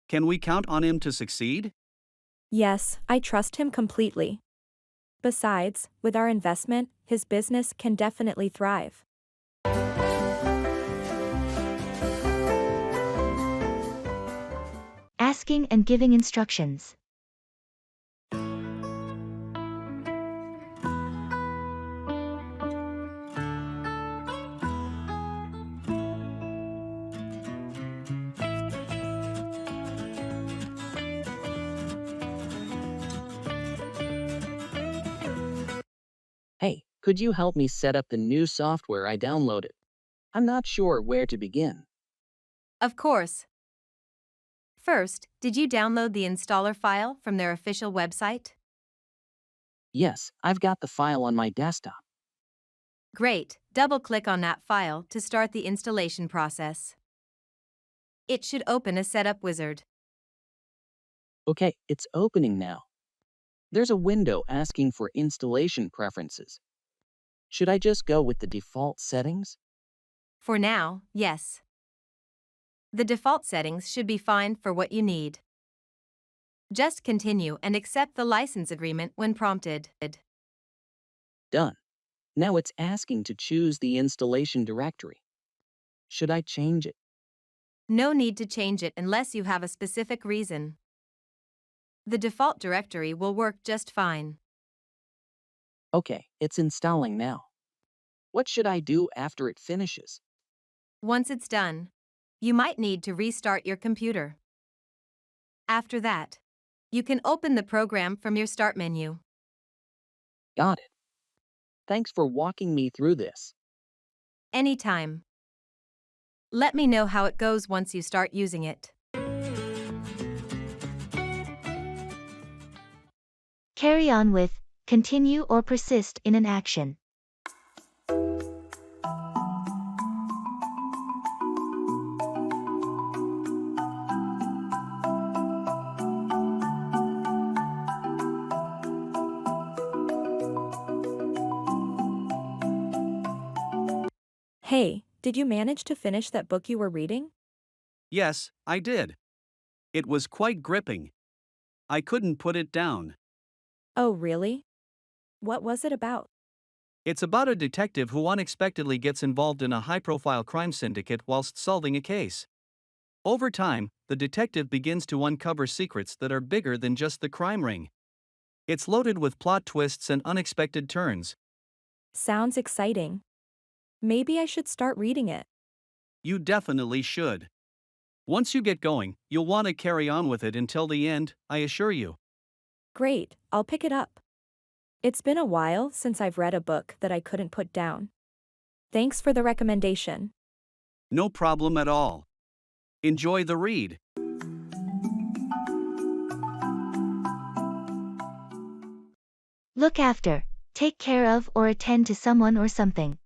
Can we count on him to succeed? Yes, I trust him completely. Besides, with our investment, his business can definitely thrive. Asking and giving instructions. Hey, could you help me set up the new software I downloaded? I'm not sure where to begin. Of course. First, did you download the installer file from their official website? Yes, I've got the file on my desktop. Great. Double-click on that file to start the installation process. It should open a setup wizard. Okay, it's opening now. There's a window asking for installation preferences. Should I just go with the default settings? For now, yes. The default settings should be fine for what you need. Just continue and accept the license agreement when prompted. Done. Now it's asking to choose the installation directory. Should I change it? No need to change it unless you have a specific reason. The default directory will work just fine. Okay, it's installing now. What should I do after it finishes? Once it's done, you might need to restart your computer. After that, you can open the program from your Start menu. Got it. Thanks for walking me through this. Anytime. Let me know how it goes once you start using it. Carry on with, continue or persist in an action. Hey, did you manage to finish that book you were reading? Yes, I did. It was quite gripping. I couldn't put it down. Oh, really? What was it about? It's about a detective who unexpectedly gets involved in a high profile crime syndicate whilst solving a case. Over time, the detective begins to uncover secrets that are bigger than just the crime ring. It's loaded with plot twists and unexpected turns. Sounds exciting. Maybe I should start reading it. You definitely should. Once you get going, you'll want to carry on with it until the end, I assure you. Great, I'll pick it up. It's been a while since I've read a book that I couldn't put down. Thanks for the recommendation. No problem at all. Enjoy the read. Look after, take care of or attend to someone or something.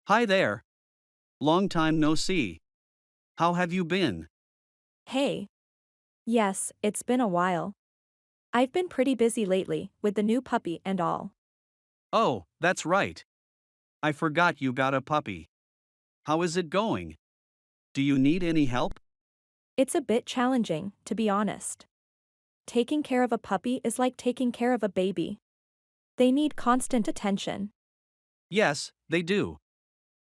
Hi there. Long time no see. How have you been? Hey. Yes, it's been a while. I've been pretty busy lately, with the new puppy and all. Oh, that's right. I forgot you got a puppy. How is it going? Do you need any help? It's a bit challenging, to be honest. Taking care of a puppy is like taking care of a baby. They need constant attention. Yes, they do.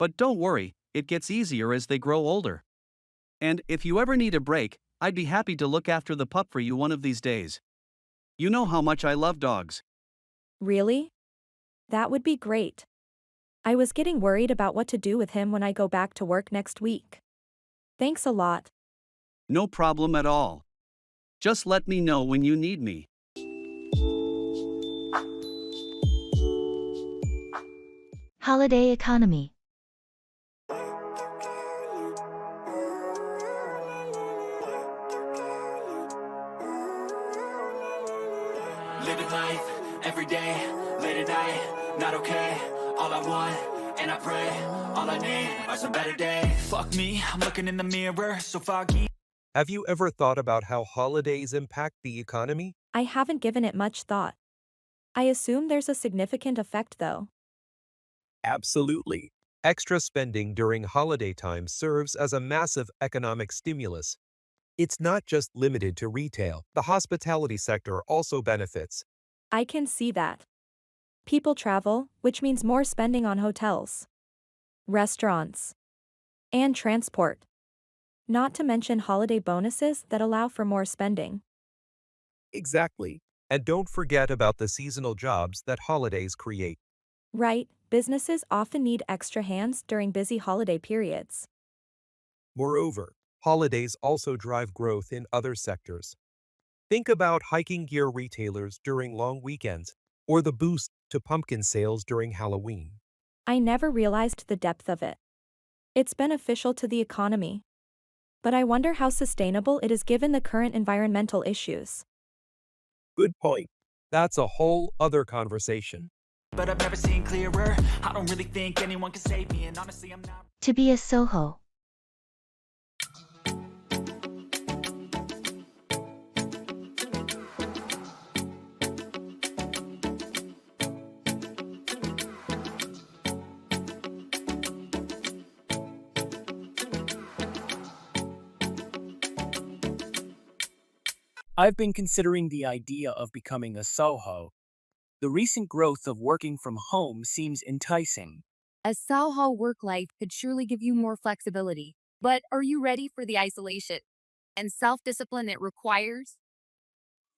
But don't worry, it gets easier as they grow older. And if you ever need a break, I'd be happy to look after the pup for you one of these days. You know how much I love dogs. Really? That would be great. I was getting worried about what to do with him when I go back to work next week. Thanks a lot. No problem at all. Just let me know when you need me. Holiday economy. Living life, every day, late at night, not okay. All I want, and I pray, all I need are some better days. Fuck me, I'm looking in the mirror, so foggy. Have you ever thought about how holidays impact the economy? I haven't given it much thought. I assume there's a significant effect though. Absolutely. Extra spending during holiday time serves as a massive economic stimulus. It's not just limited to retail. The hospitality sector also benefits. I can see that. People travel, which means more spending on hotels, restaurants, and transport. Not to mention holiday bonuses that allow for more spending. Exactly. And don't forget about the seasonal jobs that holidays create. Right, businesses often need extra hands during busy holiday periods. Moreover, holidays also drive growth in other sectors. Think about hiking gear retailers during long weekends, or the boost to pumpkin sales during Halloween. I never realized the depth of it. It's beneficial to the economy. But I wonder how sustainable it is given the current environmental issues. Good point. That's a whole other conversation. But I've never seen clearer. I don't really think anyone can save me, and honestly, I'm not. To be a Soho. I've been considering the idea of becoming a Soho. The recent growth of working from home seems enticing. A Soho work life could surely give you more flexibility. But are you ready for the isolation and self discipline it requires?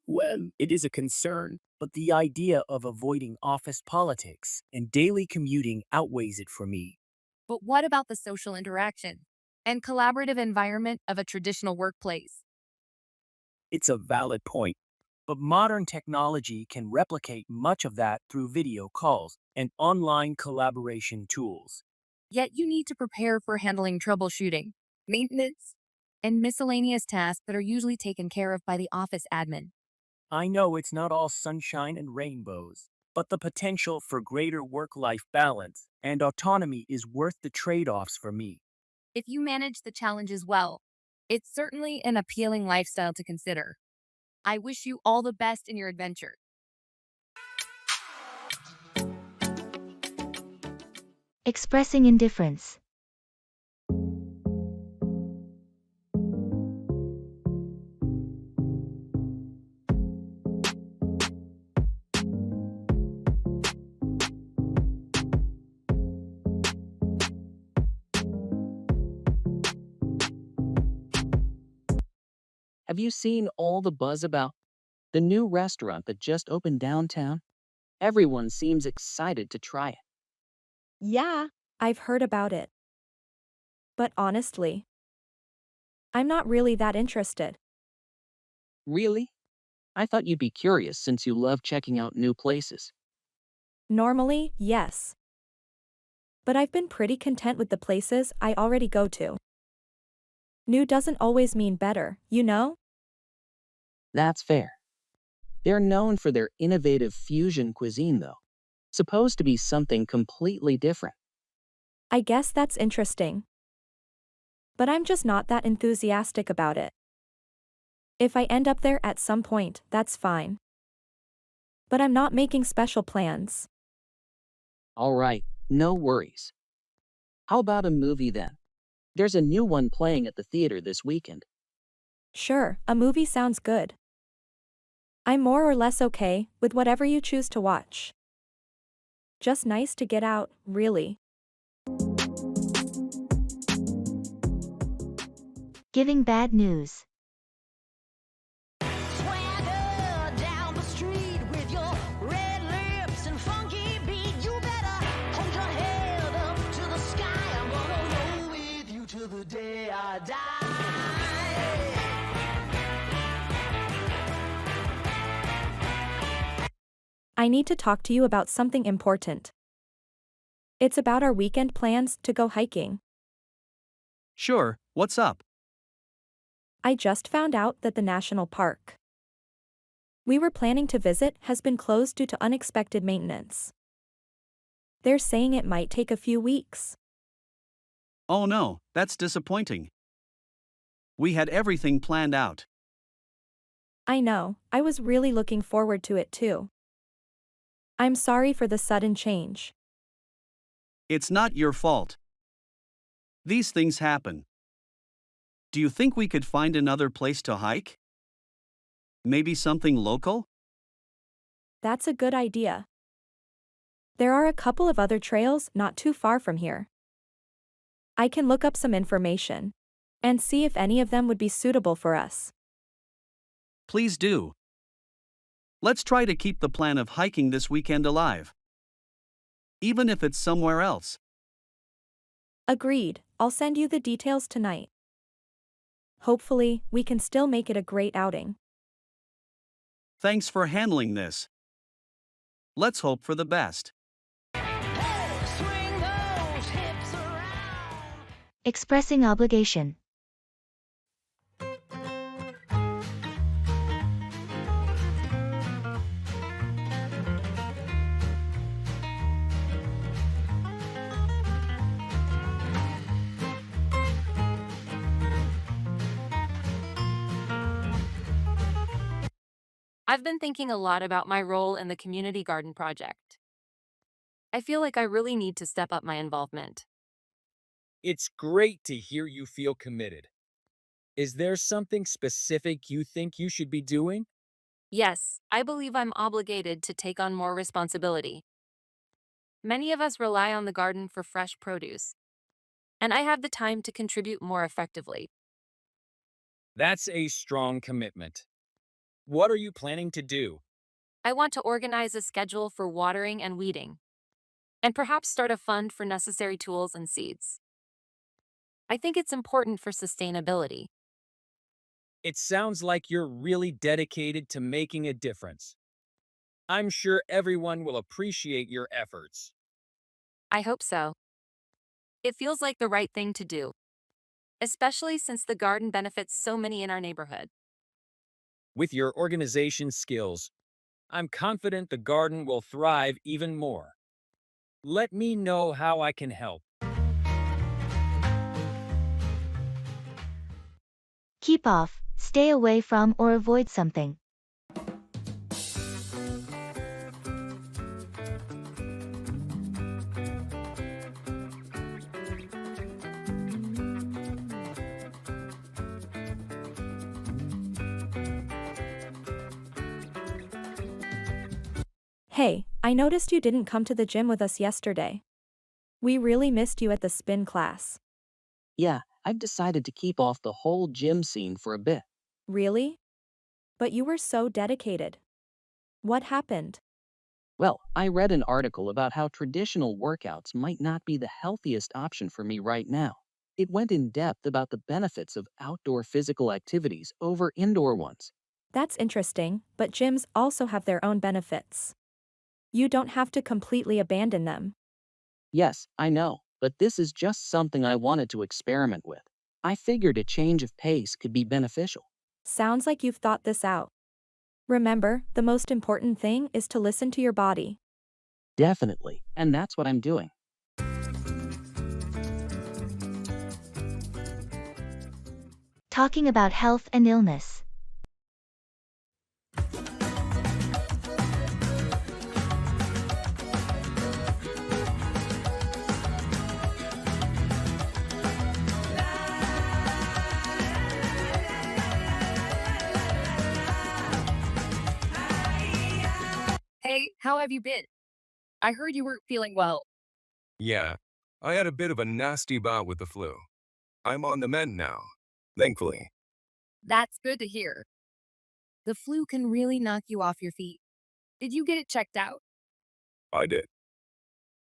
Well, it is a concern, but the idea of avoiding office politics and daily commuting outweighs it for me. But what about the social interaction and collaborative environment of a traditional workplace? It's a valid point, but modern technology can replicate much of that through video calls and online collaboration tools. Yet you need to prepare for handling troubleshooting, maintenance, and miscellaneous tasks that are usually taken care of by the office admin. I know it's not all sunshine and rainbows. but the potential for greater work-life balance and autonomy is worth the trade-offs for me. If you manage the challenges well, it's certainly an appealing lifestyle to consider. I wish you all the best in your adventure. Expressing indifference. Have you seen all the buzz about the new restaurant that just opened downtown? Everyone seems excited to try it. Yeah, I've heard about it. But honestly, I'm not really that interested. Really? I thought you'd be curious since you love checking out new places. Normally, yes. But I've been pretty content with the places I already go to. New doesn't always mean better, you know? That's fair. They're known for their innovative fusion cuisine, though. Supposed to be something completely different. I guess that's interesting. But I'm just not that enthusiastic about it. If I end up there at some point, that's fine. But I'm not making special plans. All right, no worries. How about a movie then? There's a new one playing at the theater this weekend. Sure, a movie sounds good. I'm more or less okay with whatever you choose to watch. Just nice to get out, really. Giving bad news. I need to talk to you about something important. It's about our weekend plans to go hiking. Sure, what's up? I just found out that the national park we were planning to visit has been closed due to unexpected maintenance. They're saying it might take a few weeks. Oh no, that's disappointing. We had everything planned out. I know, I was really looking forward to it too. I'm sorry for the sudden change. It's not your fault. These things happen. Do you think we could find another place to hike? Maybe something local? That's a good idea. There are a couple of other trails not too far from here. I can look up some information and see if any of them would be suitable for us. Please do. Let's try to keep the plan of hiking this weekend alive. Even if it's somewhere else. Agreed, I'll send you the details tonight. Hopefully, we can still make it a great outing. Thanks for handling this. Let's hope for the best. Expressing obligation. I've been thinking a lot about my role in the community garden project. I feel like I really need to step up my involvement. It's great to hear you feel committed. Is there something specific you think you should be doing? Yes, I believe I'm obligated to take on more responsibility. Many of us rely on the garden for fresh produce, and I have the time to contribute more effectively. That's a strong commitment. What are you planning to do? I want to organize a schedule for watering and weeding, and perhaps start a fund for necessary tools and seeds. I think it's important for sustainability. It sounds like you're really dedicated to making a difference. I'm sure everyone will appreciate your efforts. I hope so. It feels like the right thing to do, especially since the garden benefits so many in our neighborhood. With your organization skills, I'm confident the garden will thrive even more. Let me know how I can help. Keep off, stay away from or avoid something. Hey, I noticed you didn't come to the gym with us yesterday. We really missed you at the spin class. Yeah, I've decided to keep off the whole gym scene for a bit. Really? But you were so dedicated. What happened? Well, I read an article about how traditional workouts might not be the healthiest option for me right now. It went in depth about the benefits of outdoor physical activities over indoor ones. That's interesting, but gyms also have their own benefits. You don't have to completely abandon them. Yes, I know, but this is just something I wanted to experiment with. I figured a change of pace could be beneficial. Sounds like you've thought this out. Remember, the most important thing is to listen to your body. Definitely, and that's what I'm doing. Talking about health and illness. Hey, how have you been? I heard you weren't feeling well. Yeah, I had a bit of a nasty bout with the flu. I'm on the mend now, thankfully. That's good to hear. The flu can really knock you off your feet. Did you get it checked out? I did.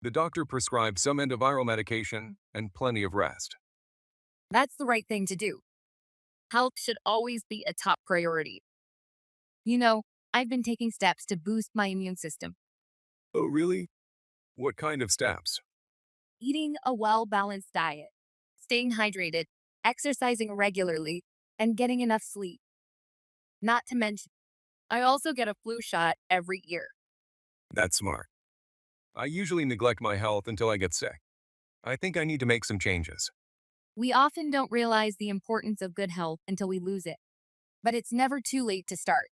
The doctor prescribed some antiviral medication and plenty of rest. That's the right thing to do. Health should always be a top priority. You know, I've been taking steps to boost my immune system. Oh, really? What kind of steps? Eating a well balanced diet, staying hydrated, exercising regularly, and getting enough sleep. Not to mention, I also get a flu shot every year. That's smart. I usually neglect my health until I get sick. I think I need to make some changes. We often don't realize the importance of good health until we lose it. But it's never too late to start.